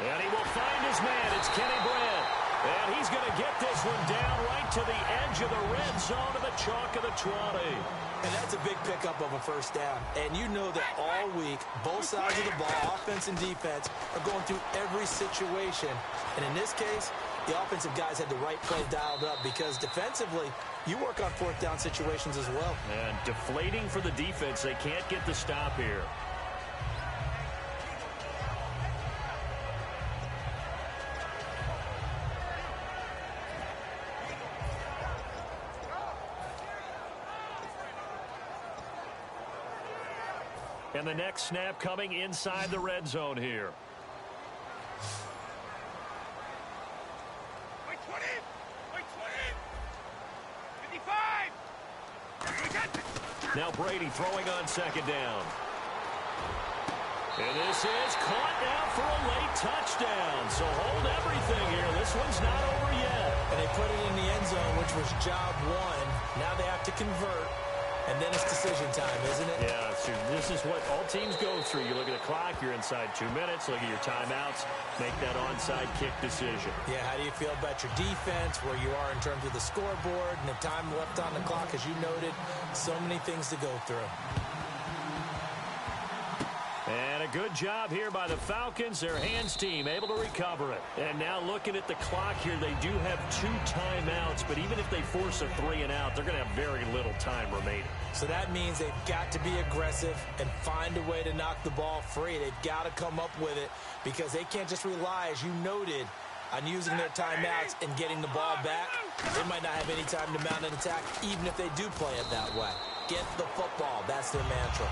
And he will find his man. It's Kenny Brand. And he's going to get this one down right to the edge of the red zone of the chalk of the 20. And that's a big pickup of a first down. And you know that all week, both sides of the ball, offense and defense, are going through every situation. And in this case, the offensive guys had the right play dialed up because defensively, you work on fourth down situations as well. And deflating for the defense. They can't get the stop here. And the next snap coming inside the red zone here. Wait 20! Wait 20! 55! Now Brady throwing on second down. And this is caught now for a late touchdown. So hold everything here. This one's not over yet. And they put it in the end zone, which was job one. Now they have to convert. And then it's decision time, isn't it? Yeah, this is what all teams go through. You look at the clock, you're inside 2 minutes, look at your timeouts, make that onside kick decision. Yeah, how do you feel about your defense, where you are in terms of the scoreboard, and the time left on the clock, as you noted, so many things to go through. And a good job here by the Falcons. Their hands team able to recover it. And now looking at the clock here, they do have 2 timeouts, but even if they force a 3 and out, they're going to have very little time remaining. So that means they've got to be aggressive and find a way to knock the ball free. They've got to come up with it because they can't just rely, as you noted, on using their timeouts and getting the ball back. They might not have any time to mount an attack, even if they do play it that way. Get the football. That's their mantra.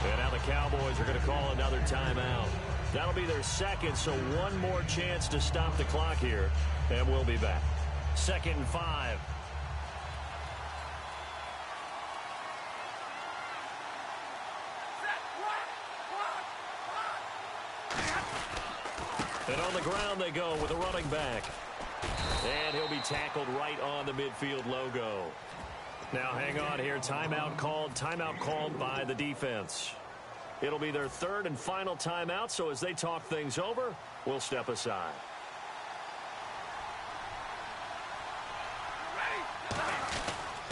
And now the Cowboys are going to call another timeout. That'll be their second, so one more chance to stop the clock here, and we'll be back. 2nd and 5. And on the ground they go with a running back. And he'll be tackled right on the midfield logo. Now hang on here. Timeout called by the defense. It'll be their 3rd and final timeout, so as they talk things over, we'll step aside.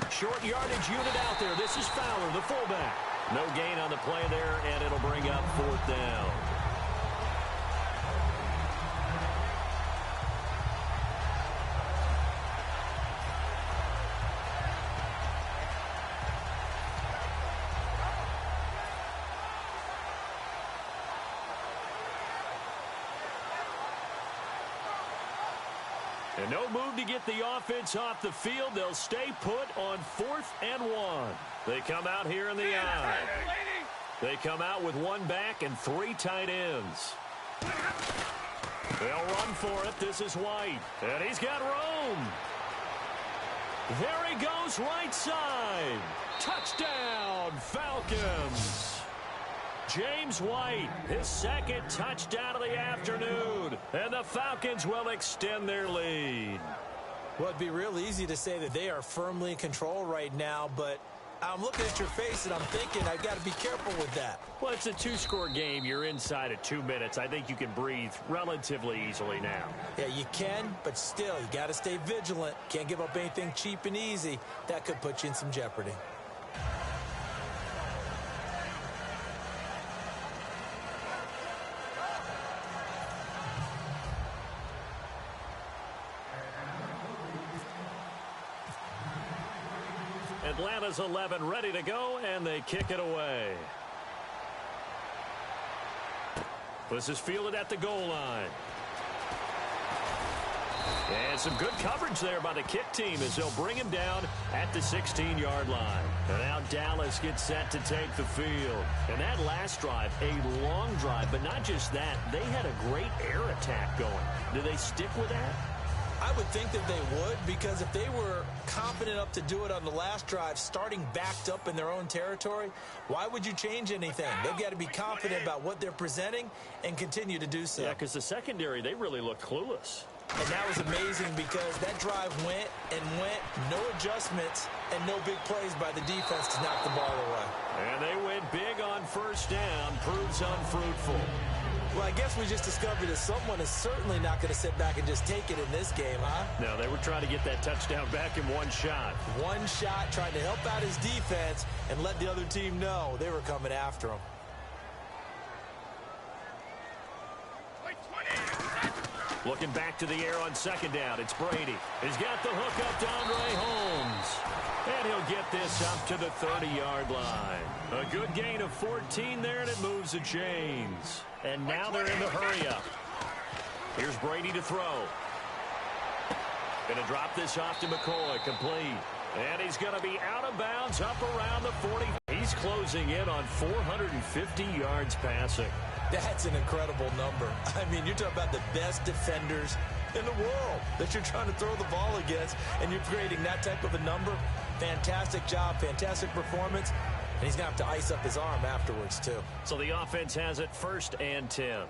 Short yardage unit out there. This is Fowler, the fullback. No gain on the play there, and it'll bring up 4th down. And no move to get the offense off the field. They'll stay put on 4th and 1. They come out here in the eye. They come out with 1 back and 3 tight ends. They'll run for it. This is White. And he's got room. There he goes, right side. Touchdown, Falcons. James White, his 2nd touchdown of the afternoon. And the Falcons will extend their lead. Well, it'd be real easy to say that they are firmly in control right now, but I'm looking at your face, and I'm thinking I've got to be careful with that. Well, it's a two-score game. You're inside of 2 minutes. I think you can breathe relatively easily now. Yeah, you can, but still, you got to stay vigilant. Can't give up anything cheap and easy. That could put you in some jeopardy. Atlanta's 11 ready to go, and they kick it away. This is fielded at the goal line. And some good coverage there by the kick team as they'll bring him down at the 16-yard line. And now Dallas gets set to take the field. And that last drive, a long drive, but not just that. They had a great air attack going. Do they stick with that? I would think that they would, because if they were confident enough to do it on the last drive, starting backed up in their own territory, why would you change anything? They've got to be confident about what they're presenting and continue to do so. Yeah, because the secondary, they really looked clueless. And that was amazing because that drive went and went, no adjustments, and no big plays by the defense to knock the ball away. And they went big on first down, proves unfruitful. Well, I guess we just discovered that someone is certainly not going to sit back and just take it in this game, huh? No, they were trying to get that touchdown back in one shot. One shot, trying to help out his defense and let the other team know they were coming after him. Looking back to the air on second down, it's Brady. He's got the hook up to Andre Holmes. And he'll get this up to the 30-yard line. A good gain of 14 there, and it moves the chains. And now they're in the hurry-up. Here's Brady to throw. Going to drop this off to McCoy, complete. And he's going to be out of bounds up around the 40. He's closing in on 450 yards passing. That's an incredible number. I mean, you're talking about the best defenders in the world that you're trying to throw the ball against, and you're creating that type of a number. Fantastic job, fantastic performance, and he's going to have to ice up his arm afterwards, too. So the offense has it 1st and 10. Hey,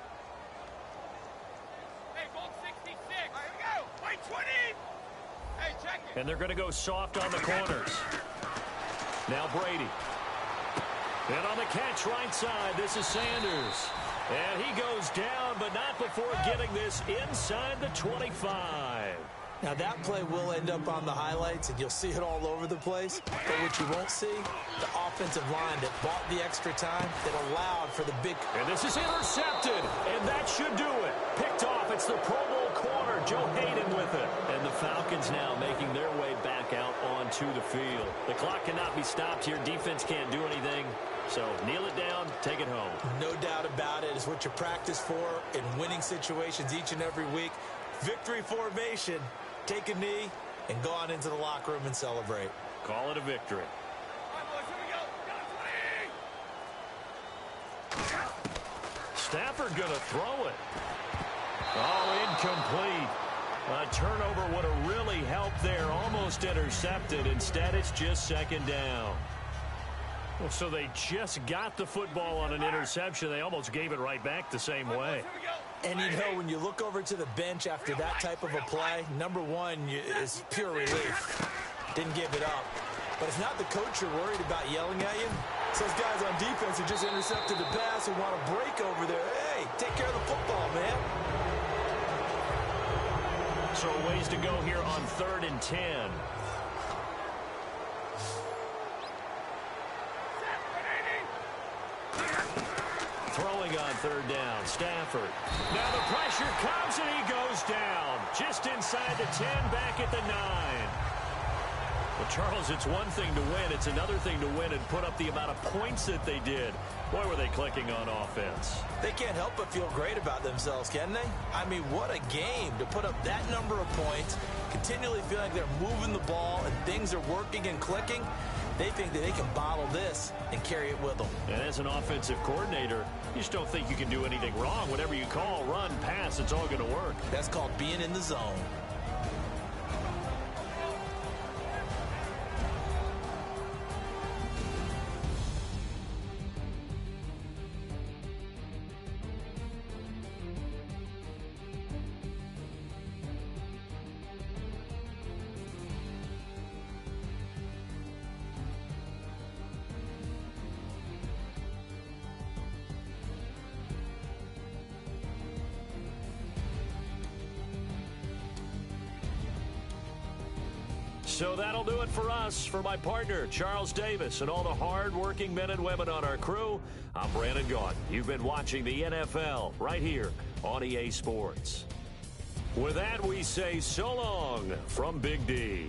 ball 66. All right, here we go. Wait, 20. Hey, check it. And they're going to go soft on the corners. Now Brady. And on the catch right side, this is Sanders. And he goes down, but not before getting this inside the 25. Now, that play will end up on the highlights, and you'll see it all over the place. But what you won't see, the offensive line that bought the extra time, that allowed for the big... And this is intercepted, and that should do it. Picked off. It's the Pro Bowl corner, Joe Hayden with it. And the Falcons now making their way back out onto the field. The clock cannot be stopped here. Defense can't do anything. So kneel it down, take it home. No doubt about it. It's what you practice for in winning situations each and every week. Victory formation. Take a knee and go on into the locker room and celebrate. Call it a victory. All right, boys, here we go. Got 20. Stafford going to throw it. Oh, incomplete. A turnover would have really helped there. Almost intercepted. Instead, it's just second down. Well, so they just got the football on an interception. They almost gave it right back the same way. And you know, when you look over to the bench after that type of a play, number one is pure relief. Didn't give it up. But it's not the coach you're worried about yelling at you. It's those guys on defense who just intercepted the pass and want to break over there. Hey, take care of the football, man. So a ways to go here on 3rd and 10. Throwing on 3rd down, Stafford. Now the pressure comes and he goes down. Just inside the 10, back at the 9. Well, Charles, it's one thing to win. It's another thing to win and put up the amount of points that they did. Boy, were they clicking on offense. They can't help but feel great about themselves, can they? I mean, what a game to put up that number of points, continually feel like they're moving the ball and things are working and clicking. They think that they can bottle this and carry it with them. And as an offensive coordinator, you just don't think you can do anything wrong. Whatever you call, run, pass, it's all going to work. That's called being in the zone. So that'll do it for us. For my partner, Charles Davis, and all the hard-working men and women on our crew, I'm Brandon Gaudin. You've been watching the NFL right here on EA Sports. With that, we say so long from Big D.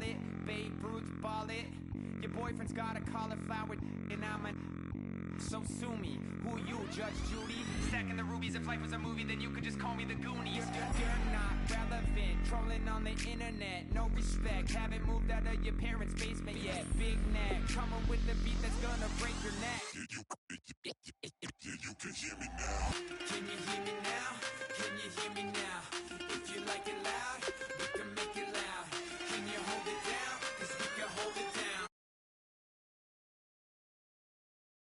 it. Babe Ruth ball it. Your boyfriend's got a cauliflower and I'm a... So sue me. Who you, Judge Judy? Stacking the rubies. If life was a movie, then you could just call me the Goonies. You're not relevant. Trolling on the internet. No respect. Haven't moved out of your parents' basement yet. Big neck. Coming with the beat that's gonna break your neck.